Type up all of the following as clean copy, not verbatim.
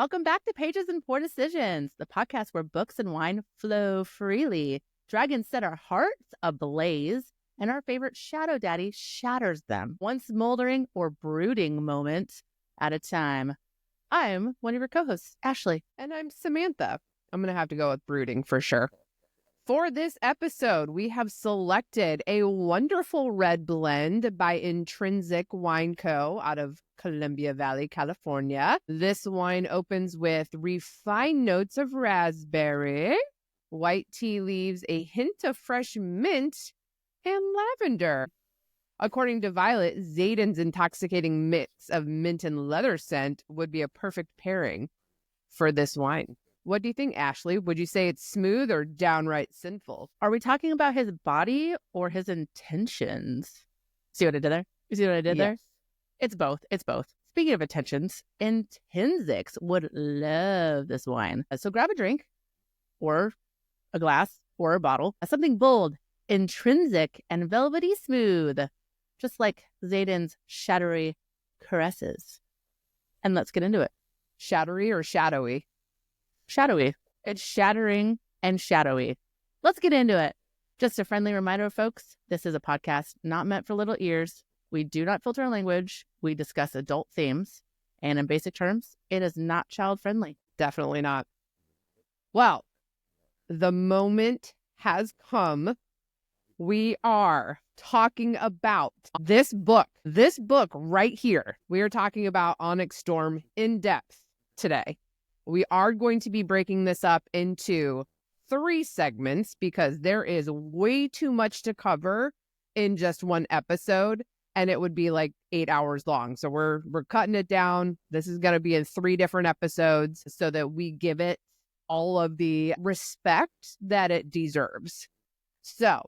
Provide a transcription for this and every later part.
Welcome back to Pages and Poor Decisions, the podcast where books and wine flow freely. Dragons set our hearts ablaze, and our favorite shadow daddy shatters them, one smoldering or brooding moment at a time. I'm one of your co-hosts, Ashley. And I'm Samantha. I'm going to have to go with brooding for sure. For this episode, we have selected a wonderful red blend by Intrinsic Wine Co. out of Columbia Valley, California. This wine opens with refined notes of raspberry, white tea leaves, a hint of fresh mint, and lavender. According to Violet, Zayden's intoxicating mix of mint and leather scent would be a perfect pairing for this wine. What do you think, Ashley? Would you say it's smooth or downright sinful? Are we talking about his body or his intentions? See what I did there? You see what I did there? It's both. It's both. Speaking of intentions, Intrinsics would love this wine. So grab a drink or a glass or a bottle. Something bold, intrinsic, and velvety smooth, just like Zayden's shadowy caresses. And let's get into it. Shattery or shadowy? Shadowy. It's shattering and shadowy. Let's get into it. Just a friendly reminder, folks, this is a podcast not meant for little ears. We do not filter our language. We discuss adult themes. And in basic terms, it is not child-friendly. Definitely not. Well, the moment has come. We are talking about this book right here. We are talking about Onyx Storm in depth today. We are going to be breaking this up into 3 segments because there is way too much to cover in just one episode, and it would be like 8 hours long. So we're cutting it down. This is going to be in 3 different episodes so that we give it all of the respect that it deserves. So,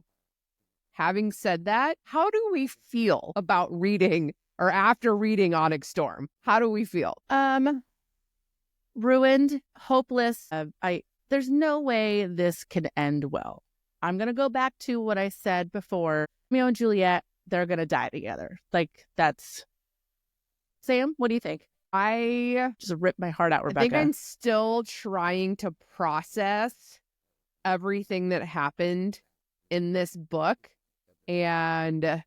having said that, how do we feel about reading or after reading Onyx Storm? How do we feel? Ruined, hopeless. There's no way this can end well. I'm going to go back to what I said before. Romeo and Juliet, they're going to die together. Like, that's... Sam, what do you think? I just ripped my heart out, Rebecca. I think I'm still trying to process everything that happened in this book and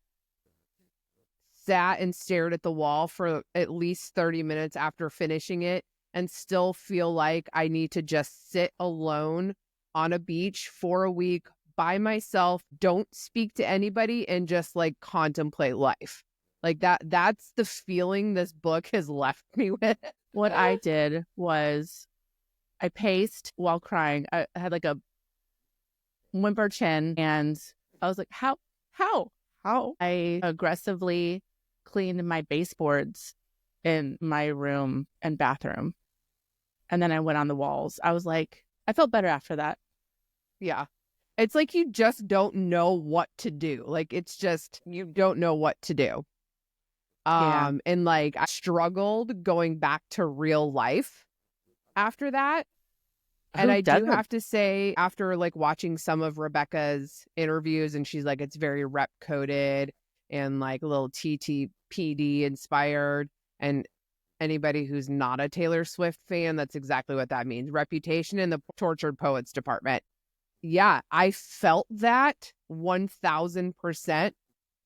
sat and stared at the wall for at least 30 minutes after finishing it and still feel like I need to just sit alone on a beach for a week by myself, don't speak to anybody, and just like contemplate life. Like that's the feeling this book has left me with. What I did was I paced while crying. I had like a whimper chin, and I was like, how? I aggressively cleaned my baseboards in my room and bathroom. And then I went on the walls. I was like, I felt better after that. Yeah. It's like you just don't know what to do. Like, it's just, you don't know what to do. And like, I struggled going back to real life after that. And I do have to say, after like watching some of Rebecca's interviews, and she's like, it's very rep coded and like a little TTPD inspired. And anybody who's not a Taylor Swift fan, that's exactly what that means. Reputation in the tortured poets department. Yeah, I felt that 1000%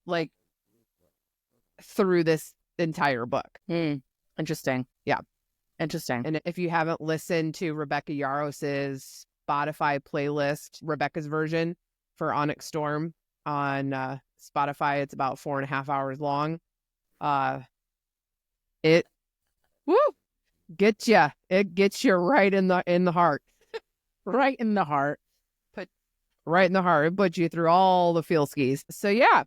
like through this entire book. Interesting. Yeah. Interesting. And if you haven't listened to Rebecca Yarros's Spotify playlist, Rebecca's version for Onyx Storm on Spotify, it's about 4.5 hours long. It gets you. It gets you right in the heart. Right in the heart. Right in the heart. It puts you through all the feel skis. So yeah.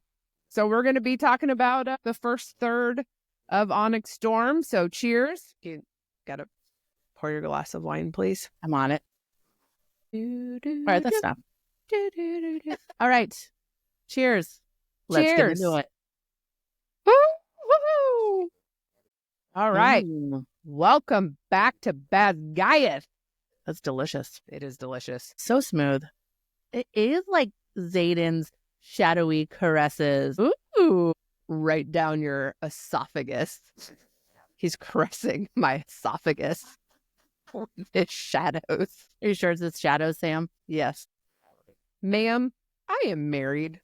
So we're going to be talking about the first third of Onyx Storm. So cheers. You got to pour your glass of wine, please. I'm on it. All right, that's enough. All right. Cheers. Let's get into it. Woo-hoo! All right. Welcome back to Bad Gaius. That's delicious. It is delicious. So smooth. It is like Zayden's shadowy caresses. Ooh, right down your esophagus. He's caressing my esophagus. It's shadows. Are you sure it's his shadows, Sam? Yes. Ma'am, I am married.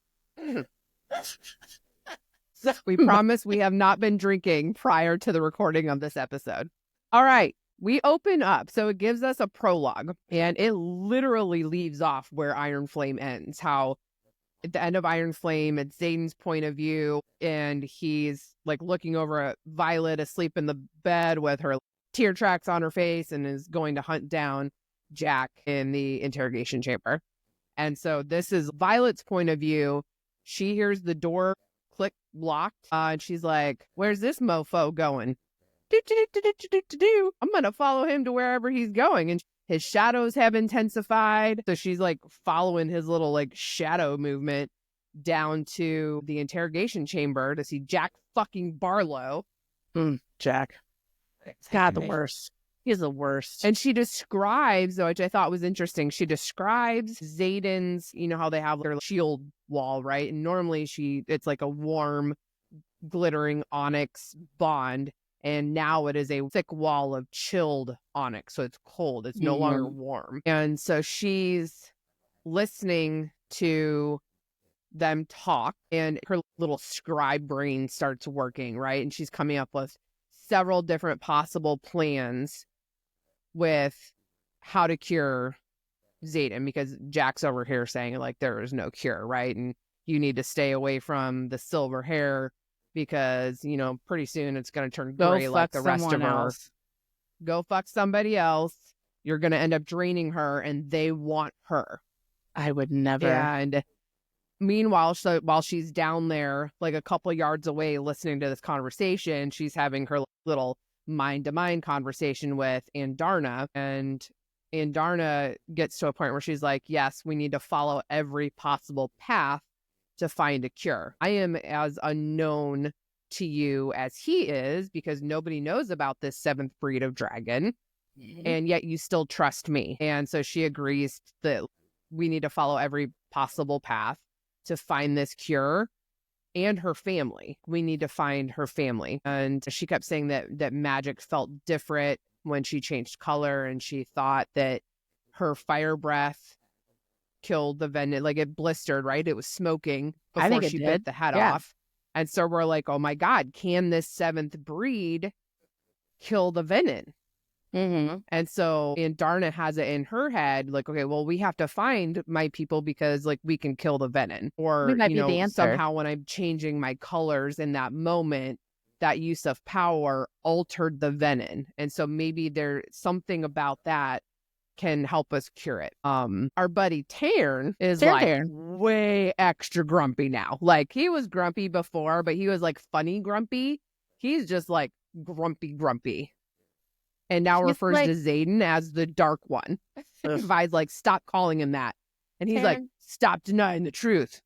So we promise we have not been drinking prior to the recording of this episode. All right. We open up. So it gives us a prologue, and it literally leaves off where Iron Flame ends. How at the end of Iron Flame, it's Xaden's point of view, and he's like looking over at Violet asleep in the bed with her tear tracks on her face and is going to hunt down Jack in the interrogation chamber. And so this is Violet's point of view. She hears the door click locked, and she's like, where's this mofo going? I'm going to follow him to wherever he's going. And his shadows have intensified. So she's like following his little like shadow movement down to the interrogation chamber to see Jack fucking Barlow. Jack. God, the worst. He's the worst. And she describes, which I thought was interesting, she describes Xaden's, you know how they have their shield wall, right? And normally it's like a warm, glittering onyx bond. And now it is a thick wall of chilled onyx. So it's cold. It's no longer warm. And so she's listening to them talk, and her little scribe brain starts working, right? And she's coming up with several different possible plans with how to cure Xaden, because Jack's over here saying like there is no cure, right? And you need to stay away from the silver hair because, you know, pretty soon it's going to turn gray like the rest of her. Go fuck somebody else. You're going to end up draining her, and they want her. I would never. And meanwhile, while she's down there, like a couple yards away, listening to this conversation, she's having her little mind-to-mind conversation with Andarna. And Andarna gets to a point where she's like, yes, we need to follow every possible path to find a cure. I am as unknown to you as he is, because nobody knows about this seventh breed of dragon, and yet you still trust me. And so she agrees that we need to follow every possible path to find this cure and her family. We need to find her family. And she kept saying that magic felt different when she changed color, and she thought that her fire breath killed the venom, like it blistered, right? It was smoking before she bit the head off. And so we're like, oh my God, can this seventh breed kill the venom? And so Andarna has it in her head, like, okay, well, we have to find my people because like we can kill the venom. Or, you know, somehow when I'm changing my colors in that moment, that use of power altered the venom. And so maybe there's something about that can help us cure it. Our buddy Tarn is way extra grumpy now. Like he was grumpy before, but he was like funny grumpy. He's just like grumpy. And now refers to Xaden as the dark one. Vi's like, stop calling him that. And he's like, stop denying the truth.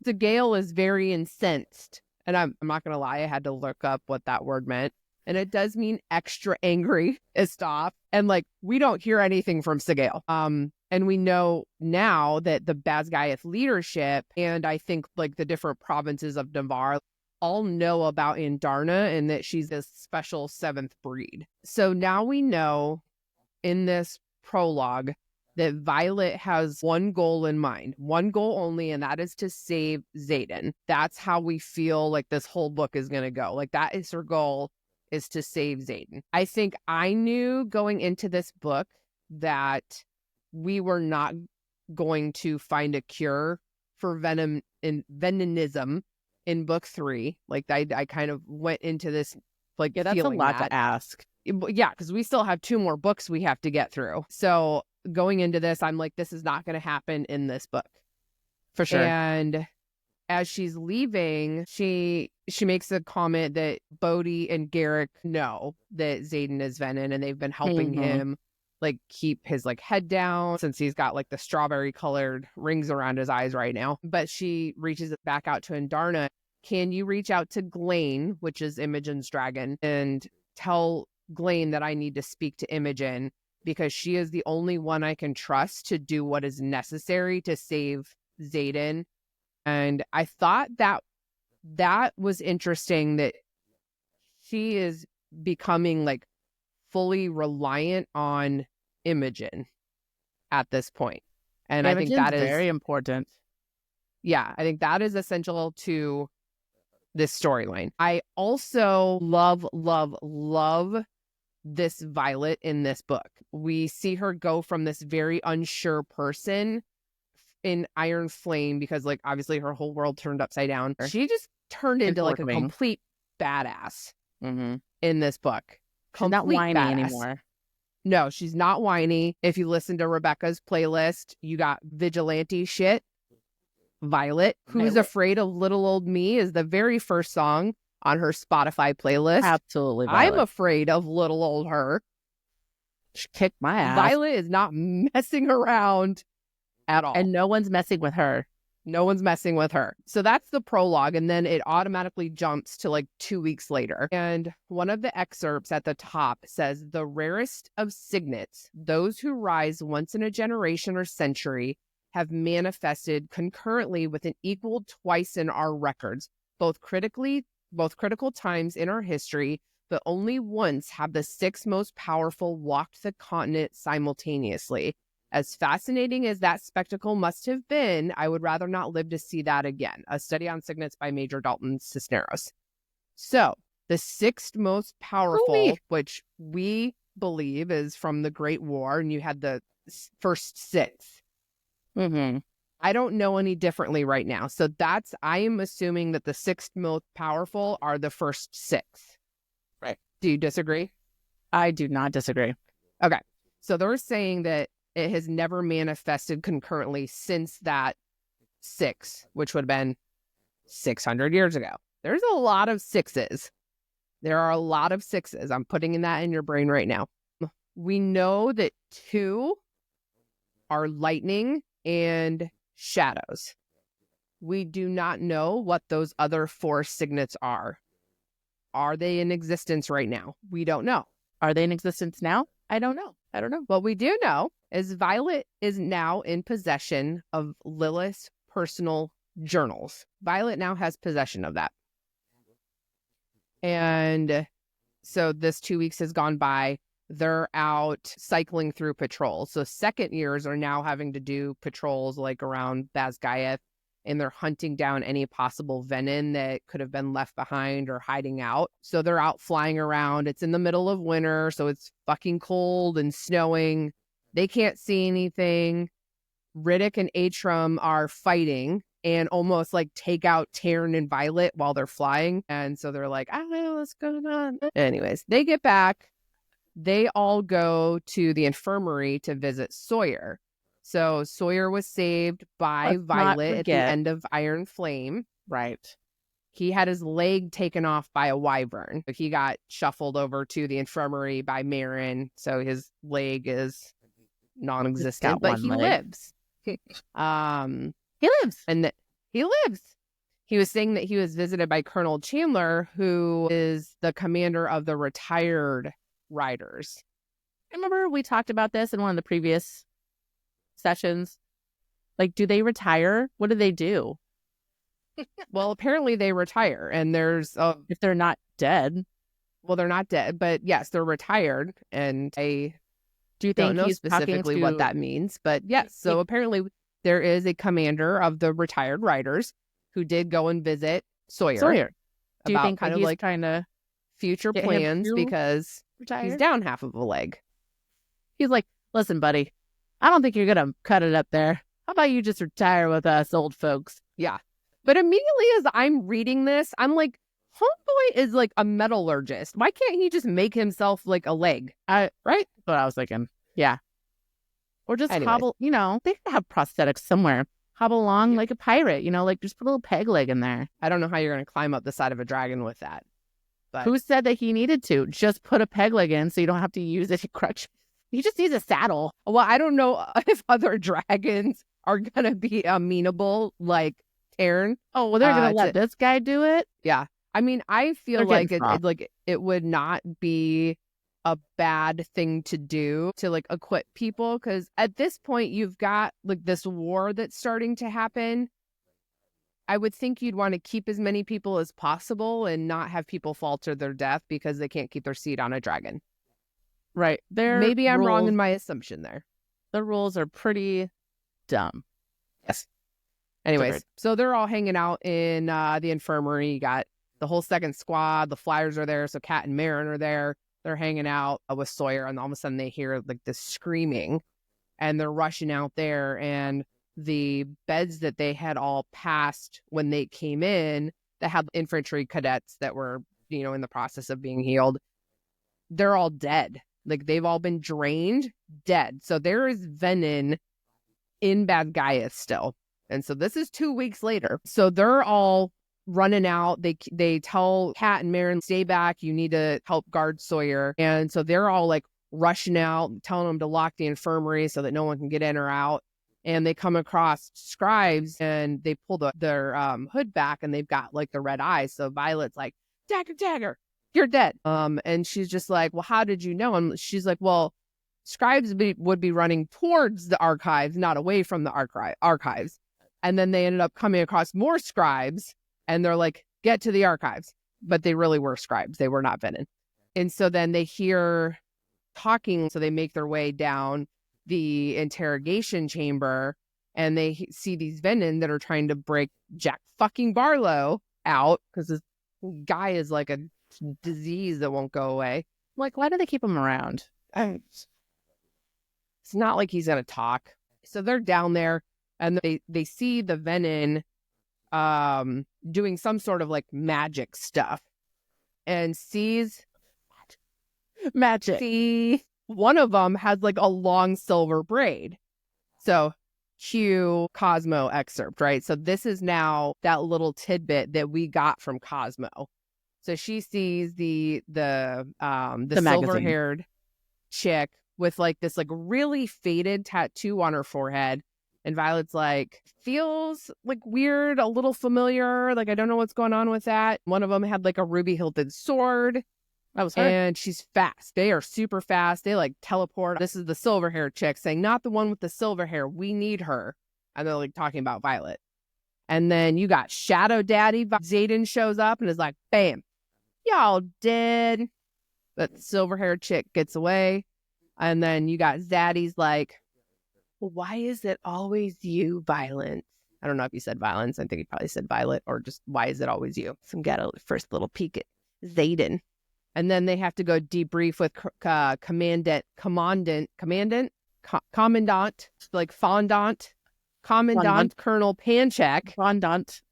The Gale is very incensed. And I'm not going to lie, I had to look up what that word meant. And it does mean extra angry, pissed off. And like, we don't hear anything from Sigale. And we know now that the Basgiath leadership, and I think like the different provinces of Navarre, all know about Andarna and that she's this special seventh breed. So now we know in this prologue that Violet has one goal in mind, one goal only, and that is to save Xaden. That's how we feel like this whole book is going to go. Like that is her goal, is to save Xaden. I think I knew going into this book that we were not going to find a cure for venenism in book 3. Like I kind of went into this like that's a lot to ask. Yeah, because we still have 2 more books we have to get through. So going into this, I'm like, this is not going to happen in this book. For sure. And as she's leaving, she makes a comment that Bodhi and Garrick know that Xaden is venom, and they've been helping him like keep his like head down since he's got like the strawberry colored rings around his eyes right now. But she reaches back out to Andarna. Can you reach out to Glaine, which is Imogen's dragon, and tell Glaine that I need to speak to Imogen because she is the only one I can trust to do what is necessary to save Xaden. And I thought that was interesting, that she is becoming like fully reliant on Imogen at this point. And I think Imogen's that is very important. Yeah, I think that is essential to this storyline. I also love this Violet in this book. We see her go from this very unsure person in Iron Flame, because like obviously her whole world turned upside down. She just turned into like a complete badass in this book. She's not whiny anymore. No, she's not whiny. If you listen to Rebecca's playlist, you got vigilante shit. Violet, Who's Afraid of Little Old Me is the very first song on her Spotify playlist. Absolutely, Violet. I'm afraid of little old her. She kicked my ass. Violet is not messing around at all. And no one's messing with her. No one's messing with her. So that's the prologue. And then it automatically jumps to like 2 weeks later. And one of the excerpts at the top says, "The rarest of signets, those who rise once in a generation or century, have manifested concurrently with an equal twice in our records, both critical times in our history, but only once have the six most powerful walked the continent simultaneously. As fascinating as that spectacle must have been, I would rather not live to see that again." A study on signets by Major Dalton Cisneros. So the sixth most powerful, which we believe is from the Great War, and you had the first six. I don't know any differently right now. So I am assuming that the sixth most powerful are the first six. Right. Do you disagree? I do not disagree. Okay. So they're saying that it has never manifested concurrently since that six, which would have been 600 years ago. There's a lot of sixes. There are a lot of sixes. I'm putting that in your brain right now. We know that two are lightning and shadows. We do not know what those other four signets are. Are they in existence right now? We don't know. Are they in existence now? I don't know. What we do know is Violet is now in possession of Lilith's personal journals. Violet now has possession of that. And so this 2 weeks has gone by. They're out cycling through patrols. So second years are now having to do patrols like around Basgaeth, and they're hunting down any possible venom that could have been left behind or hiding out. So they're out flying around. It's in the middle of winter, so it's fucking cold and snowing. They can't see anything. Riddick and Atrum are fighting and almost like take out Taryn and Violet while they're flying. And so they're like, I don't know what's going on. Anyways, they get back. They all go to the infirmary to visit Sawyer. So Sawyer was saved by Violet at the end of Iron Flame. Right. He had his leg taken off by a wyvern. He got shuffled over to the infirmary by Marin. So his leg is non-existent, but he lives. He lives. And he lives. He was saying that he was visited by Colonel Chandler, who is the commander of the retired riders. Remember we talked about this in one of the previous sessions? Like, do they retire? What do they do? Well, apparently they retire, and there's if they're not dead. Well, they're not dead, but yes, they're retired, and I don't know specifically what that means, but yes. So apparently there is a commander of the retired riders who did go and visit Sawyer. Do you think kind of like trying to future plans because he's down half of a leg? He's like, listen, buddy, I don't think you're gonna cut it up there. How about you just retire with us old folks? Yeah. But immediately as I'm reading this, I'm like, homeboy is like a metallurgist. Why can't he just make himself like a leg? Right? That's what I was thinking. Yeah. Or just hobble, they have prosthetics somewhere. Hobble along like a pirate, like just put a little peg leg in there. I don't know how you're going to climb up the side of a dragon with that. But who said that he needed to? Just put a peg leg in so you don't have to use it to crutch. He just needs a saddle. Well, I don't know if other dragons are going to be amenable like Taryn. Oh, well, they're going to let this guy do it? Yeah. I mean, I feel like it would not be a bad thing to do to like equip people, because at this point you've got like this war that's starting to happen. I would think you'd want to keep as many people as possible and not have people fall to their death because they can't keep their seat on a dragon. Right. Maybe I'm wrong in my assumption there. The rules are pretty dumb. Yes. Anyways, so they're all hanging out in the infirmary. You got the whole second squad. The Flyers are there. So Kat and Marin are there. They're hanging out with Sawyer. And all of a sudden they hear like this screaming. And they're rushing out there. And the beds that they had all passed when they came in, that had infantry cadets that were, in the process of being healed, they're all dead. Like, they've all been drained, dead. So there is venom in Bad Gaius still. And so this is 2 weeks later. So they're all running out. They tell Kat and Marin, stay back. You need to help guard Sawyer. And so they're all like rushing out, telling them to lock the infirmary so that no one can get in or out. And they come across scribes and they pull their hood back and they've got like the red eyes. So Violet's like, Dagger, you're dead. And she's just like, well, how did you know? And she's like, well, scribes would be running towards the archives, not away from the archives. And then they ended up coming across more scribes and they're like, get to the archives. But they really were scribes. They were not venom. And so then they hear talking. So they make their way down the interrogation chamber and they see these venom that are trying to break Jack fucking Barlow out because this guy is like a disease that won't go away. Like, why do they keep him around? It's not like he's gonna talk. So they're down there and they see the venom doing some sort of like magic stuff and sees magic. See, one of them has like a long silver braid. So cue Cosmo excerpt, right? So this is now that little tidbit that we got from Cosmo. So she sees the silver-haired chick with like this like really faded tattoo on her forehead. And Violet's like, feels like weird, a little familiar. Like, I don't know what's going on with that. One of them had like a ruby hilted sword. That was her. And she's fast. They are super fast. They like teleport. This is the silver hair chick saying, not the one with the silver hair. We need her. And they're like talking about Violet. And then you got Shadow Daddy. Xaden shows up and is like, bam, y'all dead. But silver hair chick gets away. And then you got Zaddy's like, well, why is it always you, Violence? I don't know if he said Violence. I think he probably said Violet, or just why is it always you? So got a first little peek at Xaden. And then they have to go debrief with Commandant, like Fondant, Colonel Panchek. Fondant.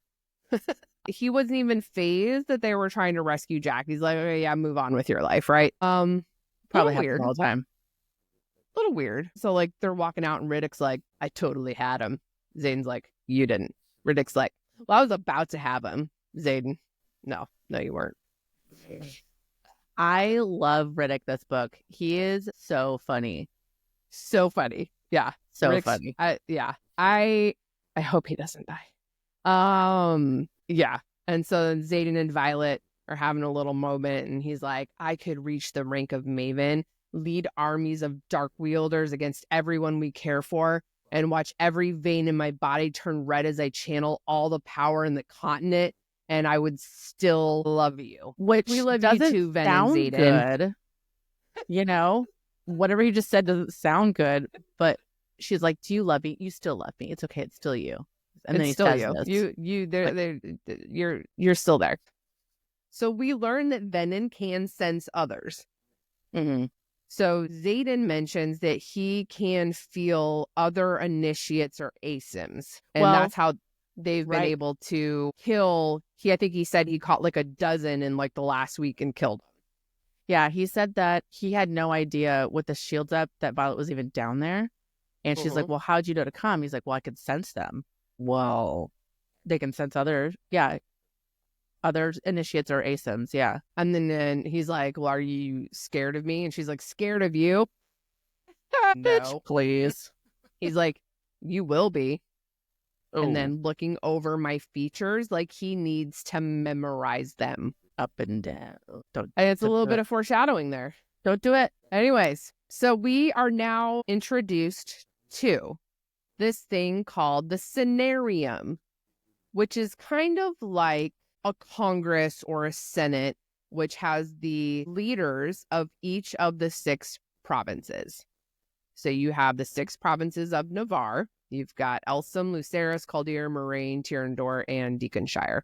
He wasn't even fazed that they were trying to rescue Jack. He's like, okay, yeah, move on with your life, right? Probably happens all the time. A little weird. So like they're walking out and Riddick's like, I totally had him. Zayden's like, you didn't. Riddick's like, well, I was about to have him. Xaden, no, you weren't. I love Riddick, this book. He is so funny. So funny. Yeah. So Riddick's funny. I hope he doesn't die. Yeah. And so Xaden and Violet are having a little moment and he's like, I could reach the rank of Maven, lead armies of dark wielders against everyone we care for, and watch every vein in my body turn red as I channel all the power in the continent, and I would still love you. Which we love doesn't you too, Ven and sound Xaden. Good. Whatever he just said doesn't sound good, but she's like, do you love me? You still love me. It's okay. It's still you. And it's then he still says you're still there. So we learn that Venom can sense others. Mm-hmm. So Xaden mentions that he can feel other initiates or ASIMs. And that's how they've been able to kill. I think he said he caught like a dozen in like the last week and killed them. Yeah, he said that he had no idea with the shields up that Violet was even down there. And she's like, well, how'd you know to come? He's like, well, I could sense them. Well, they can sense others. Yeah. Other initiates or ASIMs, yeah. And then he's like, well, are you scared of me? And she's like, scared of you? No, please. He's like, you will be. Ooh. And then looking over my features, like he needs to memorize them. Up and down. And it's a little bit of foreshadowing there. Don't do it. Anyways, so we are now introduced to this thing called the Scenarium, which is kind of like a Congress or a Senate, which has the leaders of each of the 6 provinces. So you have the 6 provinces of Navarre. You've got Elsum, Lucerus, Caldere, Moraine, Tyrrendor, and Deaconshire.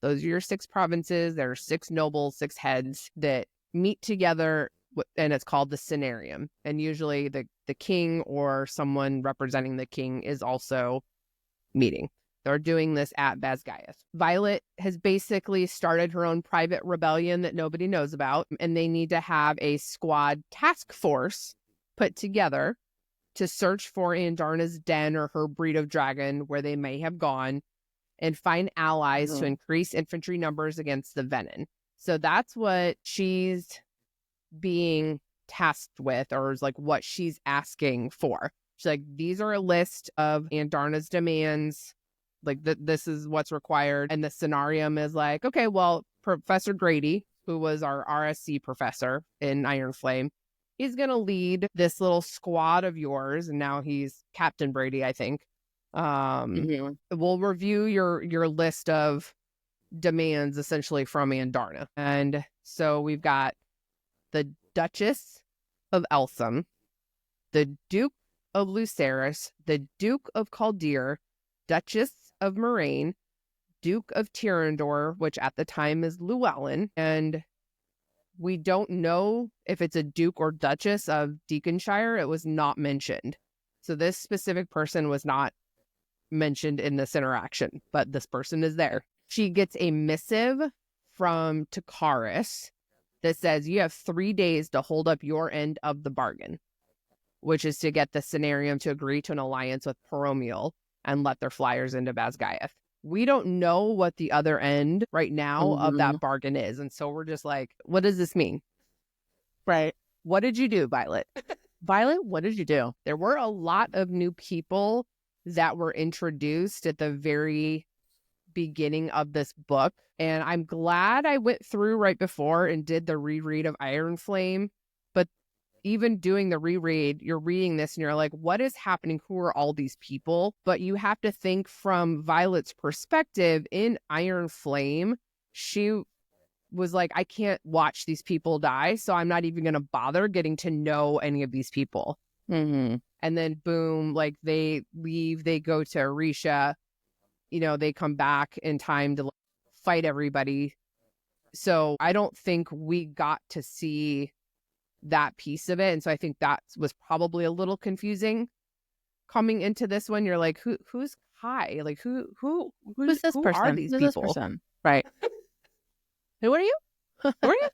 Those are your 6 provinces. There are 6 nobles, 6 heads that meet together, and it's called the Cenarium. And usually the king or someone representing the king is also meeting. They're doing this at Basgaeth. Violet has basically started her own private rebellion that nobody knows about, and they need to have a squad task force put together to search for Andarna's den or her breed of dragon where they may have gone, and find allies to increase infantry numbers against the Venin. So that's what she's being tasked with, or is like what she's asking for. She's like, these are a list of Andarna's demands. Like, this is what's required. And the scenarium is like, okay, well, Professor Grady, who was our RSC professor in Iron Flame, he's going to lead this little squad of yours. And now he's Captain Brady, I think. We'll review your list of demands essentially from Andarna. And so we've got the Duchess of Elsum, the Duke of Lucerus, the Duke of Caldere, Duchess of Moraine, Duke of Tyrrendor, which at the time is Llewellyn, and we don't know if it's a Duke or Duchess of Deaconshire. It was not mentioned. So this specific person was not mentioned in this interaction, but this person is there. She gets a missive from Takaris that says you have 3 days to hold up your end of the bargain, which is to get the Cenarium to agree to an alliance with Poromiel and let their flyers into Basgaeth. We don't know what the other end right now of that bargain is. And so we're just like, what does this mean? Right. What did you do, Violet? Violet, what did you do? There were a lot of new people that were introduced at the very beginning of this book. And I'm glad I went through right before and did the reread of Iron Flame. But even doing the reread, you're reading this and you're like, what is happening? Who are all these people? But you have to think from Violet's perspective in Iron Flame. She was like, I can't watch these people die, so I'm not even going to bother getting to know any of these people. And then boom, like they leave, they go to Arisha, they come back in time to fight everybody. So I don't think we got to see that piece of it. And so I think that was probably a little confusing coming into this one. You're like, who's Kai? Like who's this who person? Are these who's people? This person? Right. Who are you? Who are you?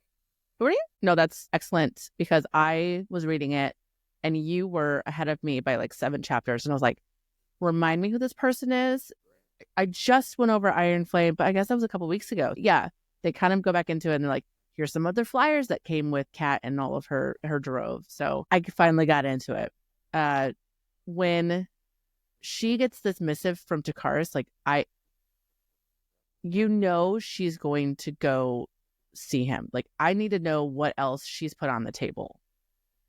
Who are you? No, that's excellent, because I was reading it and you were ahead of me by like 7 chapters. And I was like, remind me who this person is. I just went over Iron Flame, but I guess that was a couple weeks ago. Yeah. They kind of go back into it and they're like, here's some other flyers that came with Kat and all of her drove. So I finally got into it. When she gets this missive from Takaris, like she's going to go see him. Like, I need to know what else she's put on the table.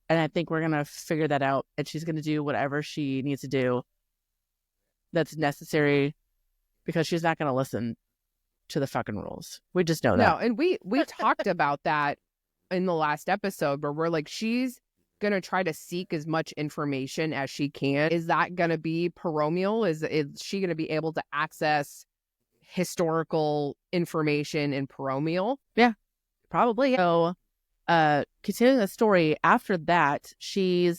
And I think we're going to figure that out. And she's going to do whatever she needs to do that's necessary, because she's not going to listen to the fucking rules. We just know that. No, and we talked about that in the last episode, where we're like, she's going to try to seek as much information as she can. Is that going to be Poromiel? Is she going to be able to access historical information in Poromiel? Yeah, probably. So continuing the story, after that, she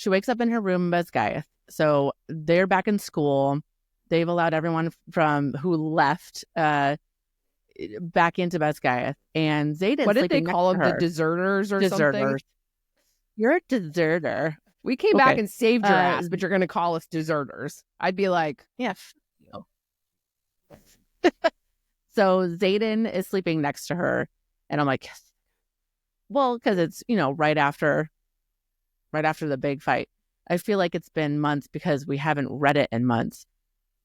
wakes up in her room in Basgaeth. So they're back in school. They've allowed everyone from who left back into Basgaeth. And Zayden's what did they call them? The deserters or something? You're a deserter. We came back and saved your ass, but you're going to call us deserters. I'd be like, yeah. So Zayden is sleeping next to her, and I'm like, yes. Well, because it's right after the big fight. I feel like it's been months because we haven't read it in months.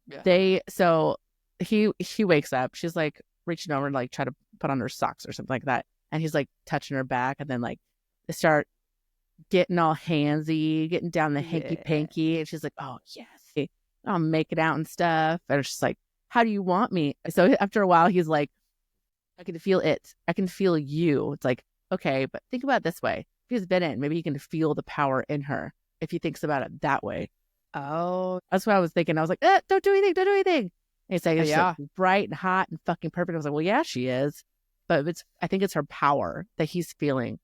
Yeah. So he wakes up. She's like reaching over and like try to put on her socks or something like that, and he's like touching her back, and then like they start getting all handsy, getting down the hanky panky, and she's like, oh yes, I'll make it out and stuff. And it's just like, how do you want me? So after a while, he's like, I can feel it. I can feel you. It's like, okay, but think about it this way. he's been in, maybe he can feel the power in her if he thinks about it that way. Oh, that's what I was thinking. I was like, don't do anything, don't do anything. And he's like, it's yeah, so bright and hot and fucking perfect. I was like, well, yeah, she is. But I think it's her power that he's feeling.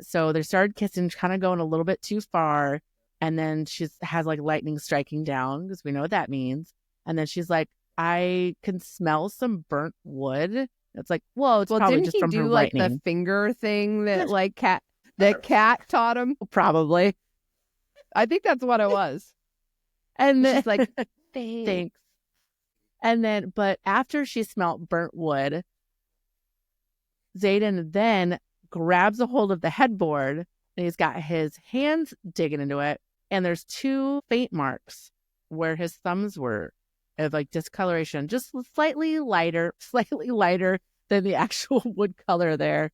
So they started kissing, kind of going a little bit too far. And then she has like lightning striking down, because we know what that means. And then she's like, I can smell some burnt wood. It's like, well, it's probably just from her lightning. Didn't he do like the finger thing that like Cat taught him? Probably. I think that's what it was. And then she's like, thanks. And then, but after she smelt burnt wood, Xaden then grabs a hold of the headboard, and he's got his hands digging into it. And there's 2 faint marks where his thumbs were, of like discoloration, just slightly lighter than the actual wood color there.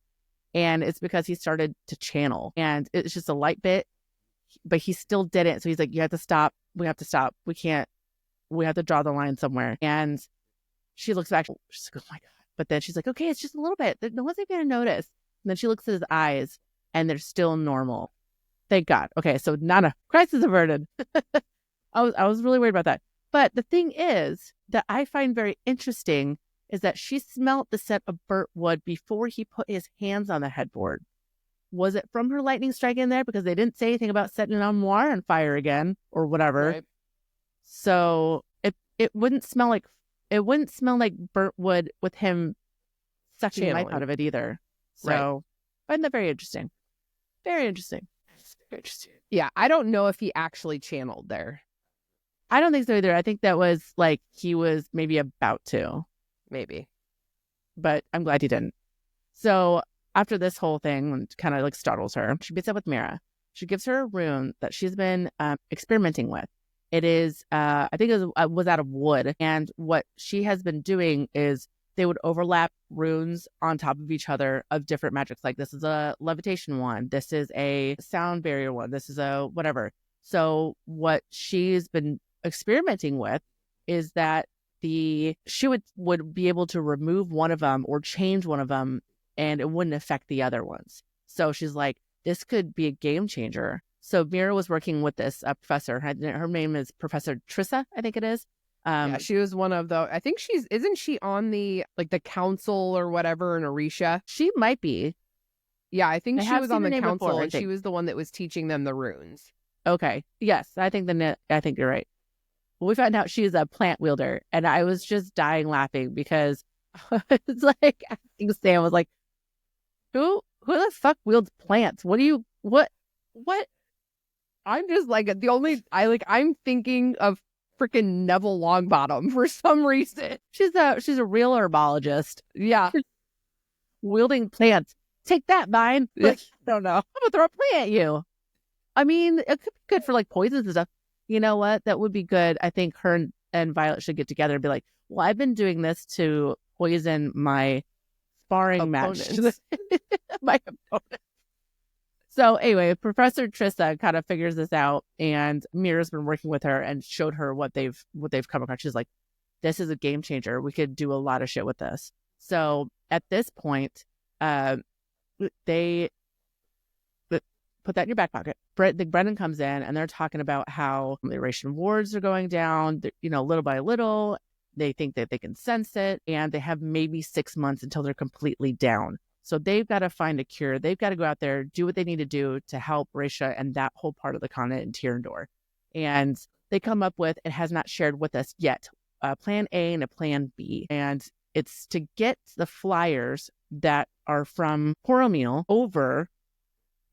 And it's because he started to channel, and it's just a light bit, but he still didn't. So he's like, you have to stop. We have to stop. We can't. We have to draw the line somewhere. And she looks back. She's like, oh my God. But then she's like, okay, it's just a little bit. No one's even going to notice. And then she looks at his eyes, and they're still normal. Thank God. Okay, so not a crisis averted. I was really worried about that. But the thing is that I find very interesting is that she smelled the scent of burnt wood before he put his hands on the headboard. Was it from her lightning strike in there? Because they didn't say anything about setting an armoire on fire again or whatever. Right. So it wouldn't smell like burnt wood with him sucking life out of it either. So I find that very interesting. Very interesting. Very interesting. Yeah, I don't know if he actually channeled there. I don't think so either. I think that was like he was maybe about to. Maybe. But I'm glad he didn't. So after this whole thing kind of like startles her, she meets up with Mira. She gives her a rune that she's been experimenting with. It is, I think it was out of wood. And what she has been doing is they would overlap runes on top of each other of different magics. Like this is a levitation one. This is a sound barrier one. This is a whatever. So what she's been experimenting with is that she would be able to remove one of them or change one of them, and it wouldn't affect the other ones. So she's like, this could be a game changer. So Mira was working with this professor. Her name is Professor Trissa, I think it is. Yeah, she was one of the, I think isn't she on the council or whatever in Orisha? She might be. Yeah, I think she was on the council before, and she was the one that was teaching them the runes. Okay. Yes, I think you're right. We found out she's a plant wielder, and I was just dying laughing because it's like asking Sam was like, who the fuck wields plants? What? I'm just like I'm thinking of freaking Neville Longbottom for some reason. She's a real herbologist. Yeah. Wielding plants. Take that, Vine. Like, I don't know. I'm gonna throw a plant at you. I mean, it could be good for like poisons and stuff. You know what? That would be good. I think her and Violet should get together and be like, well, I've been doing this to poison my sparring match. My opponent. So anyway, Professor Trissa kind of figures this out, and Mira's been working with her and showed her what they've come across. She's like, this is a game changer. We could do a lot of shit with this. So at this point, they put that in your back pocket. Brendan comes in, and they're talking about how the Eurasian wards are going down, little by little. They think that they can sense it, and they have maybe 6 months until they're completely down. So they've got to find a cure. They've got to go out there, do what they need to do to help Raisha and that whole part of the continent in Tyrrendor. And they come up with, it has not shared with us yet, a plan A and a plan B. And it's to get the flyers that are from Coromil over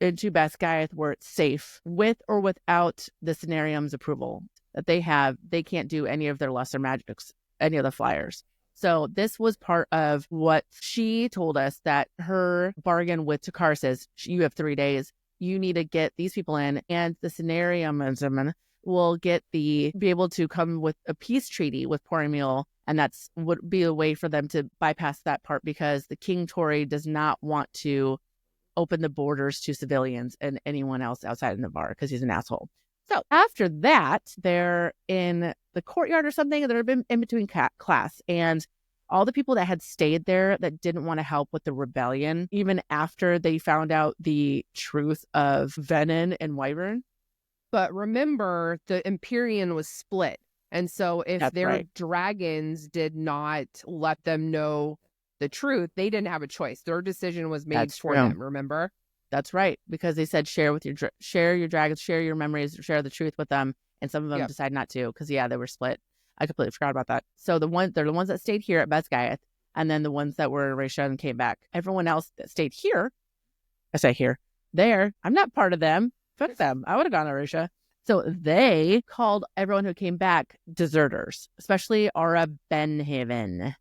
into Basgiath where it's safe, with or without the Cenarium's approval that they have. They can't do any of their lesser magics, any of the flyers. So this was part of what she told us, that her bargain with Takar says, you have 3 days. You need to get these people in, and the Cenarium will be able to come with a peace treaty with Coromil, and that's would be a way for them to bypass that part, because the King Tory does not want to open the borders to civilians and anyone else outside of Navarre because he's an asshole. So after that, they're in the courtyard or something. They're in between class, and all the people that had stayed there that didn't want to help with the rebellion, even after they found out the truth of Venin and Wyvern. But remember, the Empyrean was split. And so if That's their right. dragons did not let them know the truth, they didn't have a choice. Their decision was made That's for true. them, remember? That's right. Because they said share your dragons, share your memories, share the truth with them. And some of them decided not to because, they were split. I completely forgot about that. So they're the ones that stayed here at Besgaeth, and then the ones that were in Risha and came back. Everyone else that stayed here, I say here, there, I'm not part of them. Fuck them. I would have gone to Risha. So they called everyone who came back deserters, especially Aura Benhaven.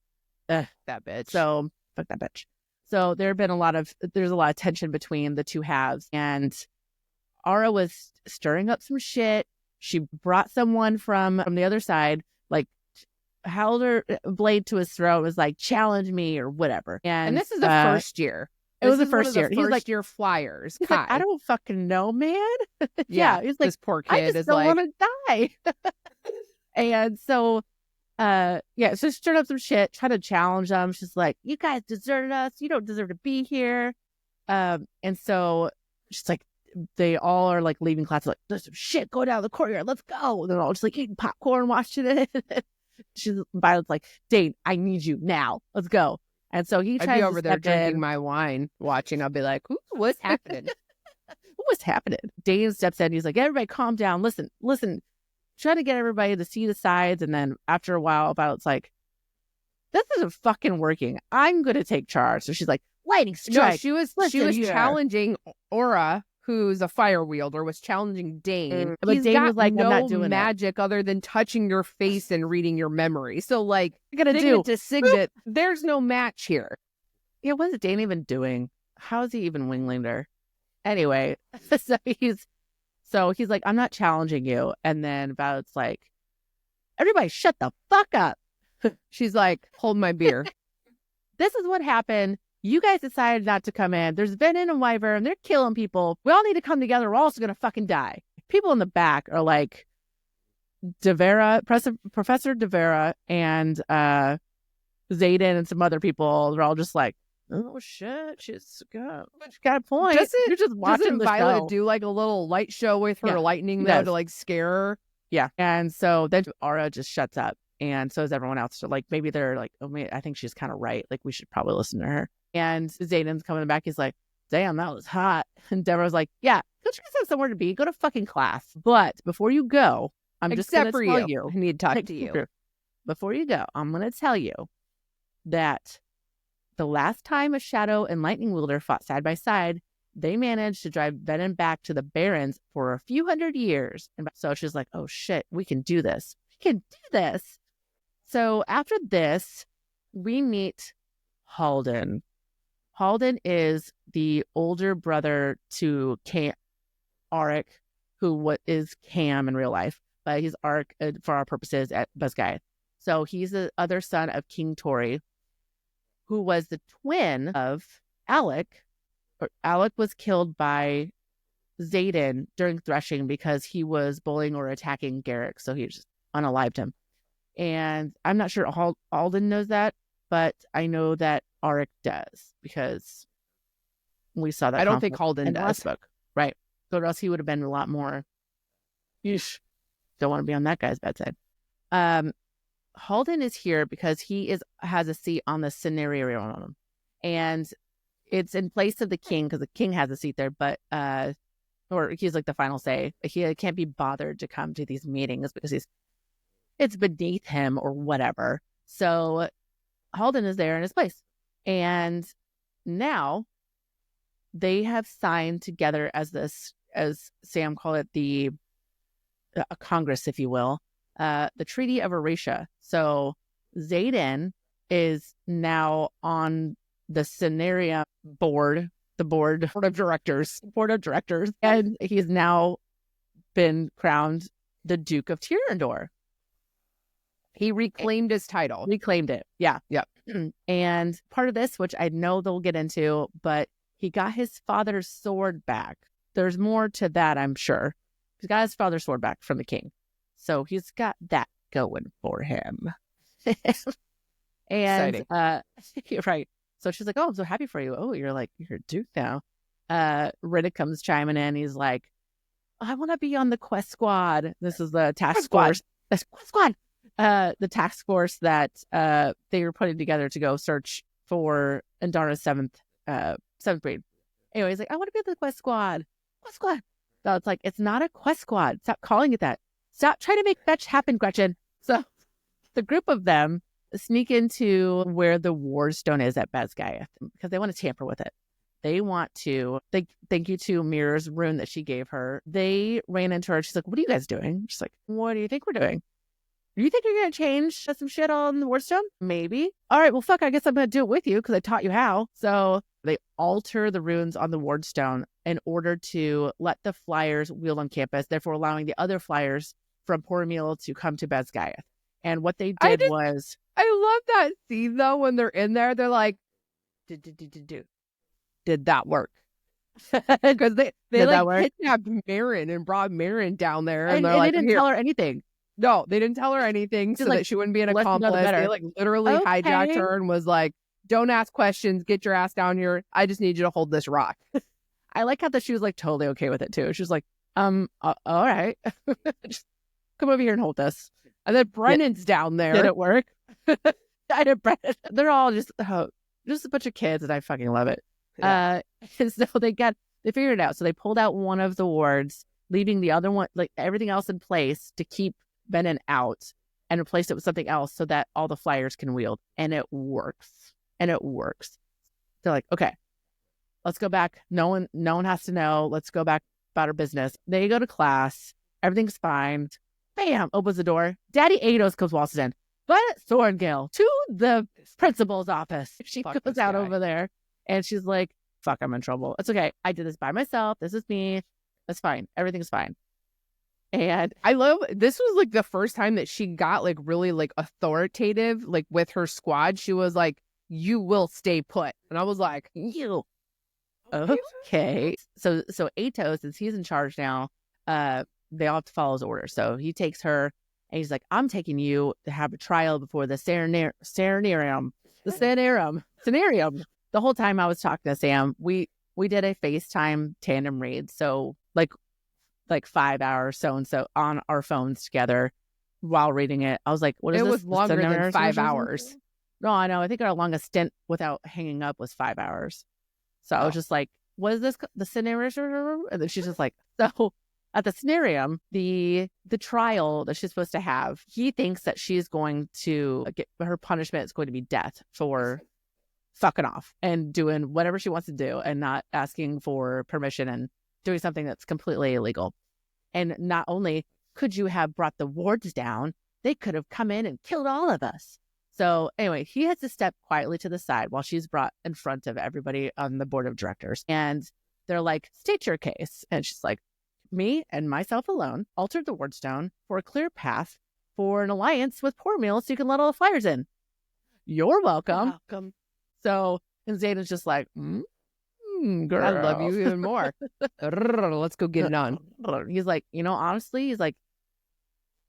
That bitch. So fuck that bitch. So there's a lot of tension between the two halves, and Aura was stirring up some shit. She brought someone from the other side, like held her blade to his throat, was like, challenge me or whatever. And this is the first year. It was the first year. He's like your flyers. He's like, I don't fucking know, man. Yeah. He's like, this poor kid I just is don't like, want to die. And so, so she stirred up some shit, tried to challenge them. She's like, you guys deserted us. You don't deserve to be here. And so she's like, they all are like leaving class, like, there's some shit going down the courtyard. Let's go. And they're all just like eating popcorn, watching it. Violet's like, Dane, I need you now. Let's go. And so he tries I'd be over there step drinking in. my wine, watching. I'll be like, what's happening? What's happening? Dane steps in. He's like, everybody calm down. Listen. Try to get everybody to see the sides. And then after a while, Violet's like, this isn't fucking working. I'm going to take charge. So she's like, lightning strike. No, she was challenging Aura, who's a fire wielder, was challenging Dane. But He's Dane got was like, no I'm not doing magic other than touching your face and reading your memory. So like, Signet to Signet, there's no match here. Yeah, what is Dane even doing? How is he even wingling her? Anyway, so he's like, I'm not challenging you. And then Violet's like, everybody shut the fuck up. She's like, hold my beer. This is what happened. You guys decided not to come in. There's Venin and Wyvern. They're killing people. We all need to come together. We're also going to fucking die. People in the back are like Professor Devera and Zayden and some other people. They're all just like, oh shit, she's got a point. You're just watching the Violet show. do like a little light show with her lightning though to like scare her. Yeah. And so then Aura just shuts up. And so is everyone else. So like maybe they're like, oh, I think she's kind of right. Like we should probably listen to her. And Zayden's coming back. He's like, damn, that was hot. And Deborah's like, yeah, don't you guys have somewhere to be? Go to fucking class. But before you go, I'm just going to tell you. I need to talk to you. Before you go, I'm going to tell you that the last time a Shadow and Lightning Wielder fought side by side, they managed to drive Venom back to the Barrens for a few hundred years. And so she's like, oh shit, we can do this. We can do this. So after this, we meet Halden. Halden is the older brother to Auric, who is Cam in real life, but he's Auric for our purposes at Besgaeth. So he's the other son of King Tori, who was the twin of Alec. Alec was killed by Zayden during threshing because he was bullying or attacking Garrick, so he just unalived him. And I'm not sure Alden knows that, but I know that Auric does because we saw that. I don't think Halden does. Last book. Right. So or else he would have been a lot more, yeesh, don't want to be on that guy's bad side. Halden is here because he has a seat on the scenarium, and it's in place of the king because the king has a seat there, but or he's like the final say. He can't be bothered to come to these meetings because it's beneath him or whatever. So Halden is there in his place, and now they have signed together as Sam called it, a Congress, if you will. The Treaty of Eurasia. So Zayden is now on the Scenaria board, the board of directors, and he's now been crowned the Duke of Tyrandor. He reclaimed his title. Reclaimed it. Yeah. Yep. And part of this, which I know they'll get into, but he got his father's sword back. There's more to that, I'm sure. He's got his father's sword back from the king. So he's got that going for him. And Exciting. you're right. So she's like, "Oh, I'm so happy for you. Oh, you're a Duke now." Riddick comes chiming in. He's like, "I want to be on the Quest Squad." This is the task force. The Quest Squad. The task force that they were putting together to go search for Indara's seventh breed. Anyway, he's like, "I want to be on the Quest Squad." Quest Squad. So it's like, it's not a Quest Squad. Stop calling it that. Stop trying to make fetch happen, Gretchen. So the group of them sneak into where the War Stone is at Basgiath because they want to tamper with it. They want to, thank you to Mirror's rune that she gave her. They ran into her. She's like, "What are you guys doing?" She's like, "What do you think we're doing? Do you think you're going to change some shit on the War Stone? Maybe. All right, well, fuck, I guess I'm going to do it with you because I taught you how." So they alter the runes on the Ward Stone in order to let the flyers wheel on campus, therefore allowing the other flyers from Port-Emil to come to Basgiath. And what they did was... I love that scene, though, when they're in there. They're like, did that work? Because they like kidnapped Marin and brought Marin down there. And they're like, they didn't tell her anything. No, they didn't tell her anything so that she wouldn't be an accomplice. They like literally hijacked her and was like, "Don't ask questions. Get your ass down here. I just need you to hold this rock." I like how she was like totally okay with it too. She was like, all right. Just come over here and hold this. And then Brennan's down there. Did it work? I did Brennan. They're all just a bunch of kids and I fucking love it. Yeah. So they figured it out. So they pulled out one of the wards, leaving the other one, like everything else in place to keep Brennan out and replace it with something else so that all the flyers can wield. And it works. They're like, "Okay, let's go back. No one has to know. Let's go back about our business." They go to class. Everything's fine. Bam! Opens the door. Daddy Ados comes waltzing in. But Thorngale to the principal's office. She goes out over there and she's like, "Fuck, I'm in trouble. It's okay. I did this by myself. This is me. It's fine. Everything's fine." And I love, this was like the first time that she got like really like authoritative, like with her squad. She was like, "You will stay put." And I was like, "You okay?" So Atos, since he's in charge now, they all have to follow his orders. So he takes her and he's like, "I'm taking you to have a trial before the Sanarium. The whole time I was talking to Sam, we did a FaceTime tandem read. So like 5 hours so on our phones together while reading it. I was like, "What is this?" It was longer than 5 hours. No, I know. I think our longest stint without hanging up was 5 hours. So I was just like, "What is this? The scenario?" And then she's just like, so at the scenarium, the trial that she's supposed to have, he thinks that she's going to get her punishment is going to be death for fucking off and doing whatever she wants to do and not asking for permission and doing something that's completely illegal. And not only could you have brought the wards down, they could have come in and killed all of us. So anyway, he has to step quietly to the side while she's brought in front of everybody on the board of directors. And they're like, "State your case." And she's like, "Me and myself alone altered the ward stone for a clear path for an alliance with Port-Emil so you can let all the flyers in. You're welcome." So, and Zayden's just like, "Girl, I love you even more. Let's go get it on." He's like, honestly, he's like,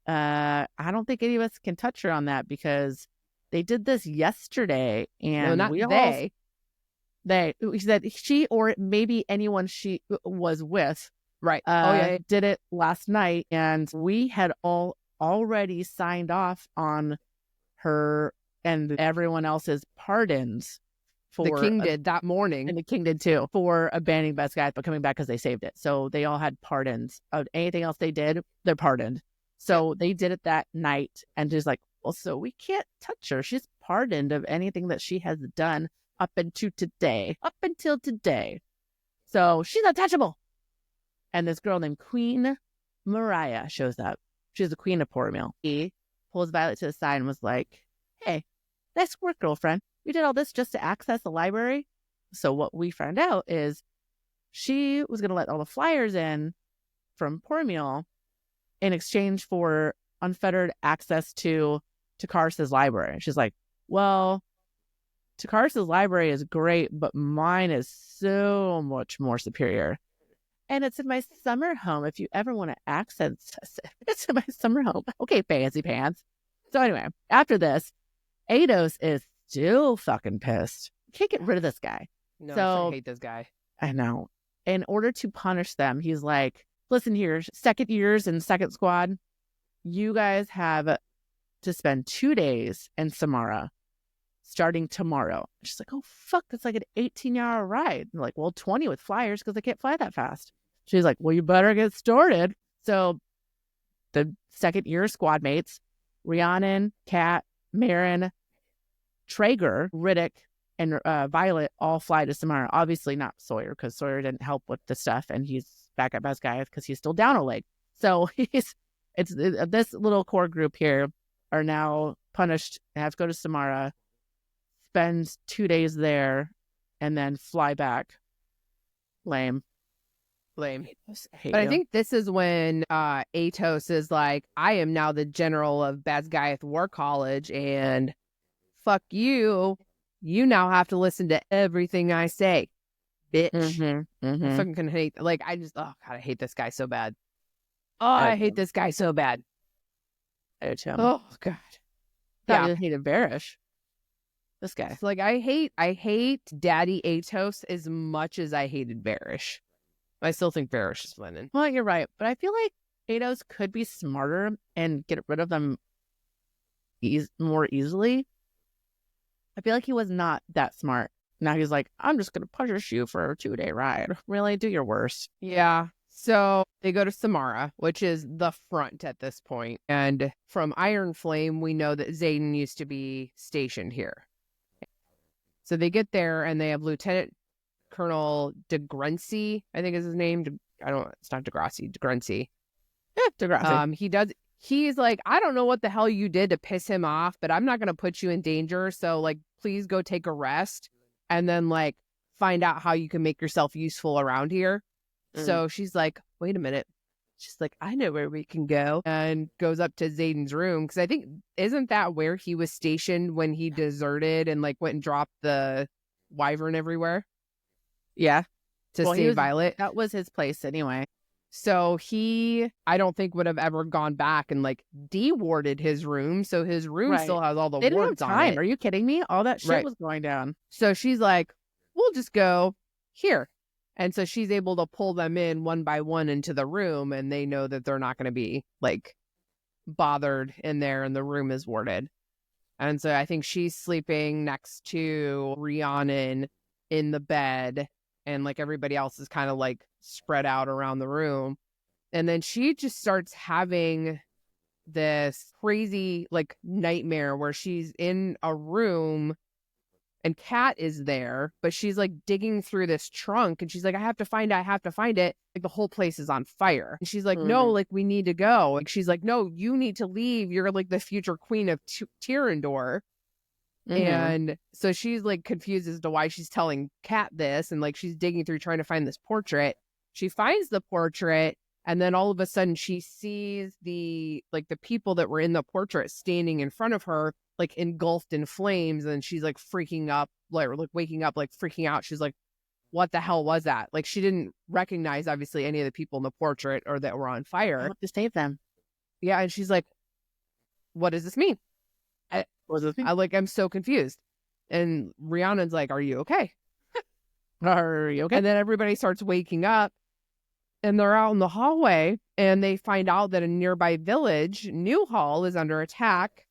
I don't think any of us can touch her on that because they did this yesterday, and no, not they. He said she or maybe anyone she was with, right? Did it last night, and we had already signed off on her and everyone else's pardons. The king did that morning. And the king did too, for abandoning Basgiath but coming back because they saved it. So they all had pardons. Of anything else they did, they're pardoned. So they did it that night and just like, well, so we can't touch her. She's pardoned of anything that she has done up until today. So she's untouchable. And this girl named Queen Mariah shows up. She's the queen of Port-Emil. He pulls Violet to the side and was like, "Hey, nice work, girlfriend. You did all this just to access the library?" So what we found out is she was going to let all the flyers in from Port-Emil in exchange for unfettered access to Takaris' library. She's like, "Well, Takaris' library is great, but mine is so much more superior. And it's in my summer home if you ever want to access it. It's in my summer home." Okay, fancy pants. So anyway, after this, Ados is still fucking pissed. Can't get rid of this guy. No, So I hate this guy. I know. In order to punish them, he's like, listen here, second years and second squad, you guys have to spend 2 days in Samara starting tomorrow. She's like, oh, fuck, that's like an 18-hour ride. I'm like, well, 20 with flyers because I can't fly that fast. She's like, well, you better get started. So the second year squad mates, Rhiannon, Kat, Marin, Traeger, Riddick, and Violet all fly to Samara. Obviously not Sawyer, because Sawyer didn't help with the stuff, and he's back up as guy because he's still down a leg. So this little core group here are now punished and have to go to Samara, spend 2 days there, and then fly back. Lame. But You. I think this is when Atos is like, I am now the general of Basgiath War College, and fuck you. You now have to listen to everything I say, bitch. I fucking can hate. Like, I just, oh god, I hate this guy so bad. Oh, I hate this guy so bad. I do. Oh god. Yeah, I hated Barish. This guy. Like, I hate Daddy Atos as much as I hated Barish. I still think Barish is winning. Well, you're right, but I feel like Atos could be smarter and get rid of them more easily. I feel like he was not that smart. Now he's like, I'm just going to punish you for a 2-day ride. Really? Do your worst. Yeah. So they go to Samara, which is the front at this point. And from Iron Flame, we know that Xaden used to be stationed here. So they get there and they have Lieutenant Colonel DeGruncy, I think is his name. It's not DeGrassi, DeGruncy. Yeah, DeGrassi. He's like, I don't know what the hell you did to piss him off, but I'm not going to put you in danger. So, like, please go take a rest and then, like, find out how you can make yourself useful around here. So she's like, wait a minute. She's like, I know where we can go, and goes up to Xaden's room. Because I think, isn't that where he was stationed when he deserted and, like, went and dropped the wyvern everywhere? Yeah. To save Violet. That was his place anyway. So he, I don't think, would have ever gone back and, like, de-warded his room. So his room still has all the wards on it. Are you kidding me? All that shit was going down. So she's like, we'll just go here. And so she's able to pull them in one by one into the room, and they know that they're not going to be, like, bothered in there, and the room is warded. And so I think she's sleeping next to Rhiannon in the bed, and, like, everybody else is kind of, like, spread out around the room. And then she just starts having this crazy, like, nightmare where she's in a room and Kat is there, but she's, like, digging through this trunk, and she's like, I have to find it. Like, the whole place is on fire. And she's like, no, like, we need to go. Like, she's like, no, you need to leave. You're, like, the future queen of Tyrandor. And so she's, like, confused as to why she's telling Kat this, and, like, she's digging through trying to find this portrait. She finds the portrait, and then all of a sudden she sees the people that were in the portrait standing in front of her, like, engulfed in flames, and she's, like, freaking up, like waking up, like, freaking out. She's like, what the hell was that? Like, she didn't recognize, obviously, any of the people in the portrait or that were on fire. I have to save them. Yeah, and she's like, what does this mean? I'm so confused. And Rhiannon's like, are you okay? Are you okay? And then everybody starts waking up, and they're out in the hallway, and they find out that a nearby village, Newhall, is under attack.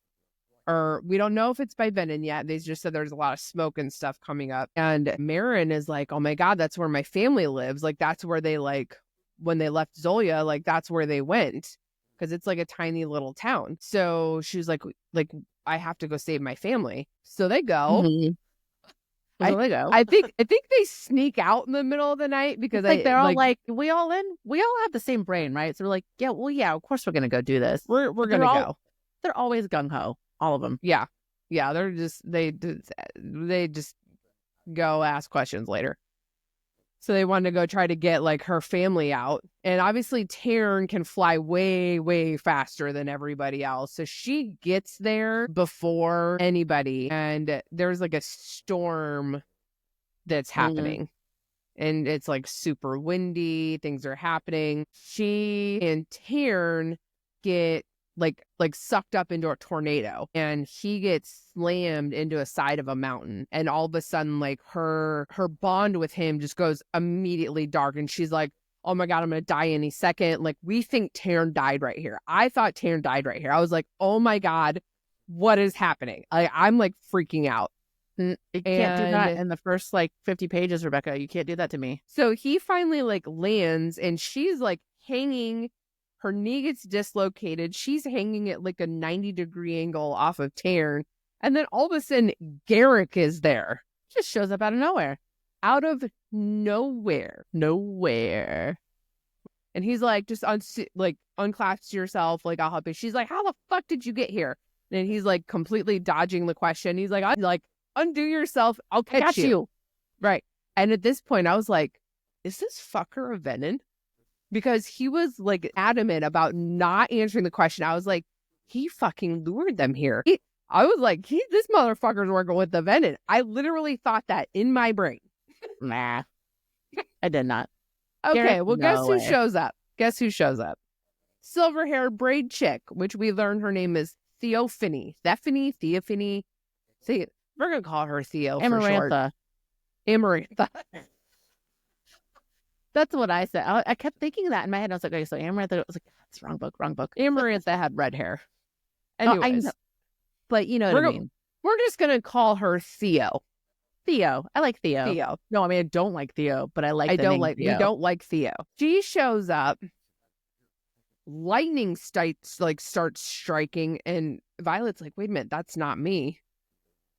Or we don't know if it's by Venom yet. They just said there's a lot of smoke and stuff coming up. And Marin is like, oh my God, that's where my family lives. Like, that's where they, like, when they left Zolia, like, that's where they went. Because it's, like, a tiny little town. So she's like, I have to go save my family. So they go. I think they sneak out in the middle of the night because they're all like, we all have the same brain, right? So we're like, yeah, of course we're gonna go do this. We're gonna go. They're always gung ho, all of them. Yeah. They just go ask questions later. So they wanted to go try to get, like, her family out. And obviously Taryn can fly way, way faster than everybody else. So she gets there before anybody. And there's, like, a storm that's happening. And it's, like, super windy. Things are happening. She and Taryn get like sucked up into a tornado, and he gets slammed into a side of a mountain, and all of a sudden like her bond with him just goes immediately dark, and she's like, oh my God, I'm gonna die any second. Like, we think Taryn died right here. I thought Taryn died right here. I was like, oh my God, what is happening? I'm like freaking out. You can't do that in the first like 50 pages, Rebecca. You can't do that to me. So he finally like lands, and she's like hanging. Her knee gets dislocated. She's hanging at like a 90-degree angle off of Taryn. And then all of a sudden, Garrick is there. Just shows up out of nowhere. Out of nowhere. Nowhere. And he's like, just unclasp yourself. Like, I'll help you. She's like, how the fuck did you get here? And he's like completely dodging the question. He's like, undo yourself. I'll catch you. Right. And at this point, I was like, is this fucker a venom? Because he was like adamant about not answering the question. I was like, he fucking lured them here. I was like, this motherfucker's working with the venom. I literally thought that in my brain. Nah, I did not. Okay, Garrett, well, guess no who way. shows up? Guess who shows up? Silver-haired braid chick, which we learned her name is Theophany. Theophany. See, we're going to call her Theo for short. Amarantha. That's what I said. I kept thinking that in my head. I was like, okay, so Amarantha. I was like, that's wrong book. Amarantha had red hair. Anyways. But you know what I mean. We're just going to call her Theo. Theo. I like Theo. No, I mean, I don't like Theo, but I like the name Theo. We don't like Theo. She shows up. Lightning starts striking, and Violet's like, wait a minute, that's not me.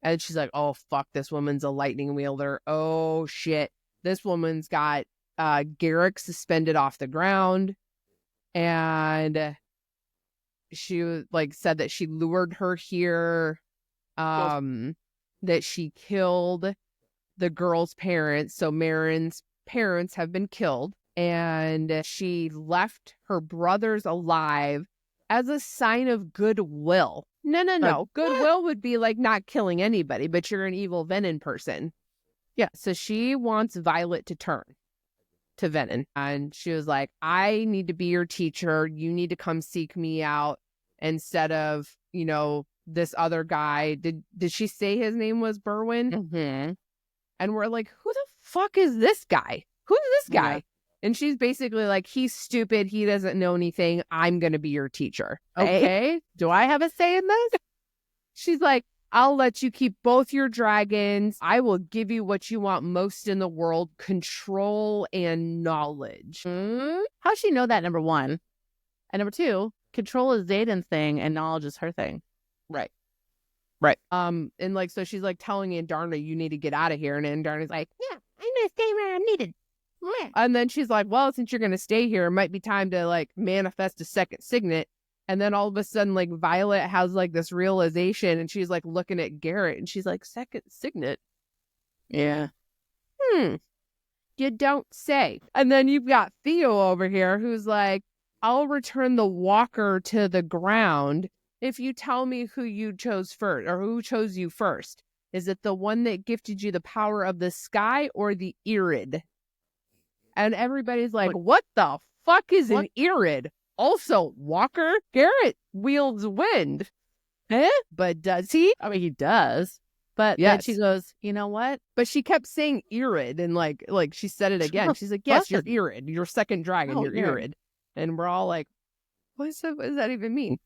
And she's like, oh, fuck, this woman's a lightning wielder. Oh, shit. This woman's got Garrick suspended off the ground, and she like said that she lured her here, that she killed the girl's parents. So Marin's parents have been killed, and she left her brothers alive as a sign of goodwill. No. Goodwill would be like not killing anybody, but you're an evil venom person. Yeah. So she wants Violet to turn to venom. And she was like, I need to be your teacher. You need to come seek me out instead of, this other guy. Did she say his name was Berwin? Mm-hmm. And we're like, who the fuck is this guy? Who's this guy? Yeah. And she's basically like, he's stupid. He doesn't know anything. I'm going to be your teacher. Okay. Do I have a say in this? She's like, I'll let you keep both your dragons. I will give you what you want most in the world, control and knowledge. How's she know that, number one? And number two, control is Zayden's thing and knowledge is her thing. Right. And like, so she's like telling Andarna, you need to get out of here. And Andarna's like, yeah, I'm going to stay where I'm needed. And then she's like, well, since you're going to stay here, it might be time to like manifest a second signet. And then all of a sudden, like Violet has like this realization, and she's like looking at Garrett, and she's like, second signet? Yeah. You don't say. And then you've got Theo over here who's like, I'll return the walker to the ground if you tell me who you chose first, or who chose you first. Is it the one that gifted you the power of the sky or the Irid? And everybody's like, what the fuck is an Irid? Also, Walker, Garrett wields wind. But does he? I mean, he does. But then she goes, you know what? But she kept saying Irid, and like she said it again. She's like, yes, you're Irid. Your second dragon, you're Irid. And we're all like, what does that even mean?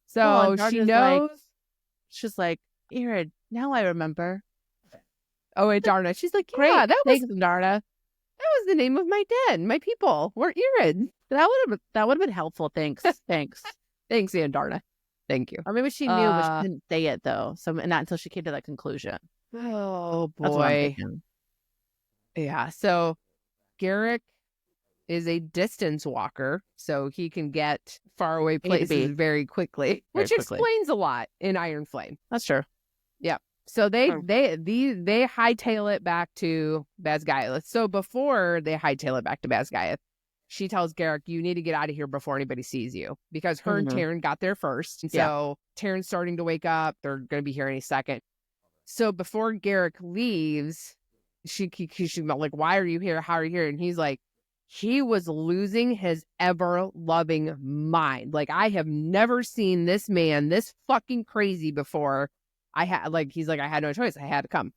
So she knows. She's like, Irid, now I remember. Oh, wait, Darna. She's like, great. Yeah, Thanks, Darna. That was the name of my den. My people were Irid. That would have been helpful. Thanks. Thanks, Andarna. Thank you. Or maybe she knew, but she didn't say it though. So not until she came to that conclusion. Oh boy. That's what I'm thinking. Yeah. So Garrick is a distance walker, so he can get far away places very quickly, which explains a lot in Iron Flame. That's true. Yeah. So they hightail it back to Basgiath. So before they hightail it back to Basgiath, she tells Garrick, you need to get out of here before anybody sees you, because her and Taryn got there first. And so Taryn's starting to wake up. They're going to be here any second. So before Garrick leaves, she's like, why are you here? How are you here? And he's like, he was losing his ever-loving mind. Like, I have never seen this man this fucking crazy before. He's like, I had no choice. I had to come.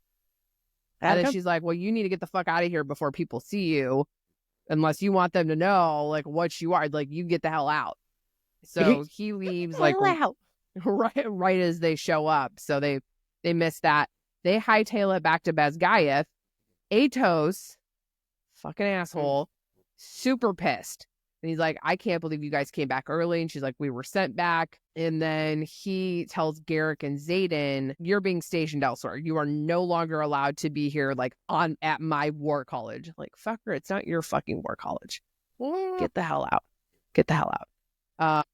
And then she's like, well, you need to get the fuck out of here before people see you. Unless you want them to know, like, what you are. Like, you get the hell out. So he leaves, like, right as they show up. So they miss that. They hightail it back to Basgayev. Atos, fucking asshole, super pissed. And he's like, I can't believe you guys came back early. And she's like, we were sent back. And then he tells Garrick and Zayden, you're being stationed elsewhere. You are no longer allowed to be here, like, at my war college. Like, fucker, it's not your fucking war college. Get the hell out. Get the hell out.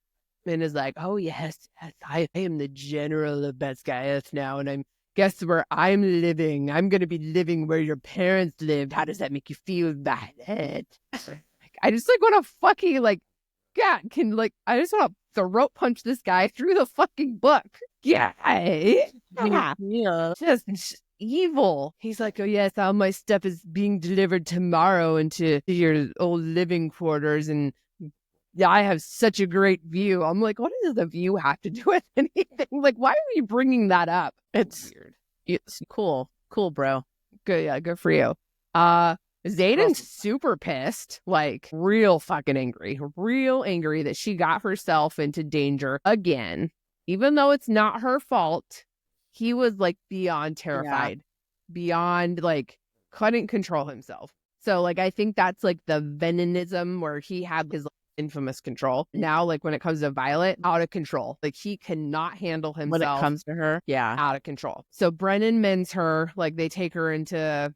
And is like, oh, yes, I am the general of Basgayev now. And guess where I'm living? I'm going to be living where your parents lived. How does that make you feel about it? I just, like, want to fucking, like, God, I just want to throat punch this guy through the fucking book. Yeah. Just evil. He's like, oh, yes, all my stuff is being delivered tomorrow into your old living quarters. And yeah, I have such a great view. I'm like, what does the view have to do with anything? Like, why are you bringing that up? It's weird. It's cool. Cool, bro. Good. Yeah, good for you. Zayden's super pissed, like real fucking angry that she got herself into danger again, even though it's not her fault. He was like beyond terrified, beyond like couldn't control himself. So like, I think that's like the venonism where he had his infamous control. Now, like when it comes to Violet, out of control. Like he cannot handle himself when it comes to her. Yeah. Out of control. So Brennan mends her, like they take her into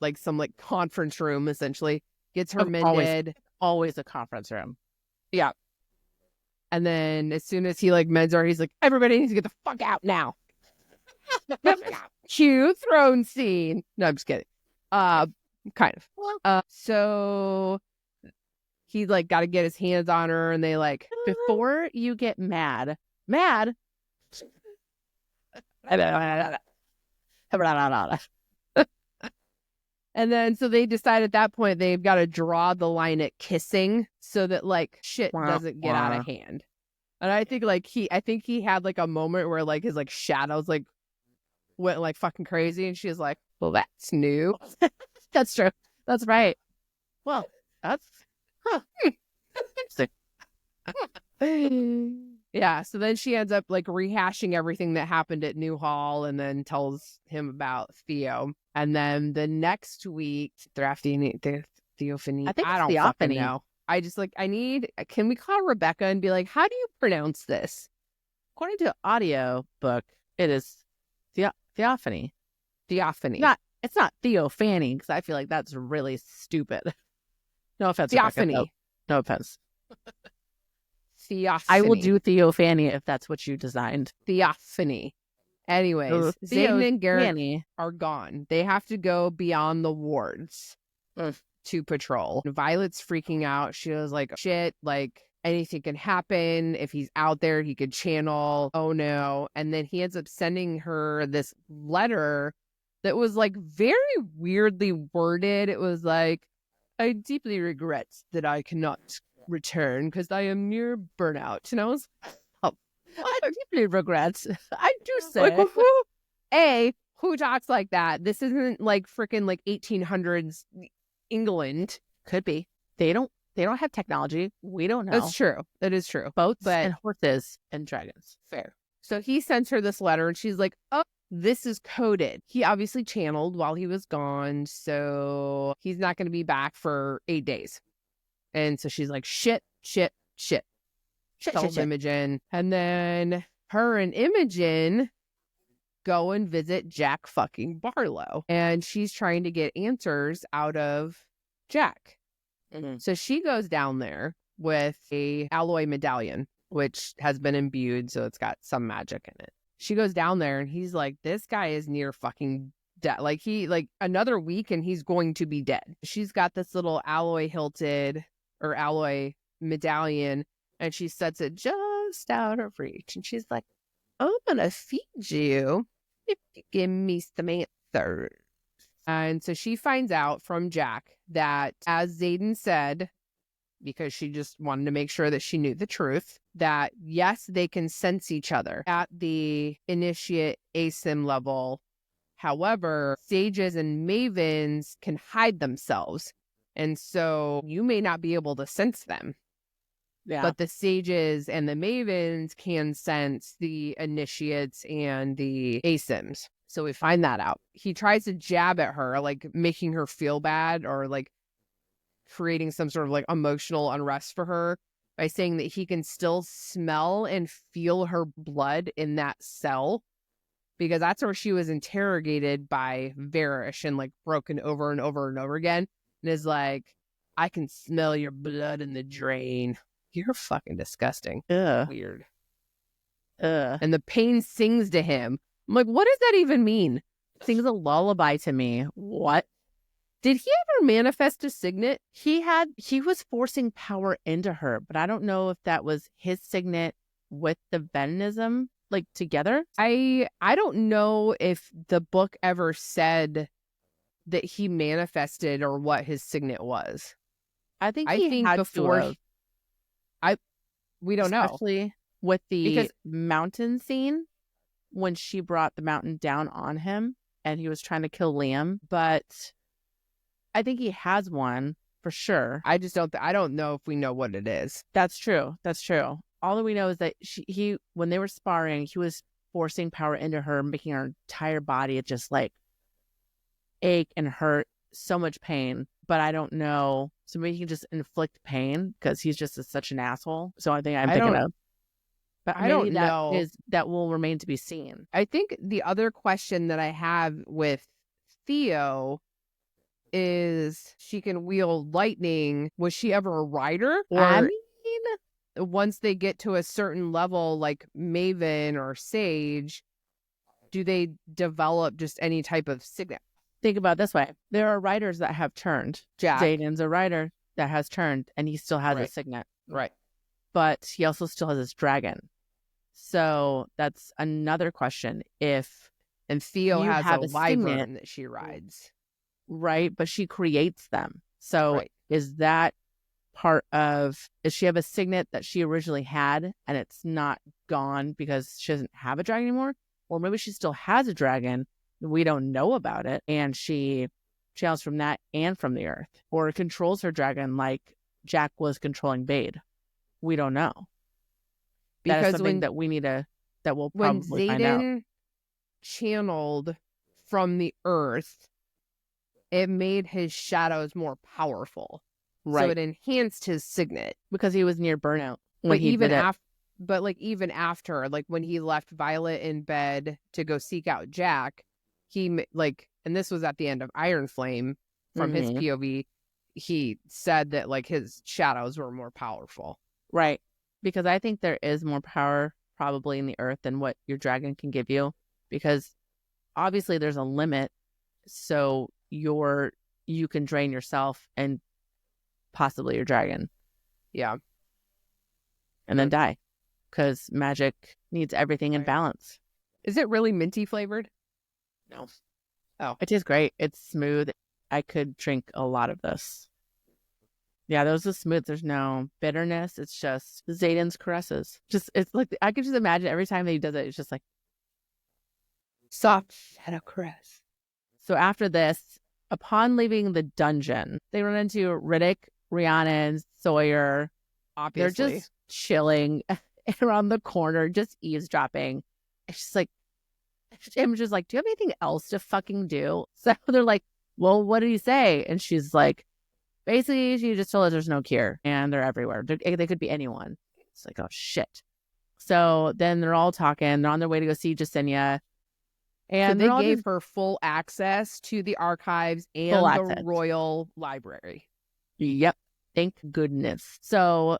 like some like conference room, essentially, gets her mended. Always a conference room. Yeah. And then as soon as he like mends her, he's like, everybody needs to get the fuck out now. Cue throne scene. No, I'm just kidding. Kind of. So he like got to get his hands on her, and they like, before you get mad. And then so they decide at that point they've got to draw the line at kissing so that like shit doesn't get out of hand. And I think like he had like a moment where like his like shadows like went like fucking crazy, and she's like, well, that's new. That's true. That's right. Well, that's interesting. Yeah, so then she ends up like rehashing everything that happened at Newhall, and then tells him about Theo. And then the next week, Theophany. I think I don't fucking know. I just like, can we call Rebecca and be like, how do you pronounce this? According to audio book, it is Theophany. Theophany. It's not Theophany, because I feel like that's really stupid. No offense. Theophany. Rebecca, no offense. Theophany. I will do Theophany if that's what you designed. Theophany. Anyways, Zayden and Garrick are gone. They have to go beyond the wards to patrol. Violet's freaking out. She was like, shit, like anything can happen. If he's out there, he could channel. Oh no. And then he ends up sending her this letter that was like very weirdly worded. It was like, I deeply regret that I cannot return because I am near burnout. And I was, I deeply regret. I do say. Like, who talks like that? This isn't like freaking like 1800s England. Could be. They don't have technology. We don't know. That's true. That is true. Boats and horses and dragons. Fair. So he sends her this letter, and she's like, oh, this is coded. He obviously channeled while he was gone, so he's not going to be back for 8 days. And so she's like, shit. Tells Imogen. And then her and Imogen go and visit Jack fucking Barlow. And she's trying to get answers out of Jack. Mm-hmm. So she goes down there with a alloy medallion, which has been imbued, so it's got some magic in it. She goes down there, and he's like, this guy is near fucking dead. Like, another week, and he's going to be dead. She's got this little alloy medallion, and she sets it just out of reach. And she's like, I'm going to feed you if you give me some answers. And so she finds out from Jack that, as Xaden said, because she just wanted to make sure that she knew the truth, that yes, they can sense each other at the initiate asim level. However, sages and mavens can hide themselves. And so you may not be able to sense them. Yeah. But the sages and the mavens can sense the initiates and the asims. So we find that out. He tries to jab at her, like making her feel bad or like creating some sort of like emotional unrest for her by saying that he can still smell and feel her blood in that cell, because that's where she was interrogated by Varish and like broken over and over and over again, and is like, I can smell your blood in the drain. You're fucking disgusting. Ugh. Weird. Ugh. And the pain sings to him. I'm like, what does that even mean? Sings a lullaby to me. What? Did he ever manifest a signet? He was forcing power into her, but I don't know if that was his signet with the venenism, like together. I don't know if the book ever said that he manifested or what his signet was. I think had before. We don't know. Especially with the mountain scene when she brought the mountain down on him and he was trying to kill Liam. But I think he has one for sure. I just don't. I don't know if we know what it is. That's true. That's true. All that we know is that he when they were sparring, he was forcing power into her, making her entire body just like ache and hurt, so much pain. But I don't know. So maybe he can just inflict pain because he's just such an asshole. So I think I'm thinking of. But I don't know. That will remain to be seen. I think the other question that I have with Theo is, she can wield lightning. Was she ever a rider? Or I mean, once they get to a certain level, like Maven or Sage, do they develop just any type of signet? Think about it this way. There are writers that have turned. Jack. Xaden's a writer that has turned, and he still has a signet. Right. But he also still has his dragon. So that's another question. And Theo has a wyvern that she rides. Right, but she creates them. So is that part of... Does she have a signet that she originally had, and it's not gone because she doesn't have a dragon anymore? Or maybe she still has a dragon, we don't know about it, and she channels from that and from the earth, or controls her dragon like Jack was controlling Bade. We don't know. Because that is something that we'll probably find out. When Xaden channeled from the earth, it made his shadows more powerful. Right. So it enhanced his signet. Because he was near burnout. But even after, like when he left Violet in bed to go seek out Jack, he and this was at the end of Iron Flame from his POV, he said that like his shadows were more powerful. Right. Because I think there is more power probably in the earth than what your dragon can give you. Because obviously there's a limit. So you can drain yourself and possibly your dragon. Yeah. And then die. Because magic needs everything in balance. Is it really minty flavored? No. Oh. It tastes great. It's smooth. I could drink a lot of this. Yeah, those are smooth. There's no bitterness. It's just Xaden's caresses. It's like, I could just imagine every time that he does it, it's just like soft shadow caress. So after this, upon leaving the dungeon, they run into Riddick, Rhiannon, Sawyer. Obviously. They're just chilling around the corner, just eavesdropping. It's just like, Imogen's like, do you have anything else to fucking do? So they're like, well, what did he say? And she's like, basically, she just told us there's no cure and they're everywhere. They could be anyone. It's like, oh, shit. So then they're all talking. They're on their way to go see Jasenia. And so they gave her full access to the archives and the royal library. Yep. Thank goodness. So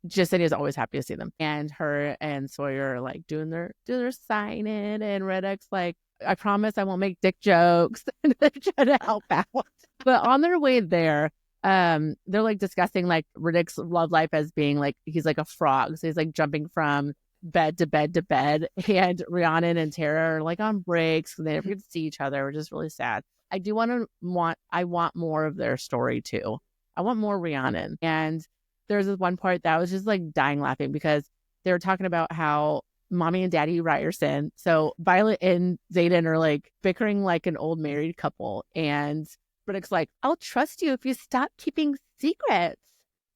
Jasenia's always happy to see them. And her and Sawyer are like doing their sign-in. And Riddick's like, I promise I won't make dick jokes. And they're trying to help out. But on their way there, they're like discussing like Riddick's love life as being like, he's like a frog. So he's like jumping from bed to bed to bed. And Rhiannon and Tara are like on breaks. They never get to see each other, which is really sad. I want more of their story too. I want more Rhiannon. And there's this one part that I was just like dying laughing because they were talking about how mommy and daddy Ryerson. So Violet and Xaden are like bickering like an old married couple. And Riddick's like, I'll trust you if you stop keeping secrets.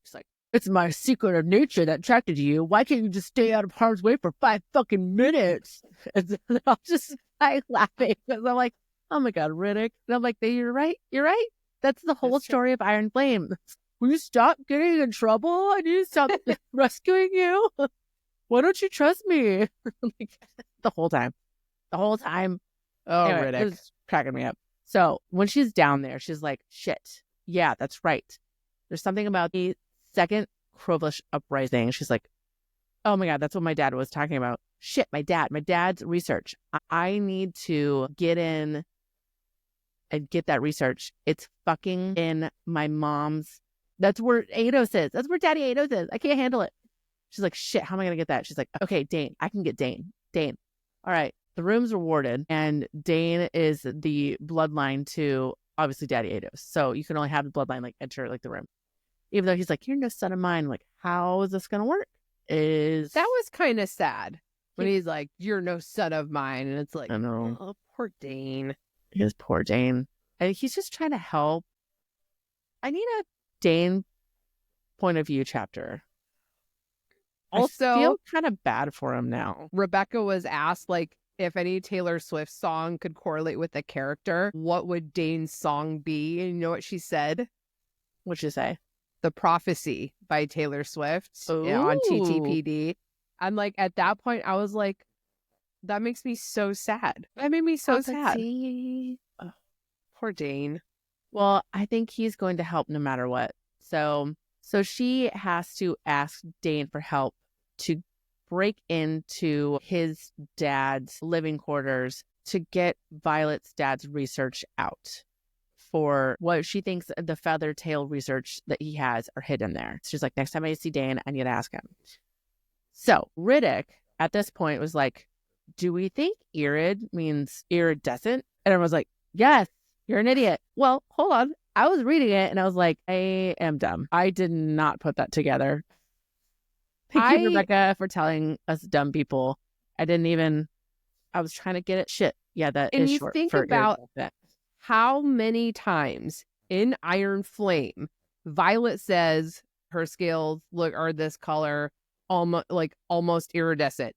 She's like, it's my secret of nature that attracted you. Why can't you just stay out of harm's way for 5 fucking minutes? And I'll just like laughing because I'm like, oh my God, Riddick. And I'm like, you're right. You're right. That's the whole story of Iron Flame. Will you stop getting in trouble? I need to stop rescuing you. Why don't you trust me? Like, the whole time. Oh, anyway, Riddick. it was cracking me up. So when she's down there, she's like, shit. Yeah, that's right. There's something about the second Krovish uprising. She's like, oh my God, that's what my dad was talking about. Shit, my dad's research. I need to get in and get that research. It's fucking in my mom's. That's where Ados is. That's where Daddy Ados is. I can't handle it. She's like, shit, how am I going to get that? She's like, okay, Dane, I can get Dane. All right. The room's rewarded. And Dane is the bloodline to obviously Daddy Ados. So you can only have the bloodline like enter like the room. Even though he's like, you're no son of mine. Like, how is this going to work? That was kind of sad when he's like, you're no son of mine. And it's like, I know. Oh, poor Dane. His poor Dane. And he's just trying to help. I need a Dane point of view chapter. Also, I feel kind of bad for him now. Rebecca was asked, like, if any Taylor Swift song could correlate with a character, what would Dane's song be? And you know what she said? What'd she say? The Prophecy by Taylor Swift on TTPD. I'm like, at that point, I was like, that makes me so sad. That made me so sad. Oh, poor Dane. Well, I think he's going to help no matter what. So she has to ask Dane for help to break into his dad's living quarters to get Violet's dad's research out for what she thinks the feather tail research that he has are hidden there. So she's like, next time I see Dane, I need to ask him. So Riddick at this point was like, do we think irid means iridescent? And everyone's like, yes, you're an idiot. Well, hold on. I was reading it and I was like, I am dumb. I did not put that together. Thank you, Rebecca, for telling us dumb people. I was trying to get it. Shit. Yeah, that and is you short think for about iridescent. How many times in Iron Flame, Violet says her scales are this color, almost iridescent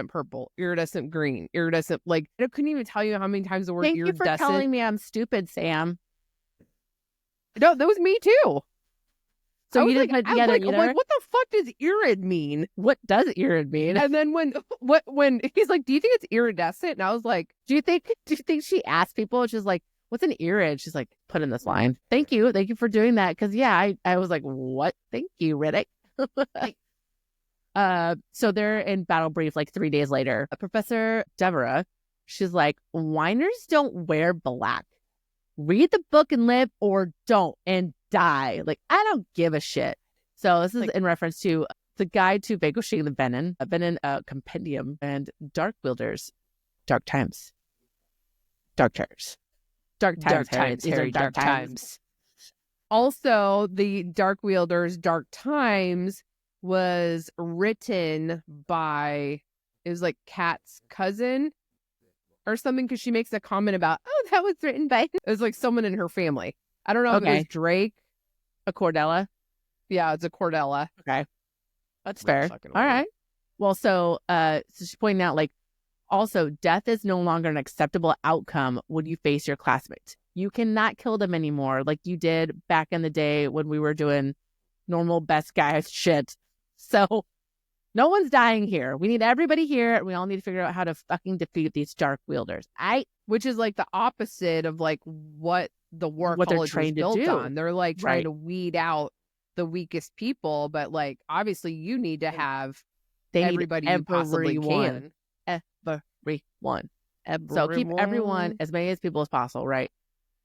purple, iridescent green, iridescent. Like, I couldn't even tell you how many times the word iridescent. Thank you for telling me I'm stupid, Sam. No, that was me too. So you didn't put together either? I'm like, what the fuck does irid mean? What does irid mean? And then when he's like, do you think it's iridescent? And I was like, do you think she asked people? She's like, what's an irid? She's like, put in this line. Thank you for doing that. Because yeah, I was like, what? Thank you, Riddick. So they're in battle brief like 3 days later. Professor Deborah, she's like, whiners don't wear black. Read the book and live, or don't and die. Like, I don't give a shit. So this is in reference to the Guide to Vanquishing the Venom, a Venom compendium, and Dark Wielders, Dark Times. Dark Times. Dark Times. Harry, Dark Times. Also, the Dark Wielders, Dark Times was written by, it was like Kat's cousin or something, because she makes a comment about, oh, that was written by, it was like someone in her family. I don't know if it was Drake. A Cordella? Yeah, it's a Cordella. Okay. That's fair. All right. Well, so she's pointing out, like, also, death is no longer an acceptable outcome when you face your classmates. You cannot kill them anymore like you did back in the day when we were doing normal best guys shit. So no one's dying here. We need everybody here, and we all need to figure out how to fucking defeat these Dark Wielders. Which is like the opposite of like what the war what college they're trained was built to do. on. They're like trying to weed out the weakest people, but like obviously you need to have everybody you possibly can. Everyone. So keep everyone, as many as people as possible, right?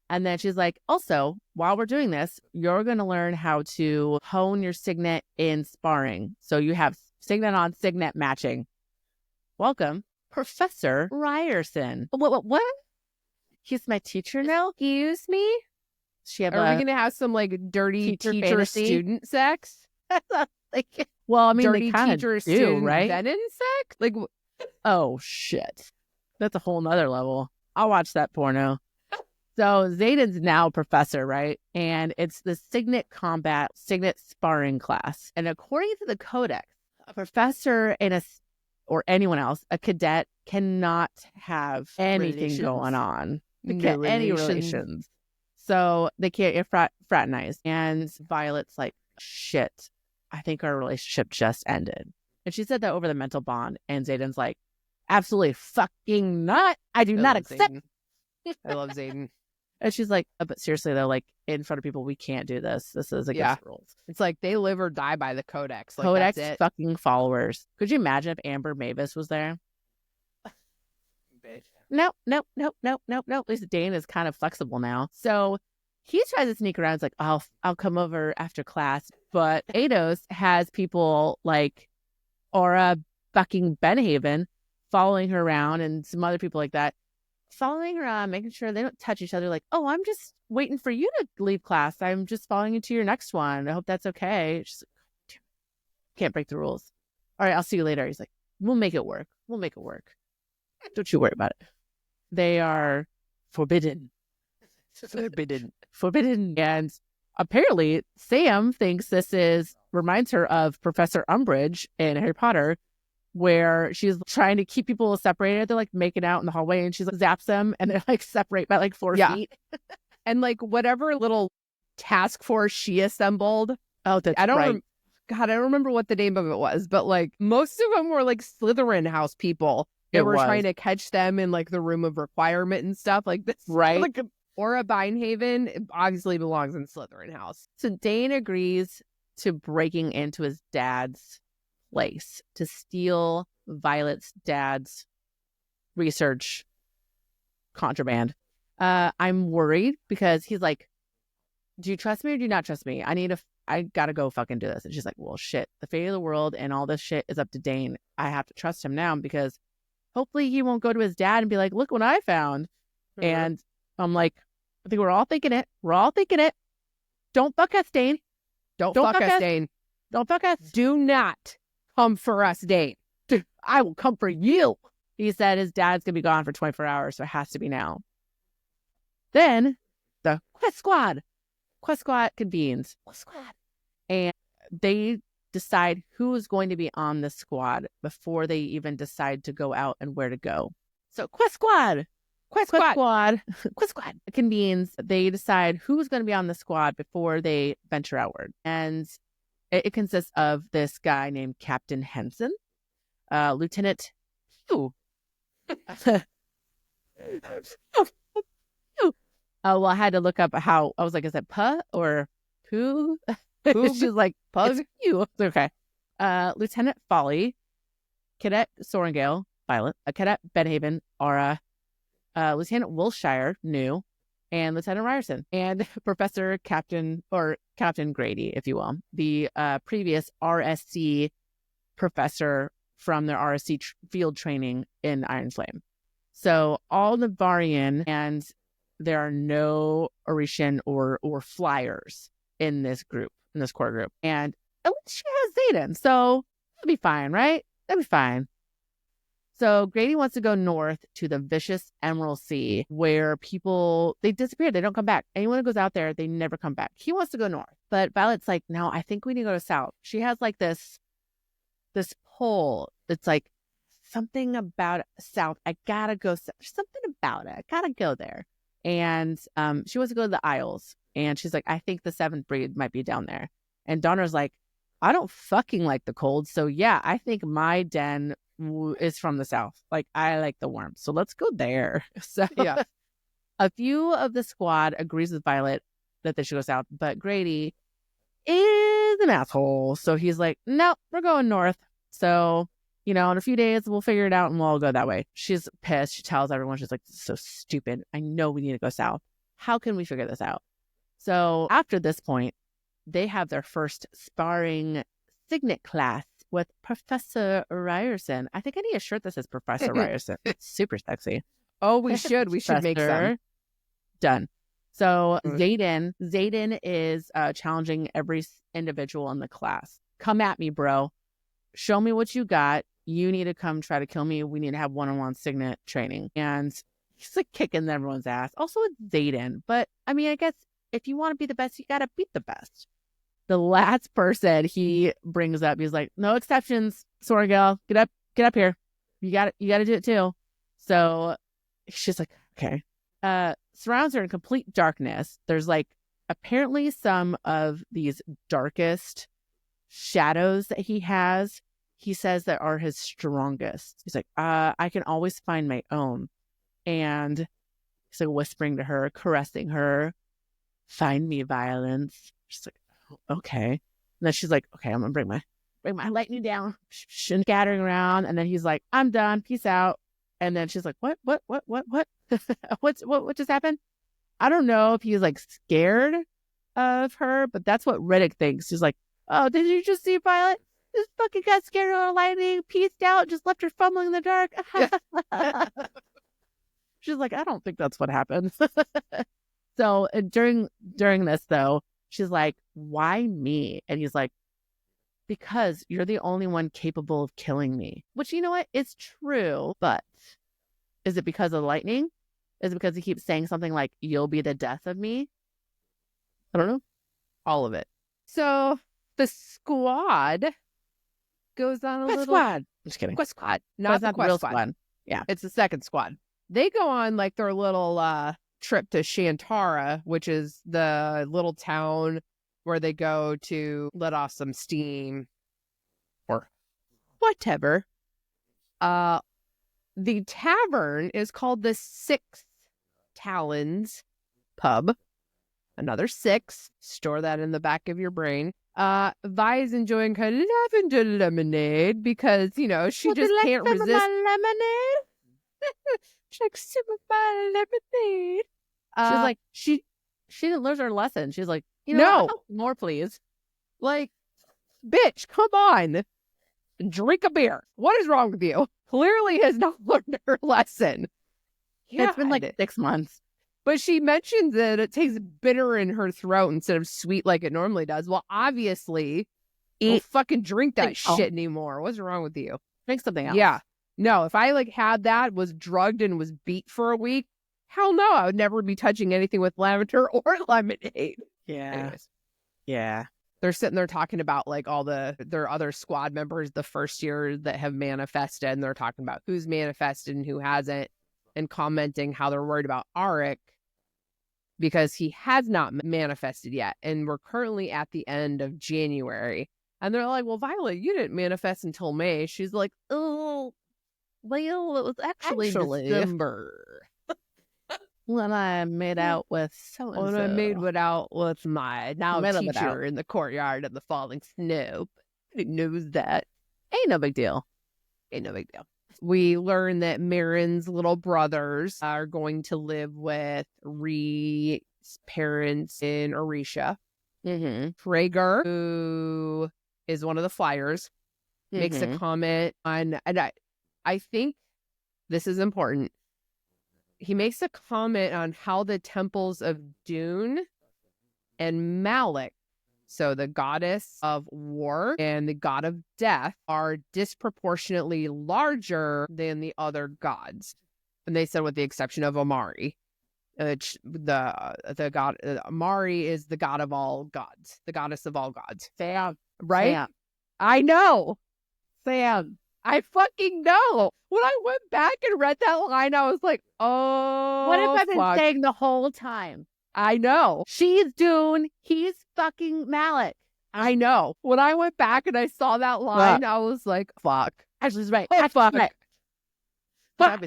And then she's like, also, while we're doing this, you're going to learn how to hone your signet in sparring. So you have signet on signet matching. Welcome, Professor Ryerson. What? He's my teacher now. Excuse me? She have Are we going to have some like dirty teacher-student sex? Like, well, I mean, dirty they kind of do, right? Venom sex? Like, oh, shit. That's a whole nother level. I'll watch that porno. So Zayden's now a professor, right? And it's the Signet sparring class. And according to the codex, a professor or anyone else, a cadet, cannot have anything going on. Any relations. So they can't fraternize. And Violet's like, shit, I think our relationship just ended. And she said that over the mental bond. And Zayden's like, absolutely fucking not. I do not accept. I love Zayden. And she's like, but seriously though, like in front of people, we can't do this. This is against the rules. It's like they live or die by the codex. Like, codex that's it. Fucking followers. Could you imagine if Amber Mavis was there? Nope. At least Dane is kind of flexible now. So he tries to sneak around. It's like, I'll come over after class. But Ados has people like Aura fucking Benhaven following her around and some other people like that. Following her around, making sure they don't touch each other. Like, oh, I'm just waiting for you to leave class. I'm just following you to your next one. I hope that's okay. She's like, can't break the rules. All right, I'll see you later. He's like, we'll make it work. Don't you worry about it. They are forbidden. And apparently Sam thinks reminds her of Professor Umbridge in Harry Potter, where she's trying to keep people separated. They're like making out in the hallway and she's like zaps them and they're like separate by like 4 feet. And like whatever little task force she assembled. Oh, that's I don't right. God, I don't remember what the name of it was, but like most of them were like Slytherin house people. They were trying to catch them in like the room of requirement and stuff like this. Right. Like Aura Binehaven obviously belongs in Slytherin house. So Dane agrees to breaking into his dad's place to steal Violet's dad's research contraband. I'm worried because he's like, do you trust me or do you not trust me? I gotta go fucking do this. And she's like, well, shit, the fate of the world and all this shit is up to Dane. I have to trust him now because hopefully he won't go to his dad and be like, look what I found. Mm-hmm. And I'm like, I think we're all thinking it. Don't fuck us, Dane. Don't fuck us, Dane. Don't fuck us. Do not come for us, Dane. I will come for you. He said his dad's going to be gone for 24 hours, so it has to be now. Then the Quest Squad convenes. And they decide who is going to be on the squad before they even decide to go out and where to go. So Quest Squad convenes. They decide who's going to be on the squad before they venture outward. And it consists of this guy named Captain Henson, Lieutenant Hugh. Well, I had to look up how, I was like, is it Puh or Pooh? She's like, Pug? You. Okay. Lieutenant Folly, Cadet Sorengale, Violet, Cadet Benhaven, Aura, Lieutenant Wilshire, New, and Lieutenant Ryerson, and Professor Captain Grady, if you will, the previous RSC professor from their RSC field training in Iron Flame. So all Navarian, and there are no Orishan or flyers in this group, in this core group. And at least she has Zayden, so that'll be fine, right? That'll be fine. So Grady wants to go north to the vicious Emerald Sea, where people, they disappear. They don't come back. Anyone who goes out there, they never come back. He wants to go north. But Violet's like, no, I think we need to go south. She has like this pull. It's like something about south. I gotta go south. There's something about it. I gotta go there. And she wants to go to the Isles. And she's like, I think the 7th breed might be down there. And Donner's like, I don't fucking like the cold. So yeah, I think my den is from the south. Like, I like the warmth. So let's go there. So yeah. A few of the squad agrees with Violet that they should go south. But Grady is an asshole. So he's like, no, we're going north. So, in a few days, we'll figure it out and we'll all go that way. She's pissed. She tells everyone, she's like, this is so stupid. I know we need to go south. How can we figure this out? So after this point, they have their first sparring signet class with Professor Ryerson. I think I need a shirt that says Professor Ryerson. It's super sexy. Oh, we should. We should make some. Done. So Zayden is challenging every individual in the class. Come at me, bro. Show me what you got. You need to come try to kill me. We need to have one-on-one signet training. And he's like kicking everyone's ass. Also, it's Zayden. But I mean, I guess if you want to be the best, you got to beat the best. The last person he brings up, he's like, no exceptions. Sorry, gal. Get up here. You got to do it too. So she's like, okay. Surrounds her in complete darkness. There's like apparently some of these darkest shadows that he has, he says that are his strongest. He's like, I can always find my own. And he's like whispering to her, caressing her, find me violence. She's like, oh, okay. And then she's like, okay, I'm gonna bring my lightning down, scattering around. And then he's like, I'm done, peace out. And then she's like, what what just happened? I don't know if he's like scared of her, but that's what Riddick thinks. He's like, oh, did you just see Violet? This fucking got scared of lightning, peaced out, just left her fumbling in the dark. She's like, I don't think that's what happened. So during this though, she's like, why me? And he's like, because you're the only one capable of killing me. Which, you know what? It's true, but is it because of the lightning? Is it because he keeps saying something like, you'll be the death of me? I don't know. All of it. So the squad goes on a Quest little... squad. I'm just kidding. Quest squad. Not the real Quest squad. Yeah. It's the second squad. They go on like their little trip to Shantara, which is the little town where they go to let off some steam or whatever. The tavern is called the Six Talons Pub. Another six. Store that in the back of your brain. Vi is enjoying her lavender lemonade because, you know, she just can't resist. My lemonade? She's like, sip of my lemonade. She's like, she didn't learn her lesson. She's like, you know, more please. Like, bitch, come on. Drink a beer. What is wrong with you? Clearly has not learned her lesson. It's been like 6 months. But she mentions that it tastes bitter in her throat instead of sweet like it normally does. Well, obviously, don't fucking drink that shit anymore. What's wrong with you? Drink something else. Yeah. No, if I like had that, was drugged and was beat for a week, hell no, I would never be touching anything with lavender or lemonade. Yeah. Anyways. Yeah. They're sitting there talking about like all their other squad members the first year that have manifested, and they're talking about who's manifested and who hasn't, and commenting how they're worried about Arik because he has not manifested yet. And we're currently at the end of January. And they're like, well, Violet, you didn't manifest until May. She's like, oh, well, it was actually December. When I made out with so-and-so. When I made it out with my now teacher in the courtyard of the falling snow. Who knows that? Ain't no big deal. Ain't no big deal. We learn that Marin's little brothers are going to live with Ree's parents in Orisha. Prager, who is one of the flyers, makes a comment on, and I think this is important. He makes a comment on how the temples of Dune and Malik, so the goddess of war and the god of death, are disproportionately larger than the other gods. And they said with the exception of Amari. The god Amari is the god of all gods, the goddess of all gods. Sam. Right? Sam. I know. Sam. I fucking know. When I went back and read that line, I was like, oh, what have I been saying the whole time? I know. She's Dune. He's fucking Malik. I know. When I went back and I saw that line, I was like, fuck. Ashley's right. Fuck. Right. Fuck.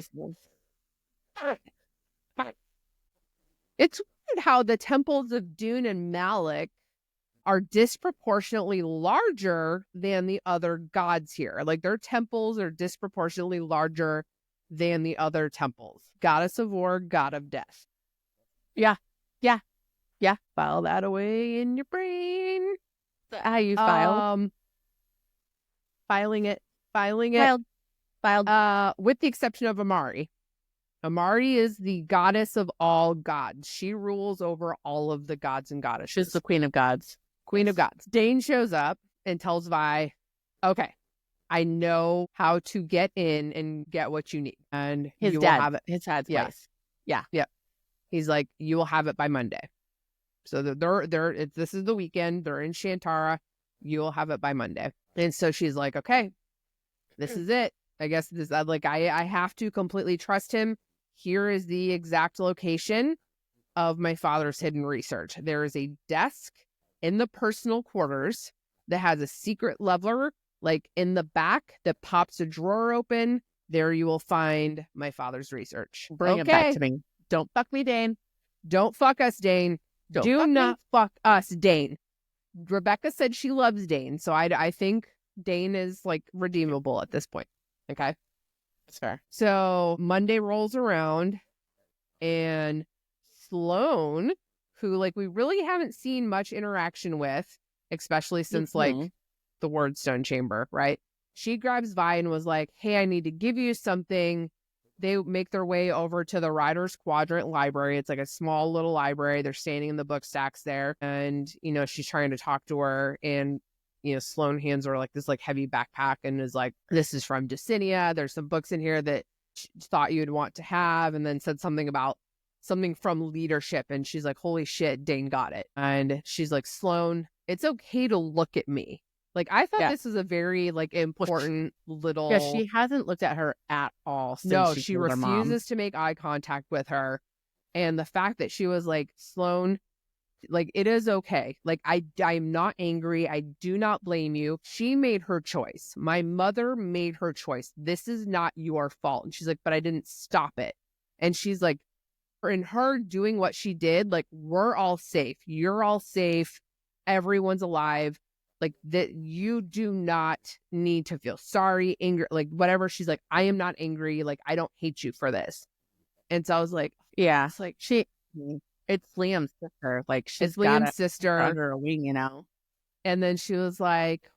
It's weird how the temples of Dune and Malik are disproportionately larger than the other gods here. Like their temples are disproportionately larger than the other temples. Goddess of war, god of death. Yeah. File that away in your brain. How you file? Filing it. Filed. With the exception of Amari. Amari is the goddess of all gods. She rules over all of the gods and goddesses. She's the queen of gods. Queen of gods. Dane shows up and tells Vi, okay, I know how to get in and get what you need. And His you dad, will have it. his dad's Yeah. place. Yeah. Yeah. He's like, you will have it by Monday. So this is the weekend. They're in Shantara. You'll have it by Monday. And so she's like, okay, this is it. I guess this, I have to completely trust him. Here is the exact location of my father's hidden research. There is a desk in the personal quarters that has a secret lever, like in the back, that pops a drawer open. There you will find my father's research. Bring it back to me. Don't fuck me, Dane. Don't fuck us, Dane. Do not fuck us, Dane. Rebecca said she loves Dane, so I think Dane is like redeemable at this point. Okay. That's fair. So Monday rolls around and Sloane, who like we really haven't seen much interaction with, especially since like the Wordstone Chamber, right? She grabs Vi and was like, hey, I need to give you something. They make their way over to the Writer's Quadrant Library. It's like a small little library. They're standing in the book stacks there. And, you know, she's trying to talk to her. And, you know, Sloane hands her like this like heavy backpack and is like, this is from Jacinia. There's some books in here that she thought you'd want to have. And then said something about something from leadership. And she's like, holy shit, Dane got it. And she's like, Sloane, it's okay to look at me. Like, I thought this was a very, like, important little... Yeah, she hasn't looked at her at all since No, she she told her mom. refuses to make eye contact with her. And the fact that she was like, Sloane, like, it is okay. Like, I'm not angry. I do not blame you. She made her choice. My mother made her choice. This is not your fault. And she's like, but I didn't stop it. And she's like, in her doing what she did, like, we're all safe. You're all safe. Everyone's alive. Like, that you do not need to feel sorry, angry, like whatever. She's like, I am not angry. Like, I don't hate you for this. And so I was like, yeah, it's like it's Liam's sister. Like, she's Liam's sister under a wing, you know. And then she was like,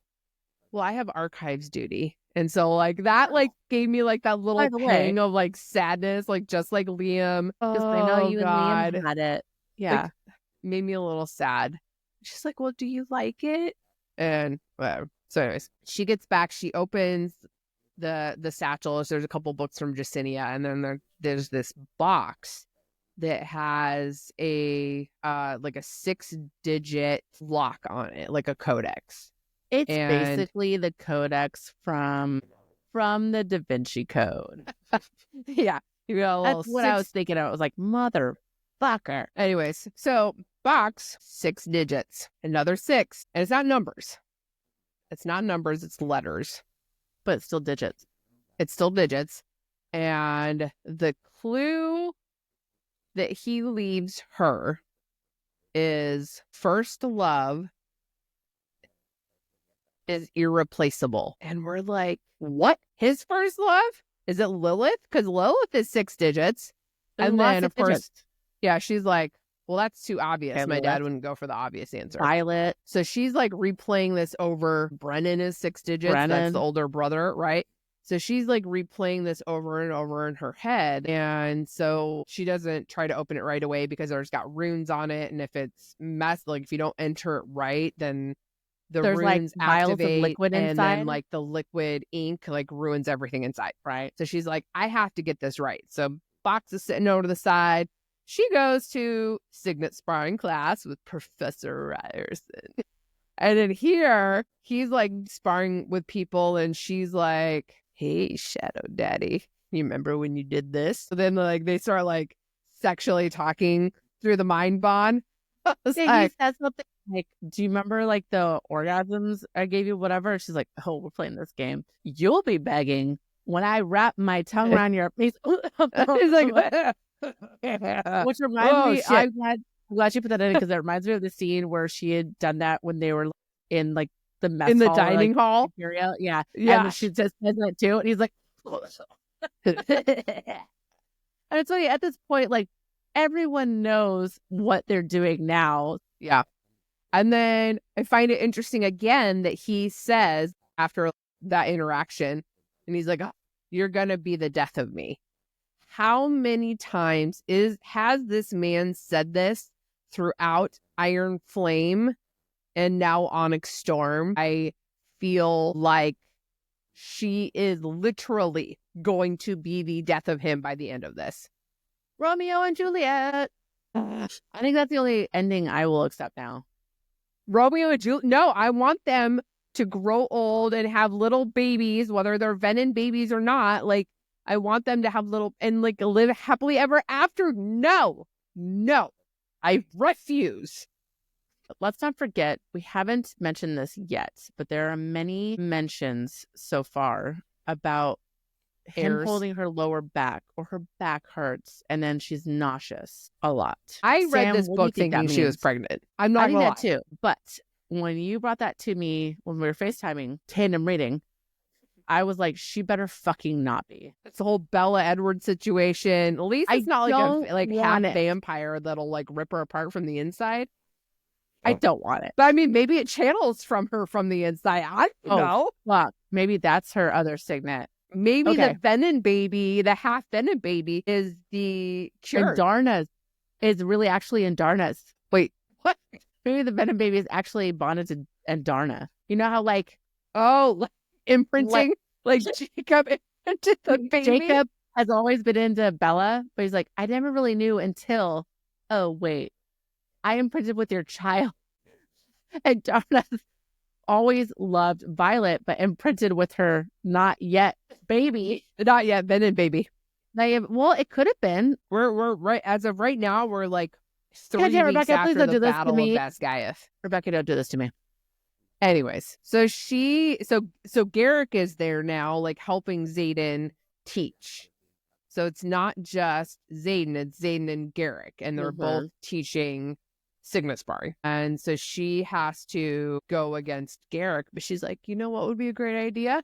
well, I have archives duty. And so like that like gave me like that little pang of like sadness, like just like Liam. Because I know you and Liam had it. Yeah. Like, made me a little sad. She's like, well, do you like it? And whatever. So anyways, she gets back. She opens the satchels. There's a couple books from Jacinia. And then there's this box that has a like a 6-digit lock on it, like a codex. It's basically the codex from the Da Vinci Code. Yeah. That's what I was thinking of. I was like, motherfucker. Anyways, so box, 6 digits, another 6. And it's not numbers. It's not numbers, it's letters. But it's still digits. It's still digits. And the clue that he leaves her is first love is irreplaceable. And we're like, what? His first love? Is it Lilith? Because Lilith is 6 digits. And then, of course, yeah, she's like, well, that's too obvious. Okay, my Lilith. dad wouldn't go for the obvious answer. Violet. So she's like replaying this over. Brennan is 6 digits. That's the older brother, right? So she's like replaying this over and over in her head. And so she doesn't try to open it right away because there's got runes on it. And if it's like if you don't enter it right, then there's runes like vials activate of liquid and inside. then like the liquid ink like ruins everything inside. Right. So she's like, I have to get this right. So box is sitting over to the side. She goes to Signet sparring class with Professor Ryerson. And then here, he's like sparring with people and she's like, hey, Shadow Daddy, you remember when you did this? So then like they start like sexually talking through the mind bond. He says something like, do you remember like the orgasms I gave you, whatever? She's like, oh, we're playing this game. You'll be begging when I wrap my tongue around your face. He's like, which reminds me, I'm glad you put that in because it reminds me of the scene where she had done that when they were in like the mess in the hall, dining hall. Imperial. Yeah. Yeah. And she says that too. And he's like, and it's funny at this point, like everyone knows what they're doing now. Yeah. And then I find it interesting again that he says after that interaction, and he's like, oh, you're going to be the death of me. How many times has this man said this throughout Iron Flame and now Onyx Storm? I feel like she is literally going to be the death of him by the end of this. Romeo and Juliet. I think that's the only ending I will accept now. Romeo and Juliet. No, I want them to grow old and have little babies, whether they're venom babies or not. Like, I want them to have little and like live happily ever after. No, I refuse. Let's not forget, we haven't mentioned this yet, but there are many mentions so far about him holding her lower back, or her back hurts, and then she's nauseous a lot. I read this book thinking she was pregnant. I'm not gonna lie. I think that too. But when you brought that to me when we were FaceTiming, tandem reading, I was like, she better fucking not be. It's the whole Bella Edwards situation. At least it's not like a half vampire that'll like rip her apart from the inside. I don't want it. But I mean, maybe it channels from her from the inside. I don't know. Fuck. Maybe that's her other signet. Maybe the venom baby, the half venom baby, is the cure. And Darna's is really actually in Darna's. Wait, what? Maybe the venom baby is actually bonded to and Darna. You know how like imprinting, like Jacob imprinted the baby. Jacob has always been into Bella, but he's like, I never really knew until, oh wait, I imprinted with your child. And Darna always loved Violet, but imprinted with her not yet baby. Not yet venom baby. Well, it could have been. We're right as of right now. We're like 3 weeks Rebecca, after the Battle of Basgiath. Rebecca, don't do this to me. Anyways, so Garrick is there now, like helping Xaden teach. So it's not just Xaden, it's Xaden and Garrick, and they're both teaching Sigma Sparring. And so she has to go against Garrick, but she's like, you know what would be a great idea?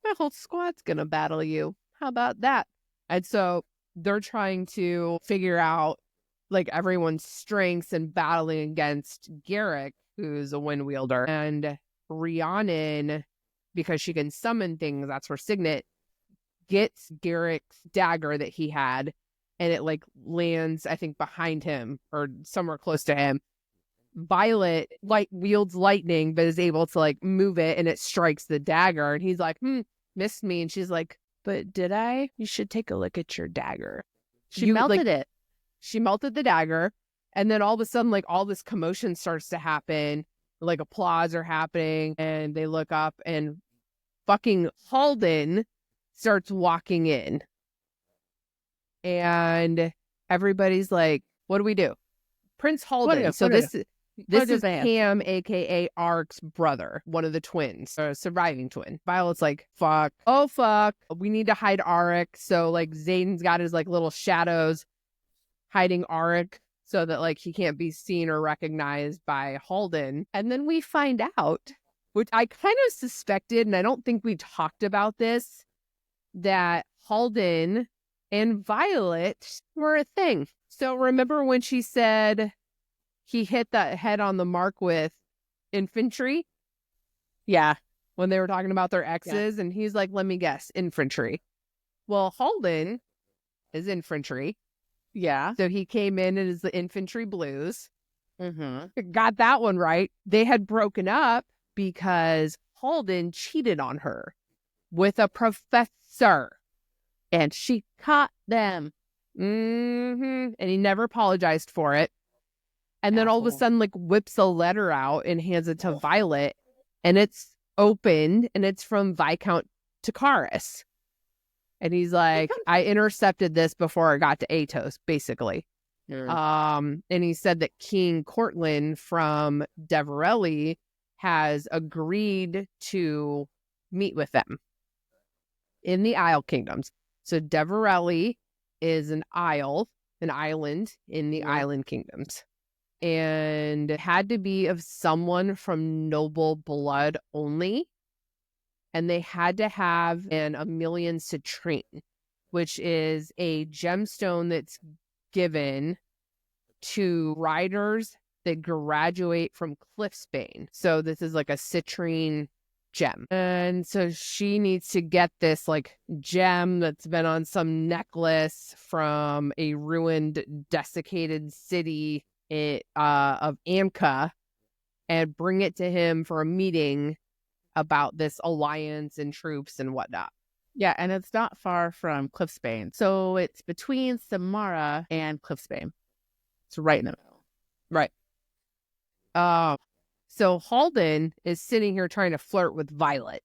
My whole squad's gonna battle you. How about that? And so they're trying to figure out like everyone's strengths and battling against Garrick, who's a wind wielder. And Rhiannon, because she can summon things, that's her signet, gets Garrick's dagger that he had, and it like lands, I think, behind him or somewhere close to him. Violet wields lightning, but is able to like move it, and it strikes the dagger. And he's like, missed me. And she's like, but did I? You should take a look at your dagger. She melted it. She melted the dagger. And then all of a sudden, like all this commotion starts to happen. Like applause are happening. And they look up and fucking Halden starts walking in. And everybody's like, what do we do? Prince Halden. This is Cam, a.k.a. Ark's brother, one of the twins, a surviving twin. Violet's like, fuck. Oh, fuck. We need to hide Arik. So, like, Xaden's got his, like, little shadows hiding Arik so that, like, he can't be seen or recognized by Halden. And then we find out, which I kind of suspected, and I don't think we talked about this, that Halden and Violet were a thing. So remember when she said he hit that head on the mark with infantry? Yeah. When they were talking about their exes, and he's like, let me guess, infantry. Well, Halden is infantry. Yeah. So he came in as the infantry blues. Mm-hmm. Got that one right. They had broken up because Halden cheated on her with a professor. And she caught them. And he never apologized for it. And then all of a sudden, like, whips a letter out and hands it to Violet. And it's opened, and it's from Viscount Takaris. And he's like, I intercepted this before I got to Atos, basically. And he said that King Cortland from Deverelli has agreed to meet with them in the Isle Kingdoms. So Deverelli is an island in the Island Kingdoms. And it had to be of someone from noble blood only. And they had to have an Emilian citrine, which is a gemstone that's given to riders that graduate from Cliffsbane. So this is like a citrine gem. And so she needs to get this like gem that's been on some necklace from a ruined, desiccated city of Amka and bring it to him for a meeting about this alliance and troops and whatnot. Yeah, and it's not far from Cliffsbane. So it's between Samara and Cliffsbane. It's right in the middle. Right. So Halden is sitting here trying to flirt with Violet,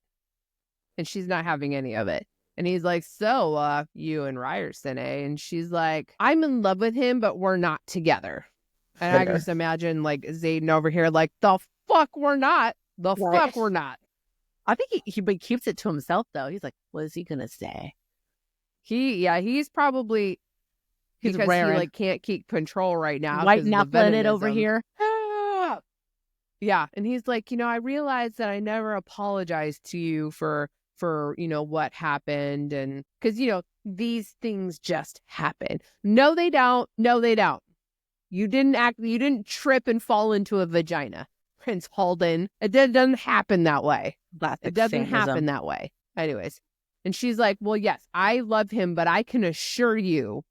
and she's not having any of it. And he's like, so, you and Ryerson, eh? And she's like, I'm in love with him, but we're not together. And I can just imagine, like, Zayden over here, like, the fuck we're not. The fuck we're not. I think he keeps it to himself, though. He's like, what is he going to say? He's probably, He's because raring. he, like, can't keep control right now. White knuckling it over here. Yeah. And he's like, I realized that I never apologized to you for, what happened. And because, these things just happen. No, they don't. No, they don't. You didn't trip and fall into a vagina, Prince Halden. It doesn't happen that way. It doesn't happen that way. Anyways. And she's like, well, yes, I love him, but I can assure you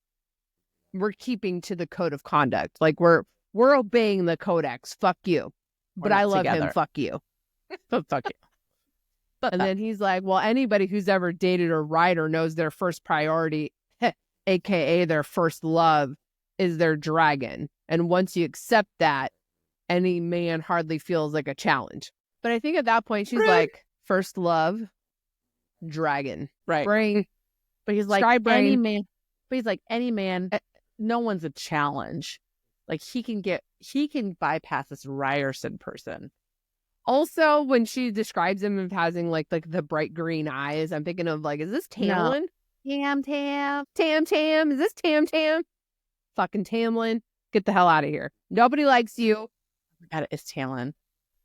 we're keeping to the code of conduct. Like we're obeying the codex. Fuck you. But I love him. Fuck you. Fuck you. And then he's like, well, anybody who's ever dated a writer knows their first priority, aka their first love, is their dragon. And once you accept that, any man hardly feels like a challenge. But I think at that point, she's like, first love, dragon. Right. Brain. But he's like, any man. But he's like, any man, no one's a challenge. Like, he can bypass this Ryerson person. Also, when she describes him as having like the bright green eyes, I'm thinking of like, is this Tamlin? No. Tam. Is this Tam? Fucking Tamlin. Get the hell out of here. Nobody likes you. God, it's Tamlin.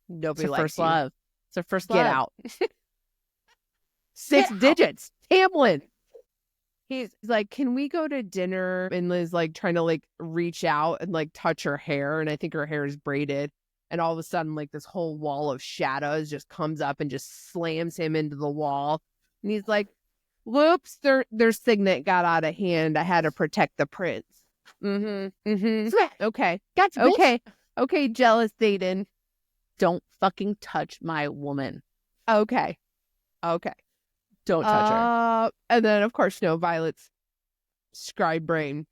Nobody likes first you. Love. It's her first love. Get out. 6 digits. Tamlin. He's like, can we go to dinner? And Liz like trying to like reach out and like touch her hair. And I think her hair is braided. And all of a sudden, like this whole wall of shadows just comes up and just slams him into the wall. And he's like, whoops, their signet got out of hand. I had to protect the prince. Okay. Gotcha, okay. Okay, jealous Zayden. Don't fucking touch my woman. Okay. Don't touch her. And then, of course, Violet's scribe brain.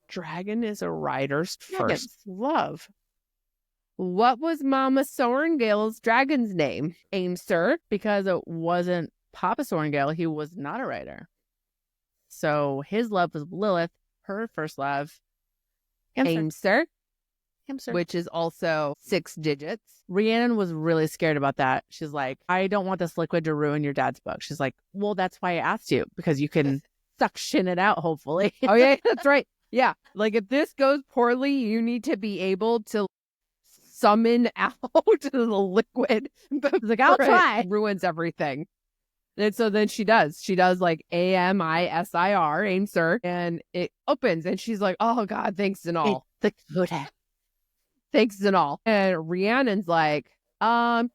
Dragon is a writer's first love. What was Mama Sorengale's dragon's name? Aim, sir. Because it wasn't Papa Sorengale. He was not a writer. So his love was Lilith, her first love. Aim, sir. Hamster. Which is also 6 digits. Rhiannon was really scared about that. She's like, I don't want this liquid to ruin your dad's book. She's like, well, that's why I asked you, because you can suction it out, hopefully. Oh, yeah, that's right. Yeah. Like, if this goes poorly, you need to be able to summon out the liquid. Like, I'll try. It ruins everything. And so then she does like AMISIR, aim, sir. And it opens and she's like, oh, God, thanks and all. The codex. Thanks and all. And Rhiannon's like, that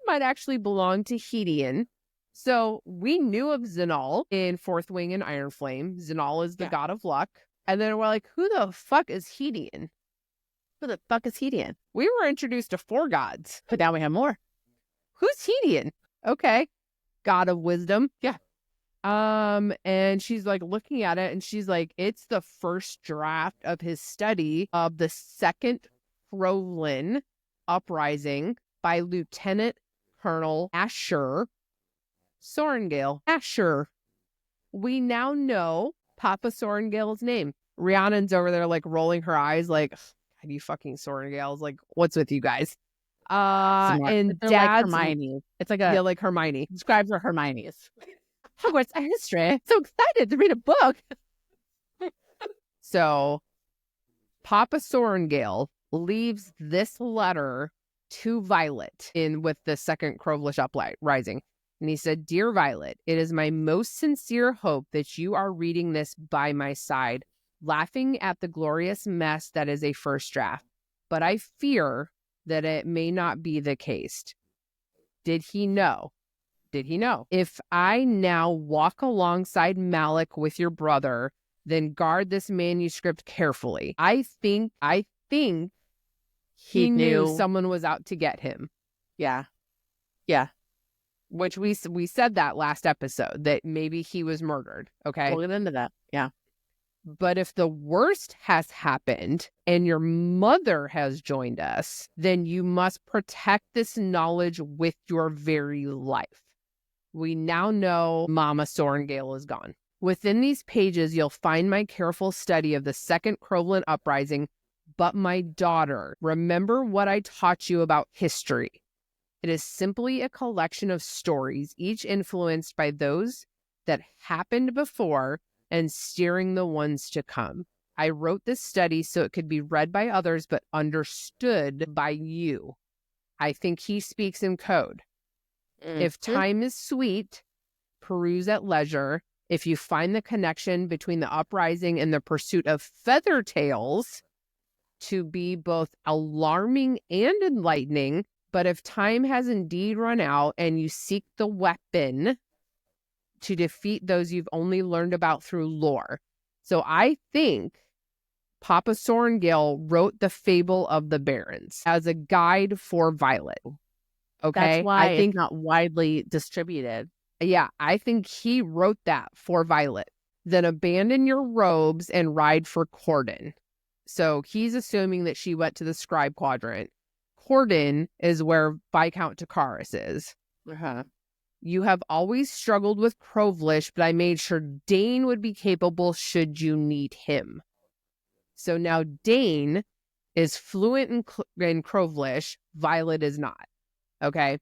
might actually belong to Hedian. So we knew of Zinal in Fourth Wing and Iron Flame. Zinal is the god of luck. And then we're like, who the fuck is Hedian? Who the fuck is Hedian? We were introduced to 4 gods. But now we have more. Who's Hedian? Okay. God of wisdom. Yeah. And she's like looking at it and she's like, it's the first draft of his study of the second Crowlin uprising by Lieutenant Colonel Asher Sorengale. Asher. We now know Papa Sorengale's name. Rhiannon's over there like rolling her eyes like, God, you fucking Sorengales. Like, what's with you guys? And Dad's like Hermione. It's like like Hermione. Scribes are Hermione's. Hogwarts history. So excited to read a book. So Papa Sorengale leaves this letter to Violet with the second Crowlish uprising. And he said, Dear Violet, it is my most sincere hope that you are reading this by my side, laughing at the glorious mess that is a first draft. But I fear that it may not be the case. Did he know? If I now walk alongside Malik with your brother, then guard this manuscript carefully. I think he knew someone was out to get him. Yeah. Which we said that last episode, that maybe he was murdered. Okay. We'll get into that. Yeah. But if the worst has happened and your mother has joined us, then you must protect this knowledge with your very life. We now know Mama Sorrengail is gone. Within these pages, you'll find my careful study of the Second Crowland Uprising. But my daughter, remember what I taught you about history. It is simply a collection of stories, each influenced by those that happened before and steering the ones to come. I wrote this study so it could be read by others, but understood by you. I think he speaks in code. If time is sweet, peruse at leisure. If you find the connection between the uprising and the pursuit of feather tails to be both alarming and enlightening, but if time has indeed run out and you seek the weapon to defeat those you've only learned about through lore. So I think Papa Sorrengail wrote the Fable of the Barons as a guide for Violet. Okay. That's why it's not widely distributed. Yeah, I think he wrote that for Violet. Then abandon your robes and ride for Corden. So he's assuming that she went to the Scribe Quadrant. Corden is where Viscount Takaris is. Uh-huh. You have always struggled with Crovelish, but I made sure Dane would be capable should you need him. So now Dane is fluent in Crovelish. Violet is not. Okay.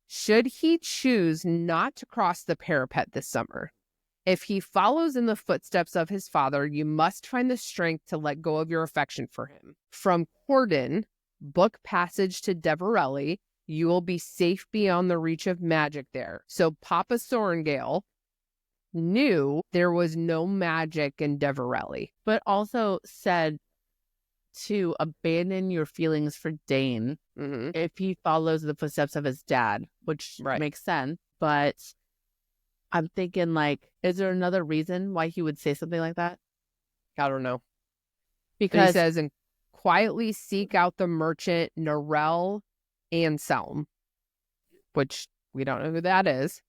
Should he choose not to cross the parapet this summer, if he follows in the footsteps of his father, you must find the strength to let go of your affection for him. From Corden, book passage to Deverelli, you will be safe beyond the reach of magic there. So Papa Sorrengail knew there was no magic in Deverelli. But also said to abandon your feelings for Dane if he follows the footsteps of his dad, which makes sense. But I'm thinking, like, is there another reason why he would say something like that? I don't know. Because he says, and quietly seek out the merchant Narelle Anselm, which we don't know who that is.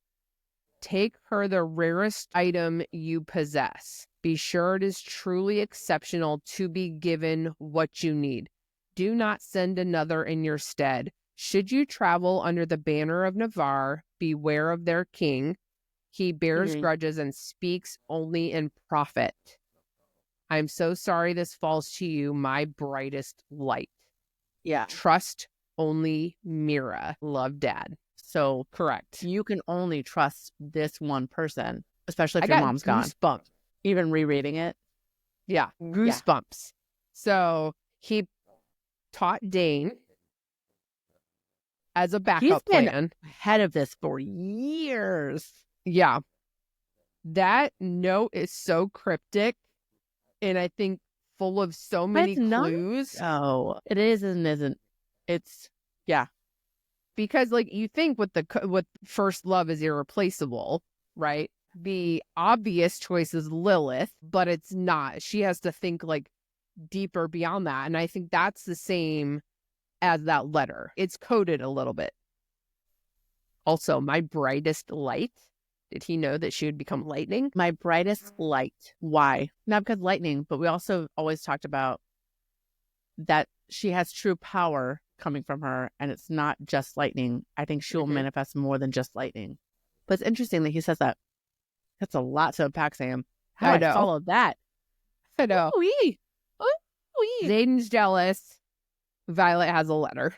Take her the rarest item you possess. Be sure it is truly exceptional to be given what you need. Do not send another in your stead. Should you travel under the banner of Navarre, beware of their king. He bears grudges and speaks only in profit. I'm so sorry this falls to you, my brightest light. Yeah. Trust only Mira. Love, Dad. So correct. You can only trust this one person, especially if your mom's gone. Goosebumps. Even rereading it. Yeah. Goosebumps. Yeah. So he taught Dane as a backup plan. Ahead of this for years. Yeah. That note is so cryptic and I think full of so many clues. Oh, it is and isn't. It's, yeah. Because, like, you think with first love is irreplaceable, right? The obvious choice is Lilith, but it's not. She has to think, like, deeper beyond that. And I think that's the same as that letter. It's coded a little bit. Also, my brightest light. Did he know that she would become lightning? My brightest light. Why? Not because lightning, but we also always talked about that she has true power coming from her, and it's not just lightning. I think she will manifest more than just lightning. But it's interesting that he says that. That's a lot to unpack, Sam. How I follow that. I know. Ooh-wee. Ooh-wee. Zayden's jealous. Violet has a letter.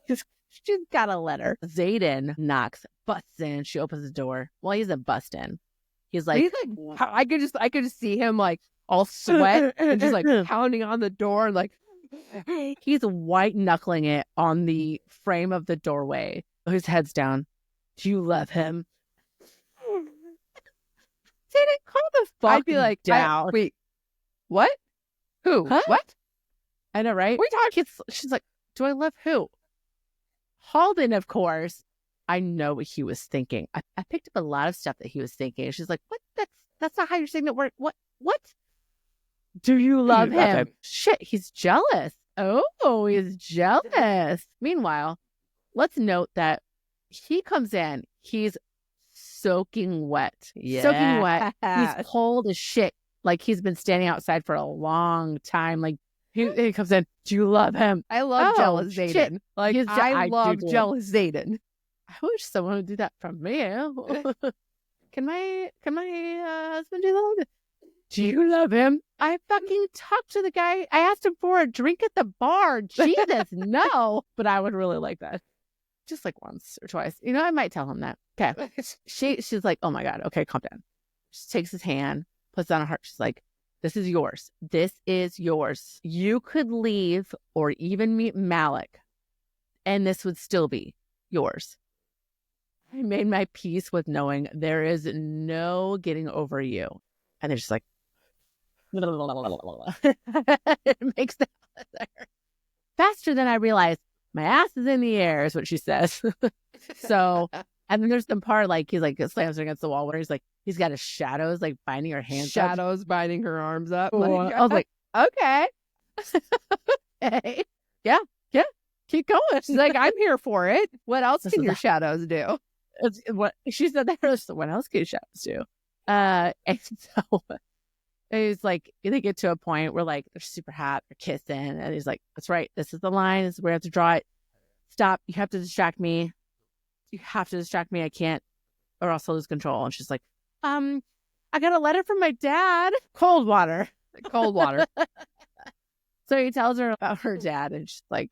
She's got a letter. Zayden knocks, busts in. She opens the door. Well, he's a bust in. He's like I could just see him like all sweat and just like pounding on the door and like he's white knuckling it on the frame of the doorway. His head's down. Do you love him? Zayden, calm the fuck I'd be like, down. Wait, what? Who? Huh? What? I know, right? We talking. She's like, do I love who? Halden, of course, I know what he was thinking. I picked up a lot of stuff that he was thinking. And she's like, what? That's not how you're saying it works. What? Do you love him? Shit, he's jealous. Oh, he's jealous. Meanwhile, let's note that he comes in. He's soaking wet. Yeah. Soaking wet. He's cold as shit. Like he's been standing outside for a long time. Like he comes in. Do you love him? I love jealous Zayden. Like I love jealous Zayden. I wish someone would do that from me. Can my husband do that? Do you love him? I fucking talked to the guy. I asked him for a drink at the bar. Jesus, no. But I would really like that. Just like once or twice. You know, I might tell him that. Okay. She's like, oh my God. Okay, calm down. She takes his hand, puts it on her heart. She's like, this is yours. This is yours. You could leave or even meet Malik, and this would still be yours. I made my peace with knowing there is no getting over you. And they're just like, it makes that faster than I realized. My ass is in the air is what she says. So, and then there's the part like he's like slams her against the wall where he's like, he's got his shadows like binding her hands shadows binding her arms up. Like, I was like, okay. Okay. Yeah. Keep going. She's like, I'm here for it. What else can your shadows do? It's what she said that earlier. What else can shadows do? And so it's like they get to a point where like they're super hot, they're kissing, and he's like, "That's right. This is the line. This is where I have to draw it. Stop. You have to distract me. You have to distract me. I can't, or else I'll lose control." And she's like, I got a letter from my dad. Cold water. So he tells her about her dad, and she's like,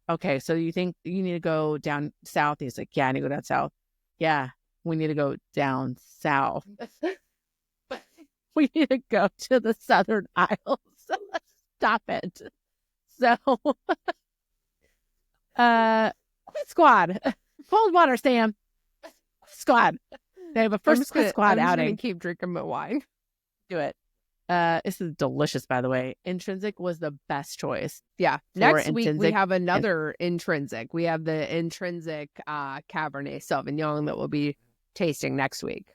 okay, so you think you need to go down south? He's like, yeah, I need to go down south. Yeah, we need to go down south. We need to go to the Southern Isles. Stop it. So, Quit Squad. Cold water, Sam. Quit Squad. They have a first Quit Squad outing. Keep drinking my wine. Do it. This is delicious, by the way. Intrinsic was the best choice. Yeah. Next week, we have another Intrinsic. We have the Intrinsic Cabernet Sauvignon that we'll be tasting next week.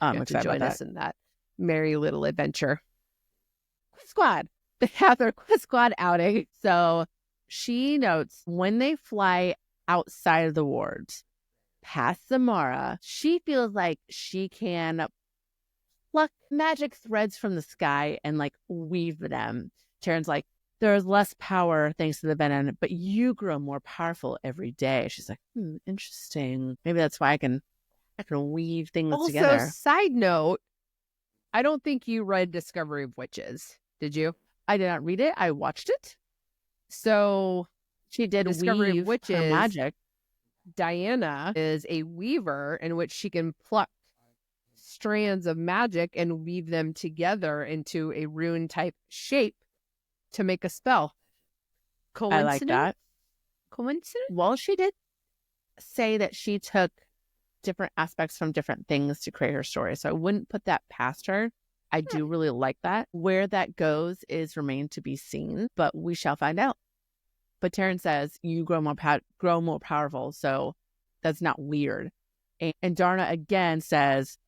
I'm excited to join about us in that merry little adventure. Quit Squad. They have their Quit Squad outing. So she notes when they fly outside of the wards, past Samara, she feels like she can pluck magic threads from the sky and like weave them. Taryn's like, there's less power thanks to the venom, but you grow more powerful every day. She's like, interesting. Maybe that's why I can weave things together. Also, side note, I don't think you read Discovery of Witches. Did you? I did not read it. I watched it. So she did Discovery weave of Witches. Her magic. Diana is a weaver in which she can pluck strands of magic and weave them together into a rune type shape to make a spell. I like that. Coincidence? Well, she did say that she took different aspects from different things to create her story. So I wouldn't put that past her. I do really like that. Where that goes is remain to be seen, but we shall find out. But Taryn says you grow more powerful, so that's not weird. And Darna again says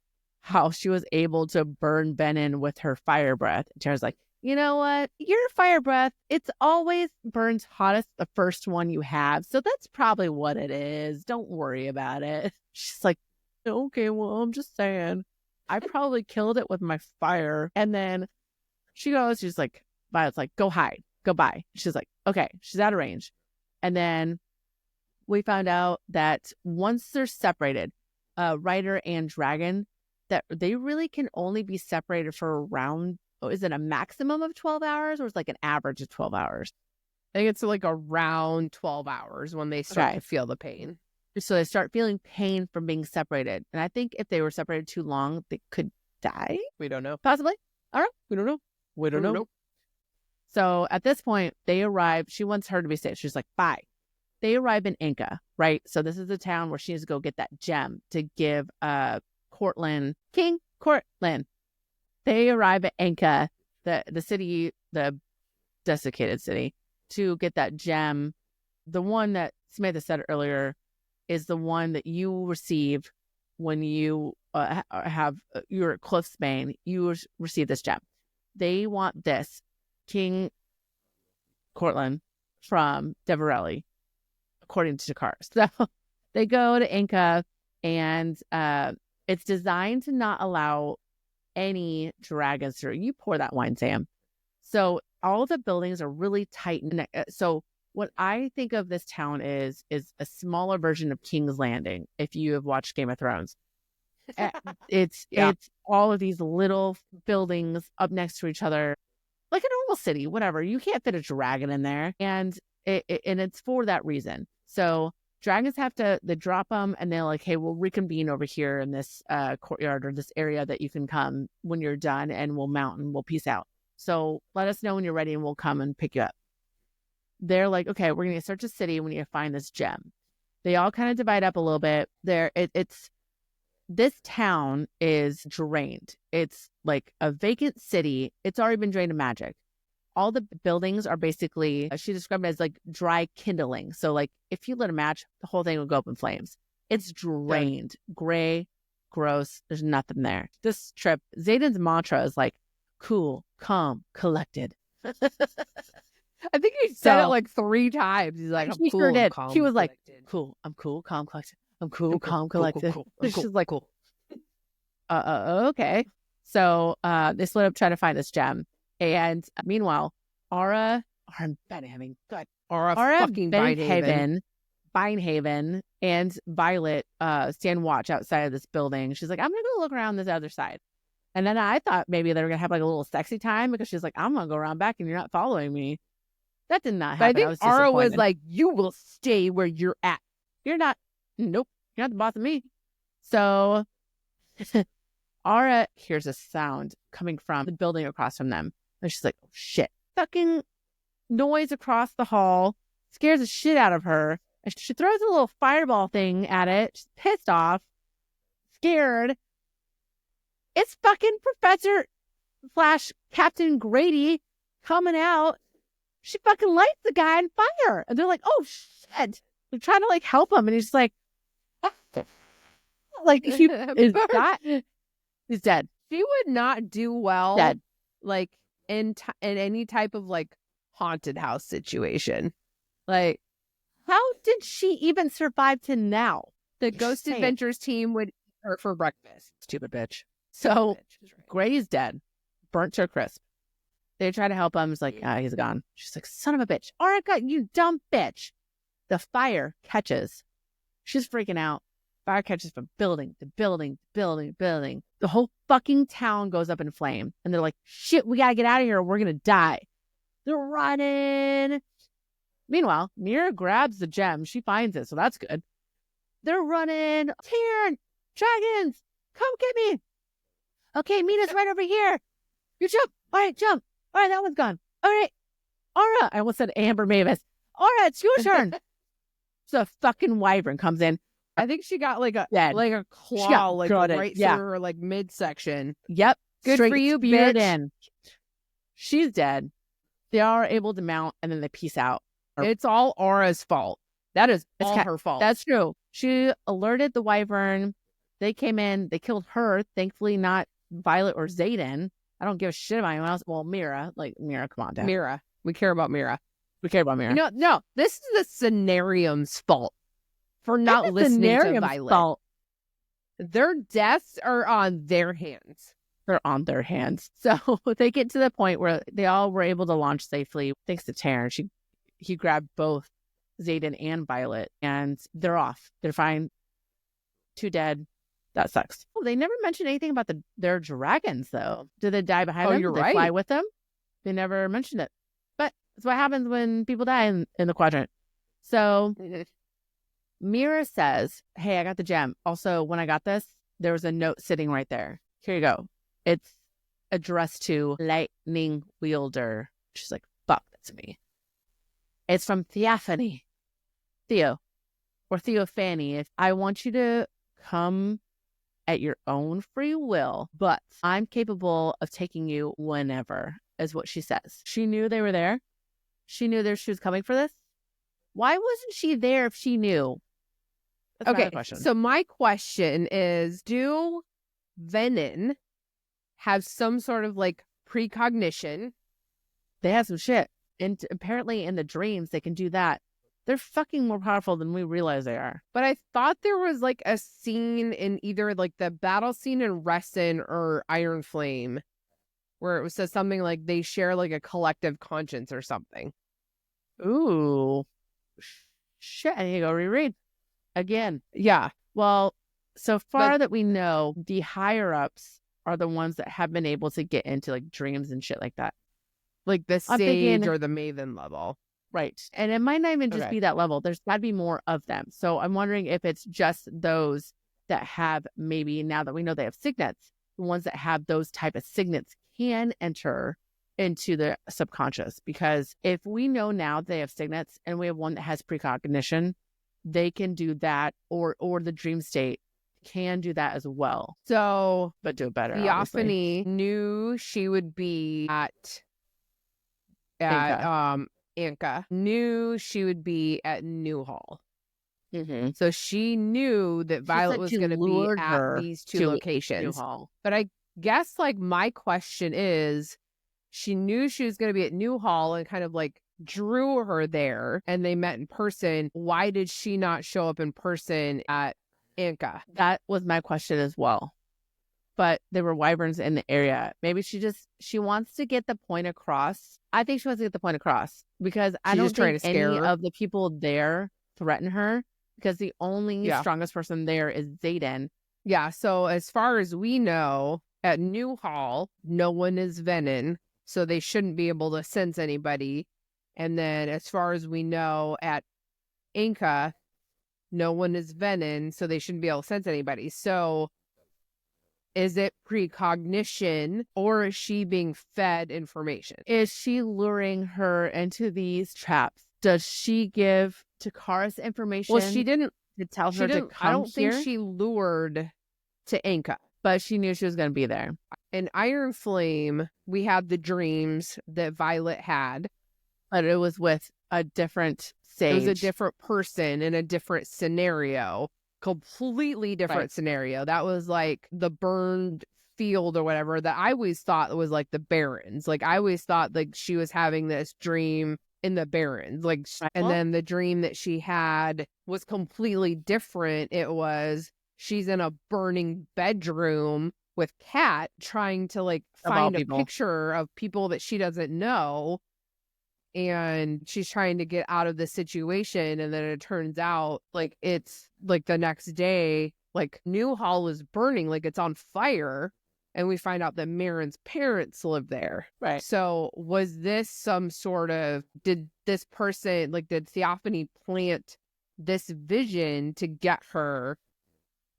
how she was able to burn Benin with her fire breath. And Taryn's like, you know what? Your fire breath, it's always burns hottest the first one you have. So that's probably what it is. Don't worry about it. She's like, okay, well, I'm just saying. I probably killed it with my fire. And then she's like, Violet's like, go hide, go by. She's like, okay, she's out of range. And then we found out that once they're separated, Rider and Dragon, that they really can only be separated for around, is it a maximum of 12 hours or is it like an average of 12 hours? I think it's like around 12 hours when they start to feel the pain. So they start feeling pain from being separated. And I think if they were separated too long, they could die. We don't know. Possibly. I don't know. We don't know. We don't know. So at this point, they arrive. She wants her to be safe. She's like, bye. They arrive in Inca, right? So this is the town where she needs to go get that gem to give King Cortland. They arrive at Inca, the city, the desiccated city, to get that gem The one that Samantha said earlier is the one that you receive when you you're at Cliff Spain. You receive this gem. They want this King Cortland from Deverelli, according to Dakar. So they go to Inca, and it's designed to not allow any dragons through. You pour that wine, Sam. So all the buildings are really tight. So what I think of this town is a smaller version of King's Landing. If you have watched Game of Thrones, it's all of these little buildings up next to each other, like a normal city. Whatever, you can't fit a dragon in there, and it's for that reason. So dragons they drop them, and they're like, hey, we'll reconvene over here in this courtyard or this area that you can come when you're done, and we'll mount and we'll peace out. So let us know when you're ready, and we'll come and pick you up. They're like, okay, we're going to search the city. We need to find this gem. They all kind of divide up a little bit. This town is drained. It's like a vacant city. It's already been drained of magic. All the buildings are basically, she described it as like dry kindling. So like if you lit a match, the whole thing will go up in flames. It's drained, gray, gross. There's nothing there. This trip, Zayden's mantra is like, cool, calm, collected. I think he said it like 3 times. He's like, I'm cool, sure did. calm, he was like, collected. cool, I'm cool, calm, collected. I'm cool, calm, collected. Cool. She's like, cool. Okay. So they split up trying to find this gem. And meanwhile, Aura fucking Binehaven and Violet stand watch outside of this building. She's like, I'm gonna go look around this other side. And then I thought maybe they were gonna have like a little sexy time, because she's like, I'm gonna go around back and you're not following me. That did not happen. But I think Aura was like, you will stay where you're at. You're not. Nope. You're not the boss of me. So Aura hears a sound coming from the building across from them. And she's like, oh, shit. Fucking noise across the hall scares the shit out of her. And she throws a little fireball thing at it. She's pissed off, scared. It's fucking Professor / Captain Grady coming out. She fucking lights the guy on fire. And they're like, oh, shit. They're trying to like help him. And he's just like, like he is not. He's dead. She would not do well. Dead. Like in any type of like haunted house situation. Like, how did she even survive to now? The Ghost Adventures team would eat her for breakfast. Stupid bitch. So Grady's dead, burnt to a crisp. They try to help him. It's like, he's gone. She's like, son of a bitch. All right, you dumb bitch. The fire catches. She's freaking out. Fire catches from building to building to building to building. The whole fucking town goes up in flame. And they're like, shit, we got to get out of here or we're going to die. They're running. Meanwhile, Mira grabs the gem. She finds it, so that's good. They're running. Tyrion, dragons, come get me. Okay, Mina's right over here. You jump. All right, jump. All right, that one's gone. All right. Aura. I almost said Amber Mavis. Aura, it's your turn. So a fucking wyvern comes in. I think she got like a claw like right through her like midsection. Yep. Good for you, bitch. In. She's dead. They are able to mount and then they peace out. It's all Aura's fault. That is all her fault. That's true. She alerted the wyvern. They came in. They killed her. Thankfully, not Violet or Zayden. I don't give a shit about anyone else. Well, Mira. Like, Mira, come on, Dad. Mira. We care about Mira. We care about Mira. No. This is the Cenarium's fault for not listening to Violet. Fault. Their deaths are on their hands. They're on their hands. So they get to the point where they all were able to launch safely thanks to Taryn. He grabbed both Zayden and Violet, and they're off. They're fine. 2 dead. That sucks. Oh, they never mentioned anything about their dragons, though. Did they die behind them? You're Did they fly with them? They never mentioned it. But that's what happens when people die in the quadrant. So Mira says, hey, I got the gem. Also, when I got this, there was a note sitting right there. Here you go. It's addressed to Lightning Wielder. She's like, fuck, that's me. It's from Theophany. Theo. Or Theophany. If I want you to come at your own free will, but I'm capable of taking you whenever, is what she says. She knew they were there. She knew she was coming for this. Why wasn't she there if she knew? That's my Okay, other question. so my question is, do venin have some sort of like precognition? They have some shit. And apparently in the dreams, they can do that. They're fucking more powerful than we realize they are. But I thought there was like a scene in either like the battle scene in Ressin or Iron Flame where it says something like they share like a collective conscience or something. Ooh. Shit, I need to go reread. Again. Yeah. Well, so far that we know, the higher-ups are the ones that have been able to get into like dreams and shit like that. Like the I'm sage thinking- or the maven level. Right. And it might not even just Okay. be that level. There's got to be more of them. So I'm wondering if it's just those that have, maybe now that we know they have signets, the ones that have those type of signets can enter into the subconscious. Because if we know now they have signets and we have one that has precognition, they can do that, or the dream state can do that as well. So But do it better. Theophany knew she would be at Anka, knew she would be at Newhall. Mm-hmm. So she knew that Violet was going to be at these two locations. Newhall. But I guess like my question is, she knew she was going to be at Newhall and kind of like drew her there and they met in person. Why did she not show up in person at Anka? That was my question as well. But there were wyverns in the area. Maybe she wants to get the point across. I think she wants to get the point across because I don't think any of the people there threaten her, because the only strongest person there is Xaden. Yeah, so as far as we know, at Newhall, no one is venin, so they shouldn't be able to sense anybody. And then as far as we know, at Anka, no one is venin, so they shouldn't be able to sense anybody. So is it precognition, or is she being fed information? Is she luring her into these traps? Does she give Takaris information? Well, she didn't to tell her to come I don't here? think she lured to Anka, but she knew she was going to be there. In Iron Flame, we had the dreams that Violet had, but it was with a different sage. It was a different person in a different scenario. Completely different scenario. That was like the burned field or whatever that I always thought was like the Barrens. Like I always thought like she was having this dream in the Barrens. Like, and then the dream that she had was completely different. It was she's in a burning bedroom with Kat trying to like find a picture of people that she doesn't know. And she's trying to get out of the situation. And then it turns out like it's like the next day, like Newhall is burning, like it's on fire. And we find out that Marin's parents live there. Right. So was this some sort of, did this person, like did Theophany plant this vision to get her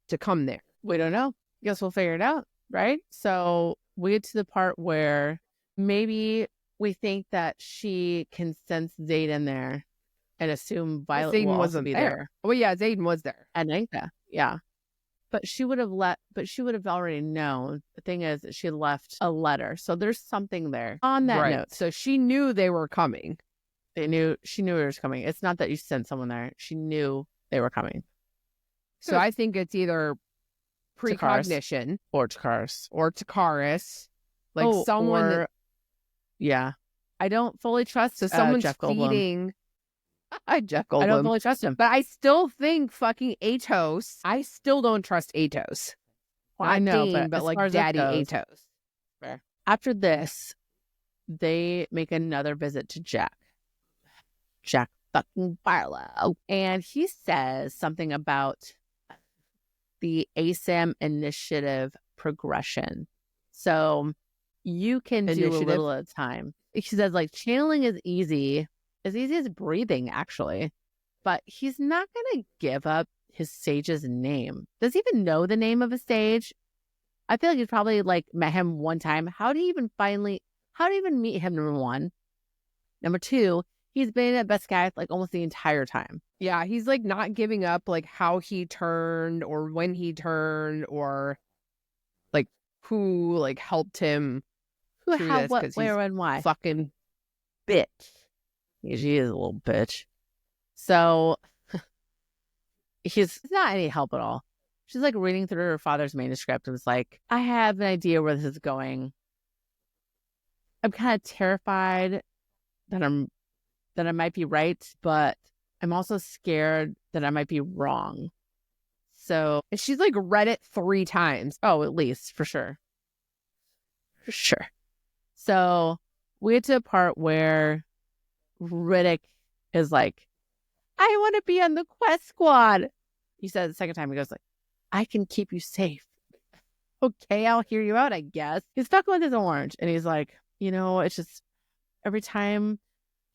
to come there? We don't know. Guess we'll figure it out. Right. So we get to the part where maybe we think that she can sense Xaden there and assume Violet will also be there. Well, yeah, Xaden was there. And Anka, yeah. But she would have already known. The thing is, she left a letter. So there's something there on that note. So she knew they were coming. She knew it was coming. It's not that you sent someone there. She knew they were coming. So I think it's either precognition or Takaris. Like someone yeah. I don't fully trust someone's Jeff Goldblum. feeding Jeff Goldblum. I don't fully trust him. But I still think fucking Atos. I still don't trust Atos. Well, I know, Dean, but like Daddy Atos. Fair. After this, they make another visit to Jack fucking Barlow. And he says something about the ASAM initiative progression. So you can do a little at a time. He says like channeling is easy as breathing, actually. But he's not going to give up his sage's name. Does he even know the name of a sage? I feel like he's probably like met him one time. How do you even meet him, number one? Number two, he's been at Besketh like almost the entire time. Yeah, he's like not giving up like how he turned or when he turned or like who like helped him. Who, how, what, where, and why. Fucking bitch. She is a little bitch. So he's not any help at all. She's like reading through her father's manuscript and was like, I have an idea where this is going. I'm kind of terrified that I might be right, but I'm also scared that I might be wrong. So And she's like read it 3 times. oh, at least for sure. For sure. So we get to a part where Riddick is like, I want to be on the quest squad. He said the second time, he goes like, I can keep you safe. Okay, I'll hear you out, I guess. He's stuck with his orange. And he's like, it's just every time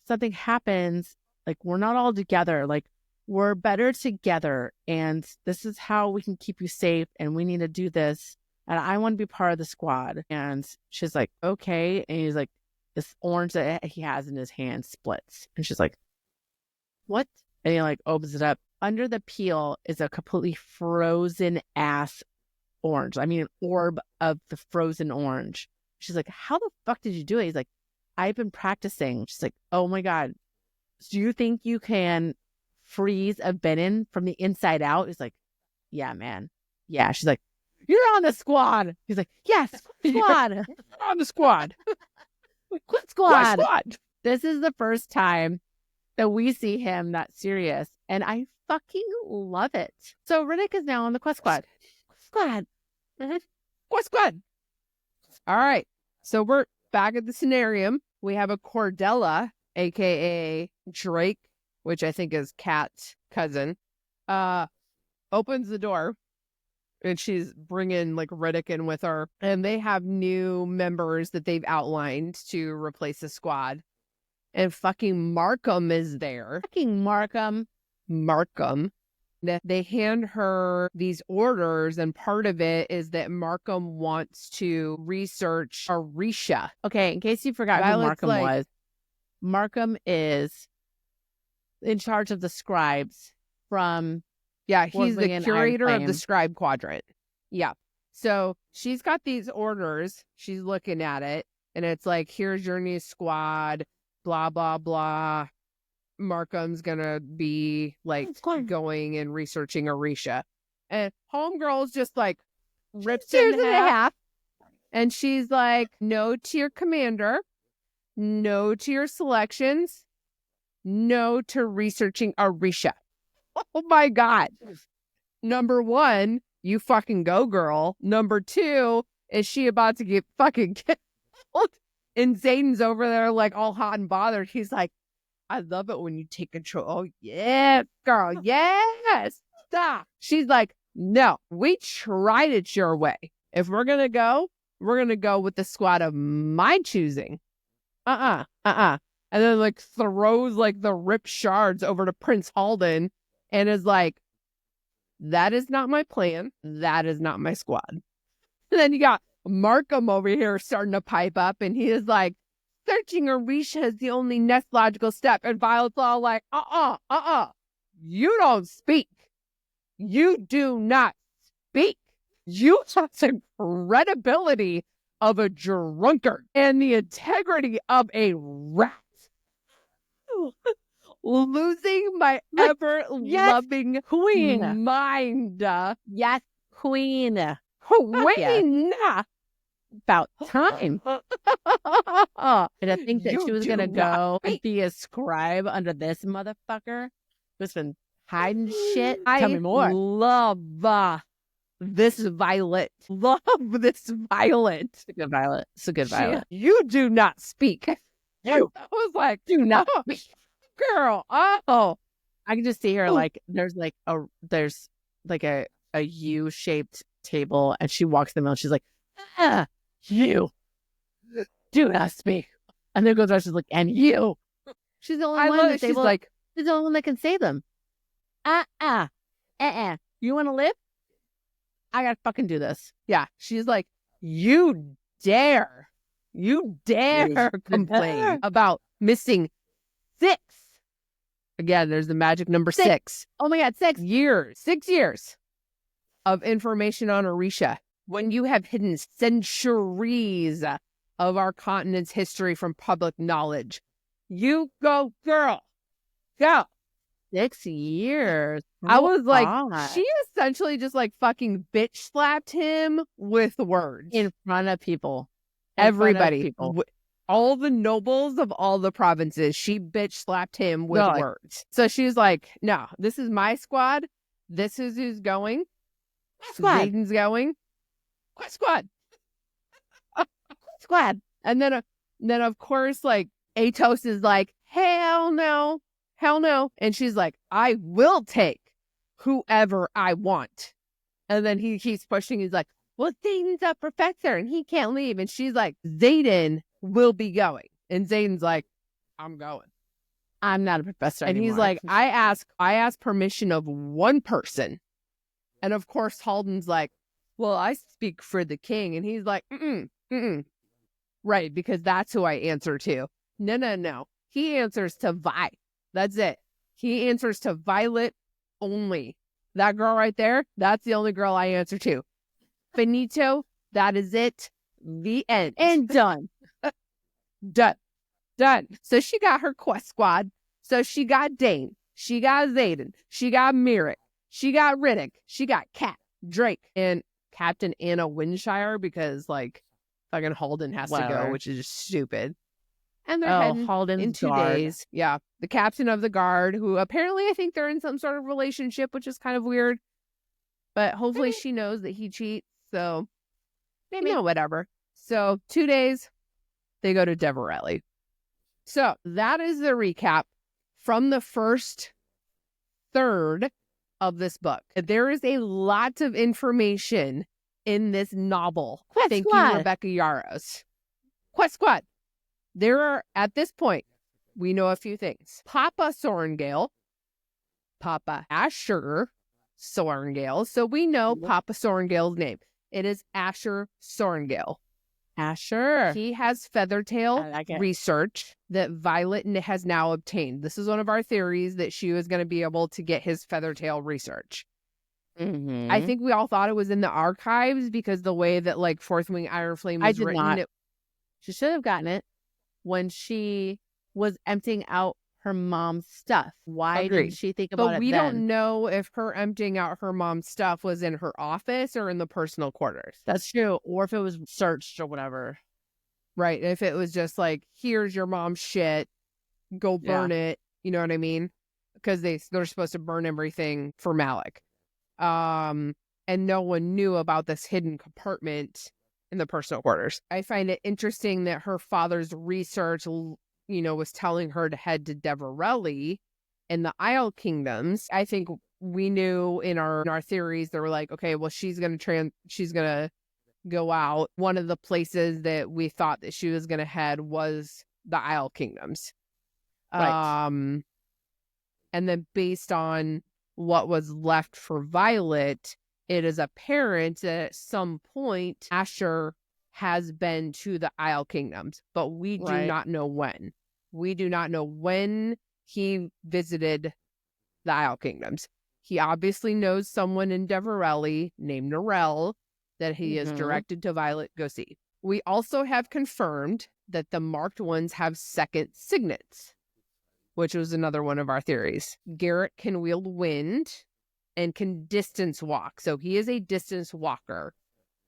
something happens, like we're not all together. Like we're better together. And this is how we can keep you safe. And we need to do this. And I want to be part of the squad. And she's like, okay. And he's like, this orange that he has in his hand splits. And she's like, what? And he like opens it up. Under the peel is a completely frozen ass orange. I mean, an orb of the frozen orange. She's like, how the fuck did you do it? He's like, I've been practicing. She's like, oh my God. Do you think you can freeze a venom from the inside out? He's like, yeah, man. Yeah. She's like, you're on the squad. He's like, yes, squad. On the squad. Quit squad. This is the first time that we see him that serious. And I fucking love it. So Riddick is now on the quest squad. Squad. Quest squad. All right. So we're back at the scenarium. We have a Cordella, a.k.a. Drake, which I think is Kat's cousin, opens the door. And she's bringing like Riddick in with her. And they have new members that they've outlined to replace the squad. And fucking Markham is there. Fucking Markham. They hand her these orders. And part of it is that Markham wants to research Arisha. Okay, in case you forgot who Markham was. Markham is in charge of the scribes from... Yeah, he's the curator of the scribe quadrant. Yeah. So she's got these orders. She's looking at it. And it's like, here's your new squad. Blah, blah, blah. Markham's going to be like going and researching Arisha. And Homegirl's just like rips it in half. And she's like, no to your commander. No to your selections. No to researching Arisha. Oh my God. Number 1, you fucking go, girl. Number 2, is she about to get fucking killed? And Zayden's over there like all hot and bothered. He's like, I love it when you take control. Oh, yeah, girl. Yes. Stop. She's like, no, we tried it your way. If we're going to go with the squad of my choosing. And then like throws like the ripped shards over to Prince Halden. And is like, that is not my plan. That is not my squad. And then you got Markham over here starting to pipe up. And he is like, searching Arisha is the only next logical step. And Violet's all like, you don't speak. You do not speak. You have the credibility of a drunkard and the integrity of a rat. Losing my ever-loving queen mind. Yes, queen. Queen. About time. And I think that she was going to go and be a scribe under this motherfucker who's been hiding shit. Tell me more. Love this Violet. Love this Violet. It's a good Violet. It's a good Violet. You do not speak. You. I was like, do not speak. Girl, I can just see her like there's like a U-shaped table, and she walks in the middle. And she's like, you do not speak. And then goes on. She's like, and you. She's the only one. She's like, she's the only one that can say them. You want to live? I gotta fucking do this. Yeah. She's like, you dare complain about missing 6. Again, there's the magic number 6. Oh my God, 6 years. 6 years of information on Arisha. When you have hidden centuries of our continent's history from public knowledge. You go, girl. Go. 6 years. I was like, God. she essentially just like fucking bitch slapped him with words. In front of people. Everybody. All the nobles of all the provinces, she bitch slapped him with words. So she's like, no, this is my squad. This is who's going. Zayden's going. Squad. Squad. And then of course, like, Atos is like, hell no. And she's like, I will take whoever I want. And then he keeps pushing. He's like, well, Zayden's a professor and he can't leave. And she's like, Zayden will be going. And Zayden's like, I'm going. I'm not a professor and anymore. He's like, I ask permission of one person. And of course, Halden's like, well, I speak for the king. And he's like, right, because that's who I answer to. No. He answers to Vi. That's it. He answers to Violet only. That girl right there, that's the only girl I answer to. Finito, that is it. The end. And done. Done. So she got her quest squad. So she got Dane. She got Zayden. She got Merrick. She got Riddick. She got Kat, Drake, and Captain Anna Windshire because, like, fucking Halden has to go, which is just stupid. And they're heading Halden's in 2 guard. days. Yeah. The captain of the guard, who apparently I think they're in some sort of relationship, which is kind of weird. But hopefully she knows that he cheats. So, maybe. Whatever. So, 2 days, they go to Deverelli. So, that is the recap from the first third of this book. There is a lot of information in this novel. Thank you, Rebecca Yarros. Quest Squad. There are, at this point, we know a few things. Papa Sorengale, Papa Asher Sorengale. So we know Papa Sorengale's name. It is Asher Sorengale. Asher. He has Feathertail research that Violet has now obtained. This is one of our theories that she was going to be able to get his Feathertail research. Mm-hmm. I think we all thought it was in the archives because the way that, like, Fourth Wing Iron Flame was written. She should have gotten it when she was emptying out her mom's stuff. Why didn't she think about it then? But we don't know if her emptying out her mom's stuff was in her office or in the personal quarters. That's true. Or if it was searched or whatever. Right. If it was just like, here's your mom's shit, go burn it. You know what I mean? Because they're supposed to burn everything for Malik. And no one knew about this hidden compartment in the personal quarters. I find it interesting that her father's research, was telling her to head to Deverelli in the Isle Kingdoms. I think we knew in our theories, they were like, okay, well, she's gonna go out. One of the places that we thought that she was gonna head was the Isle Kingdoms. Right. And then based on what was left for Violet, it is apparent that at some point Asher has been to the Isle Kingdoms, but we do not know when. We do not know when he visited the Isle Kingdoms. He obviously knows someone in Deverelli named Narelle that he is directed to Violet go see. We also have confirmed that the marked ones have second signets, which was another one of our theories. Garrett can wield wind and can distance walk. So he is a distance walker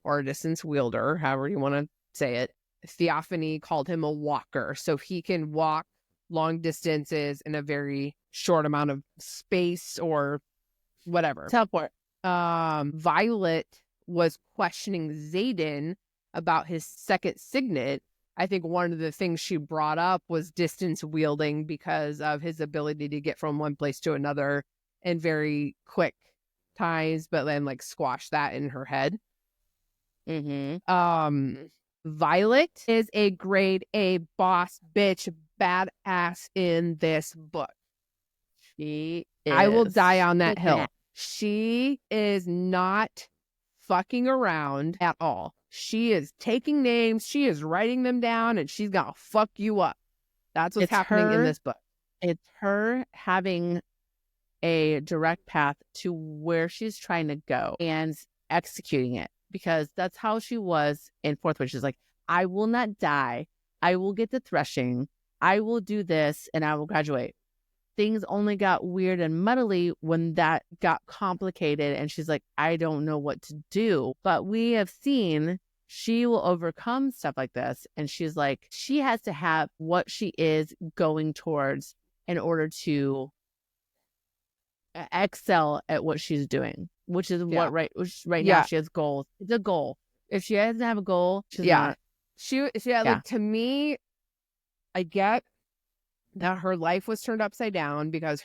or a distance wielder, however you want to say it. Theophany called him a walker. So he can walk long distances in a very short amount of space or whatever. Teleport. Violet was questioning Zayden about his second signet. I think one of the things she brought up was distance wielding because of his ability to get from one place to another in very quick times, but then like squash that in her head. Violet is a grade A boss bitch badass in this book. She is. I will die on that hill. She is not fucking around at all. She is taking names, she is writing them down, and she's gonna fuck you up. That's what's happening in this book. It's her having a direct path to where she's trying to go and executing it, because that's how she was in Fourth Wing. She's like, I will not die. I will get the threshing. I will do this and I will graduate. things only got weird and muddly when that got complicated. And she's like, I don't know what to do. But we have seen she will overcome stuff like this. And she's like, she has to have what she is going towards in order to excel at what she's doing, which is right now she has goals. It's a goal. If she doesn't have a goal, she's not. Like, to me, I get that her life was turned upside down because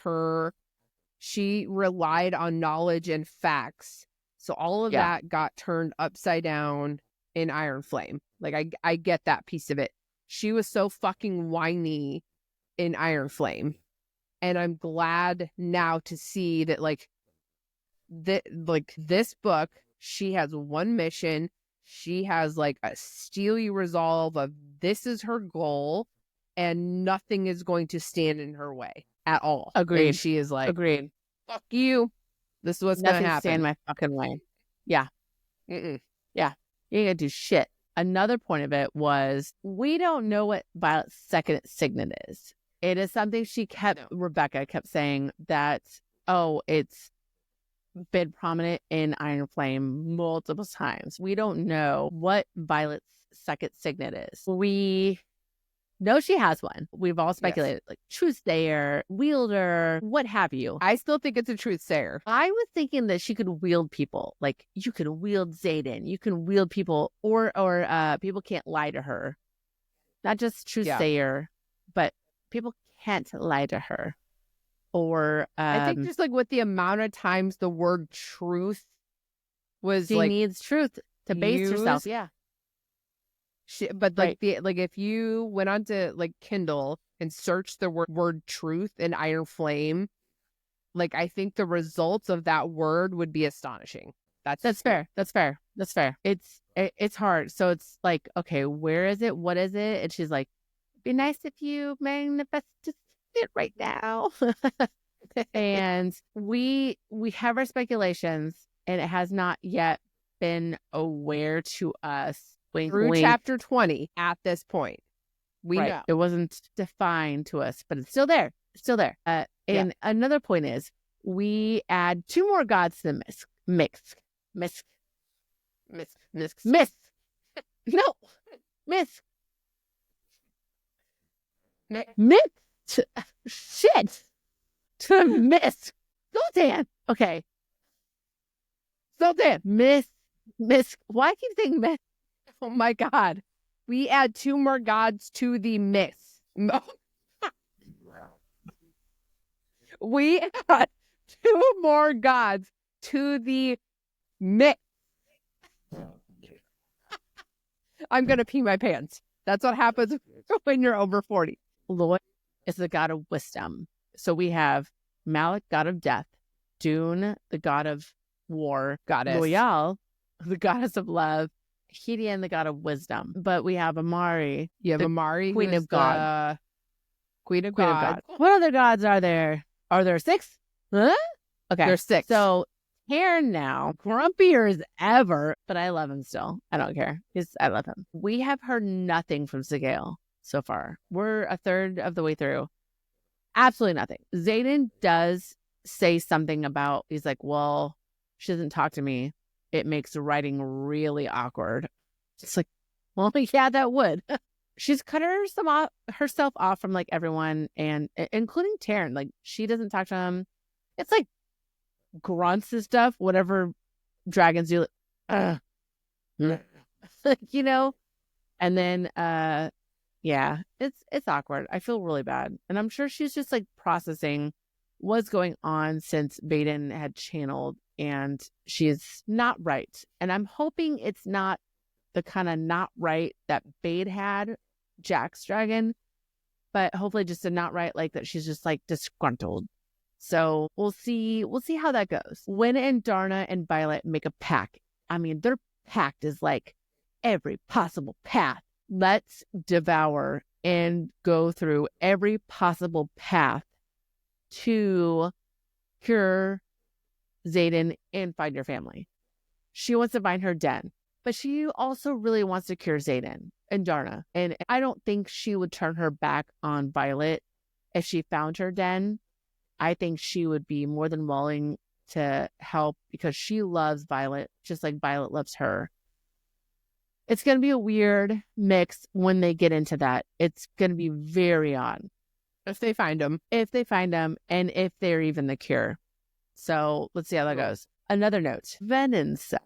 she relied on knowledge and facts. So all of that got turned upside down in Iron Flame. Like, I get that piece of it. She was so fucking whiny in Iron Flame. And I'm glad now to see that, like, this book, she has one mission. She has, like, a steely resolve of this is her goal, and nothing is going to stand in her way at all. Agreed. And she is like, agreed. Fuck you. This is what's going to happen. Stand in my fucking way. Yeah. Mm-mm. Yeah. You ain't gonna do shit. Another point of it was we don't know what Violet's second signet is. It is something Rebecca kept saying that, it's been prominent in Iron Flame multiple times. We don't know what Violet's second signet is. We know she has one. We've all speculated, like truthsayer, wielder, what have you. I still think it's a truthsayer. I was thinking that she could wield people. Like, you could wield Xaden. You can wield people, or people can't lie to her. Not just truthsayer, but people can't lie to her. Or I think just like with the amount of times the word truth was, she needs truth to base herself. Yeah. If you went onto like Kindle and searched the word truth in Iron Flame, like, I think the results of that word would be astonishing. That's fair. That's fair. It's hard. So it's like, okay, where is it? What is it? And she's like, be nice if you manifested it right now. And we have our speculations, and it has not yet been aware to us. Through chapter 20 at this point. We know. It wasn't defined to us, but it's still there. It's still there. And another point is we add 2 more gods to the mix. Shit. To miss. Zoltan. Okay. Zoltan. Miss. Why I keep saying miss? Oh my God. We add 2 more gods to the mix. We add 2 more gods to the mix. I'm going to pee my pants. That's what happens when you're over 40. Lloyd is the god of wisdom. So we have Malik, god of death. Dune, the god of war. Goddess. Loyal, the goddess of love. Hidian, the god of wisdom. But we have Amari. You have Amari, Queen of God. Queen of God. What other gods are there? Are there 6? Huh? Okay. There's 6. So Taryn now, grumpier as ever, but I love him still. I don't care. I love him. We have heard nothing from Sigale so far. We're a third of the way through. Absolutely nothing. Xaden does say something about, he's like, well, she doesn't talk to me. It makes the writing really awkward. It's like, well, yeah, that would. She's cut herself off from like everyone, and including Taryn. Like, she doesn't talk to him. It's like grunts and stuff, whatever dragons do. You know? And then, it's awkward. I feel really bad. And I'm sure she's just like processing what's going on since Baden had channeled, and she's not right. And I'm hoping it's not the kind of not right that Bade had, Jack's dragon, but hopefully just a not right like that she's just like disgruntled. So we'll see how that goes. When and Darna and Violet make a pact. I mean, their pact is like every possible path. Let's devour and go through every possible path to cure Xaden and find your family. She wants to find her den, but she also really wants to cure Xaden and Darna. And I don't think she would turn her back on Violet if she found her den. I think she would be more than willing to help because she loves Violet just like Violet loves her. It's going to be a weird mix when they get into that. It's going to be very odd. If they find them. If they find them and if they're even the cure. So let's see how that goes. Another note. Venom sex.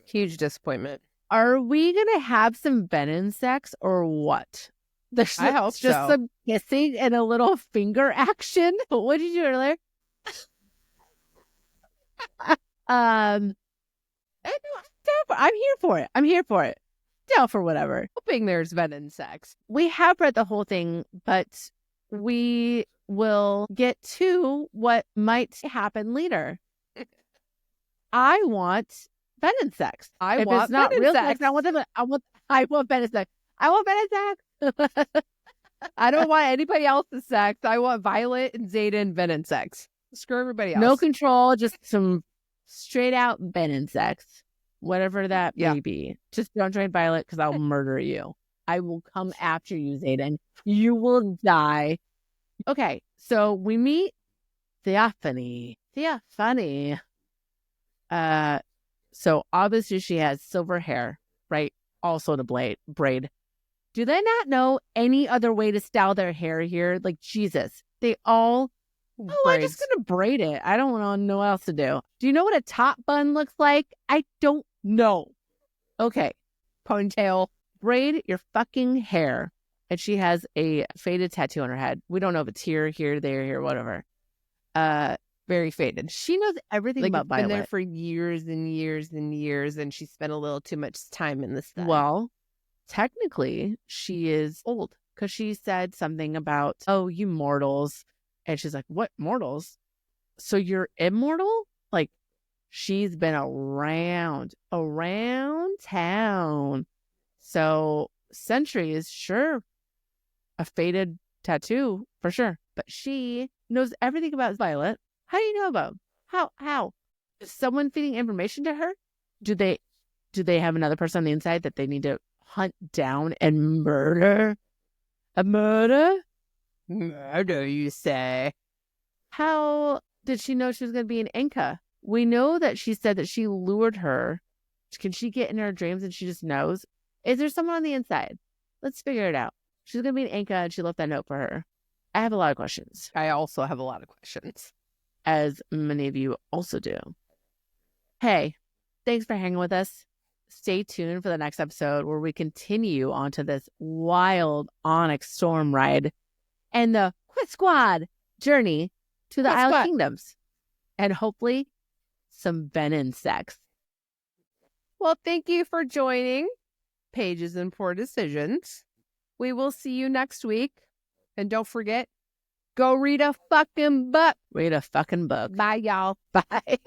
Huge disappointment. Are we going to have some venom sex or what? There's I hope just so. some kissing and a little finger action. What did you do earlier? I'm here for it. I'm here for it. Down for whatever. Hoping there's venom sex. We have read the whole thing, but we will get to what might happen later. I want venom sex. If want it's not real sex. I want venom sex. I want venom sex. I don't want anybody else's sex. I want Violet and Xaden venom sex. Screw everybody else. No control, just some straight out venom sex. Whatever that may be. Just don't join Violet because I'll murder you. I will come after you, Xaden. You will die. Okay, so we meet Theophany. So obviously she has silver hair, right? Also the braid. Do they not know any other way to style their hair here? Like, Jesus. They all, braids. I'm just going to braid it. I don't want to know what else to do. Do you know what a top bun looks like? I don't know. Okay. Ponytail. Braid your fucking hair. And she has a faded tattoo on her head. We don't know if it's here, there, whatever. Very faded. She knows everything about Violet. Been there for years and years and years, and she spent a little too much time in this stuff. Well, technically, she is old because she said something about, oh, you mortals. And she's like, what mortals? So you're immortal? Like, she's been around town. So centuries, sure. A faded tattoo for sure. But she knows everything about Violet. How do you know about him? How? Is someone feeding information to her? Do they have another person on the inside that they need to hunt down and murder? A murder? Murder, you say? How did she know she was going to be an Inca? We know that she said that she lured her. Can she get in her dreams and she just knows? Is there someone on the inside? Let's figure it out. She's going to be an Inca and she left that note for her. I have a lot of questions. I also have a lot of questions. As many of you also do. Hey, thanks for hanging with us. Stay tuned for the next episode where we continue onto this wild Onyx Storm ride and the Quit Squad journey to the Isle of Kingdoms. And hopefully some venom sex. Well, thank you for joining Pages and Poor Decisions. We will see you next week. And don't forget, go read a fucking book. Read a fucking book. Bye, y'all. Bye.